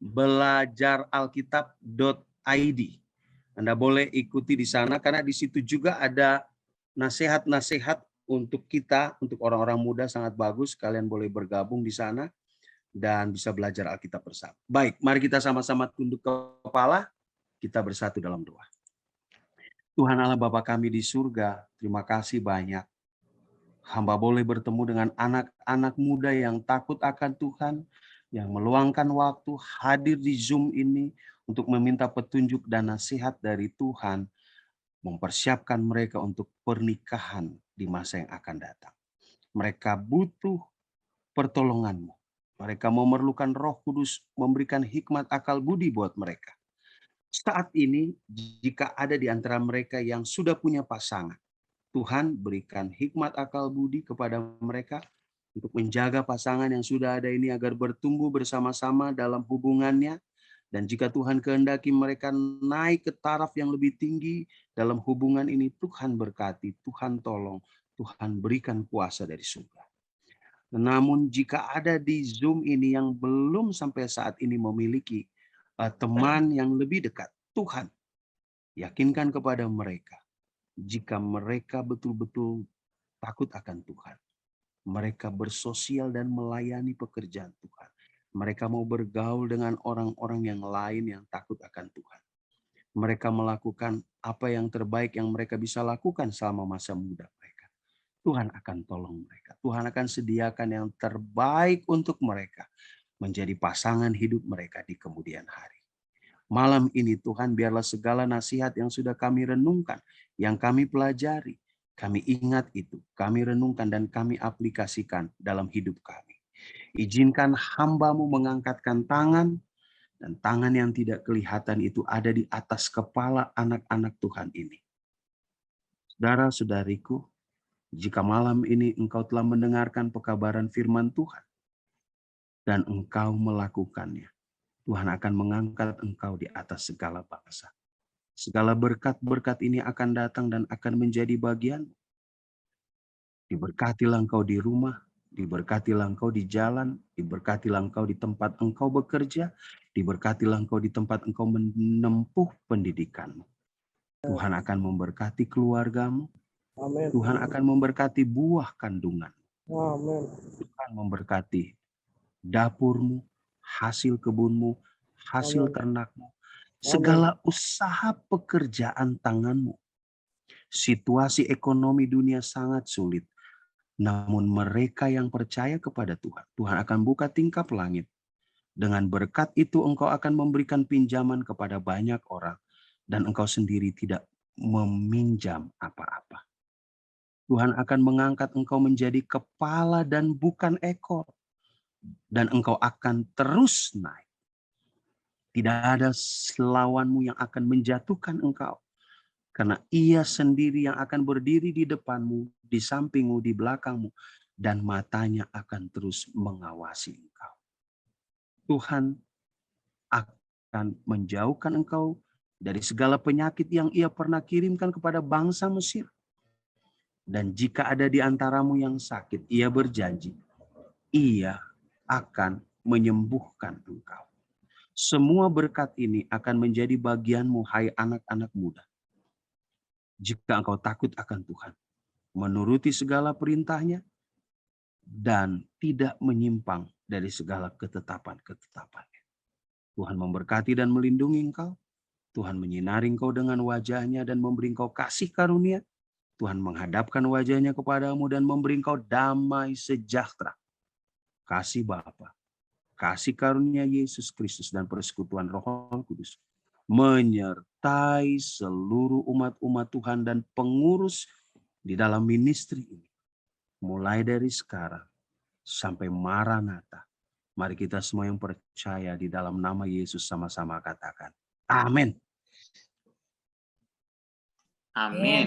belajaralkitab.id. Anda boleh ikuti di sana karena di situ juga ada nasihat-nasihat untuk kita, untuk orang-orang muda, sangat bagus. Kalian boleh bergabung di sana dan bisa belajar Alkitab bersama. Baik, mari kita sama-sama tunduk kepala, kita bersatu dalam doa. Tuhan Allah Bapa kami di surga, terima kasih banyak. Hamba boleh bertemu dengan anak-anak muda yang takut akan Tuhan, yang meluangkan waktu hadir di Zoom ini untuk meminta petunjuk dan nasihat dari Tuhan, mempersiapkan mereka untuk pernikahan di masa yang akan datang. Mereka butuh pertolongan-Mu. Mereka memerlukan Roh Kudus memberikan hikmat akal budi buat mereka. Saat ini, jika ada di antara mereka yang sudah punya pasangan, Tuhan berikan hikmat akal budi kepada mereka untuk menjaga pasangan yang sudah ada ini agar bertumbuh bersama-sama dalam hubungannya Dan jika Tuhan kehendaki mereka naik ke taraf yang lebih tinggi dalam hubungan ini, Tuhan berkati, Tuhan tolong, Tuhan berikan kuasa dari surga. Namun jika ada di Zoom ini yang belum sampai saat ini memiliki teman yang lebih dekat, Tuhan yakinkan kepada mereka, jika mereka betul-betul takut akan Tuhan, mereka bersosial dan melayani pekerjaan Tuhan. Mereka mau bergaul dengan orang-orang yang lain yang takut akan Tuhan. Mereka melakukan apa yang terbaik yang mereka bisa lakukan selama masa muda mereka. Tuhan akan tolong mereka. Tuhan akan sediakan yang terbaik untuk mereka menjadi pasangan hidup mereka di kemudian hari. Malam ini Tuhan, biarlah segala nasihat yang sudah kami renungkan, yang kami pelajari, kami ingat itu, kami renungkan dan kami aplikasikan dalam hidup kami. Izinkan hamba-Mu mengangkatkan tangan, dan tangan yang tidak kelihatan itu ada di atas kepala anak-anak Tuhan ini. Saudara-saudariku, jika malam ini engkau telah mendengarkan pekabaran firman Tuhan, dan engkau melakukannya, Tuhan akan mengangkat engkau di atas segala bangsa. Segala berkat-berkat ini akan datang dan akan menjadi bagian. Diberkatilah engkau di rumah, diberkatilah engkau di jalan, diberkatilah engkau di tempat engkau bekerja, diberkatilah engkau di tempat engkau menempuh pendidikanmu. Tuhan akan memberkati keluargamu. Amin. Tuhan akan memberkati buah kandungan. Amin. Tuhan memberkati dapurmu, hasil kebunmu, hasil ternakmu, segala usaha pekerjaan tanganmu. Situasi ekonomi dunia sangat sulit. Namun mereka yang percaya kepada Tuhan, Tuhan akan buka tingkap langit. Dengan berkat itu engkau akan memberikan pinjaman kepada banyak orang. Dan engkau sendiri tidak meminjam apa-apa. Tuhan akan mengangkat engkau menjadi kepala dan bukan ekor. Dan engkau akan terus naik. Tidak ada lawanmu yang akan menjatuhkan engkau. Karena ia sendiri yang akan berdiri di depanmu, di sampingmu, di belakangmu. Dan matanya akan terus mengawasi engkau. Tuhan akan menjauhkan engkau dari segala penyakit yang ia pernah kirimkan kepada bangsa Mesir. Dan jika ada di antaramu yang sakit, ia berjanji, ia akan menyembuhkan engkau. Semua berkat ini akan menjadi bagianmu, hai anak-anak muda. Jika engkau takut akan Tuhan, menuruti segala perintahnya, dan tidak menyimpang dari segala ketetapan-ketetapannya. Tuhan memberkati dan melindungi engkau. Tuhan menyinari engkau dengan wajahnya dan memberi engkau kasih karunia. Tuhan menghadapkan wajahnya kepadamu dan memberi engkau damai sejahtera. Kasih Bapa, kasih karunia Yesus Kristus dan persekutuan Roh Kudus menyertai seluruh umat-umat Tuhan dan pengurus di dalam ministry ini. Mulai dari sekarang sampai Maranatha. Mari kita semua yang percaya di dalam nama Yesus sama-sama katakan. Amin. Amin.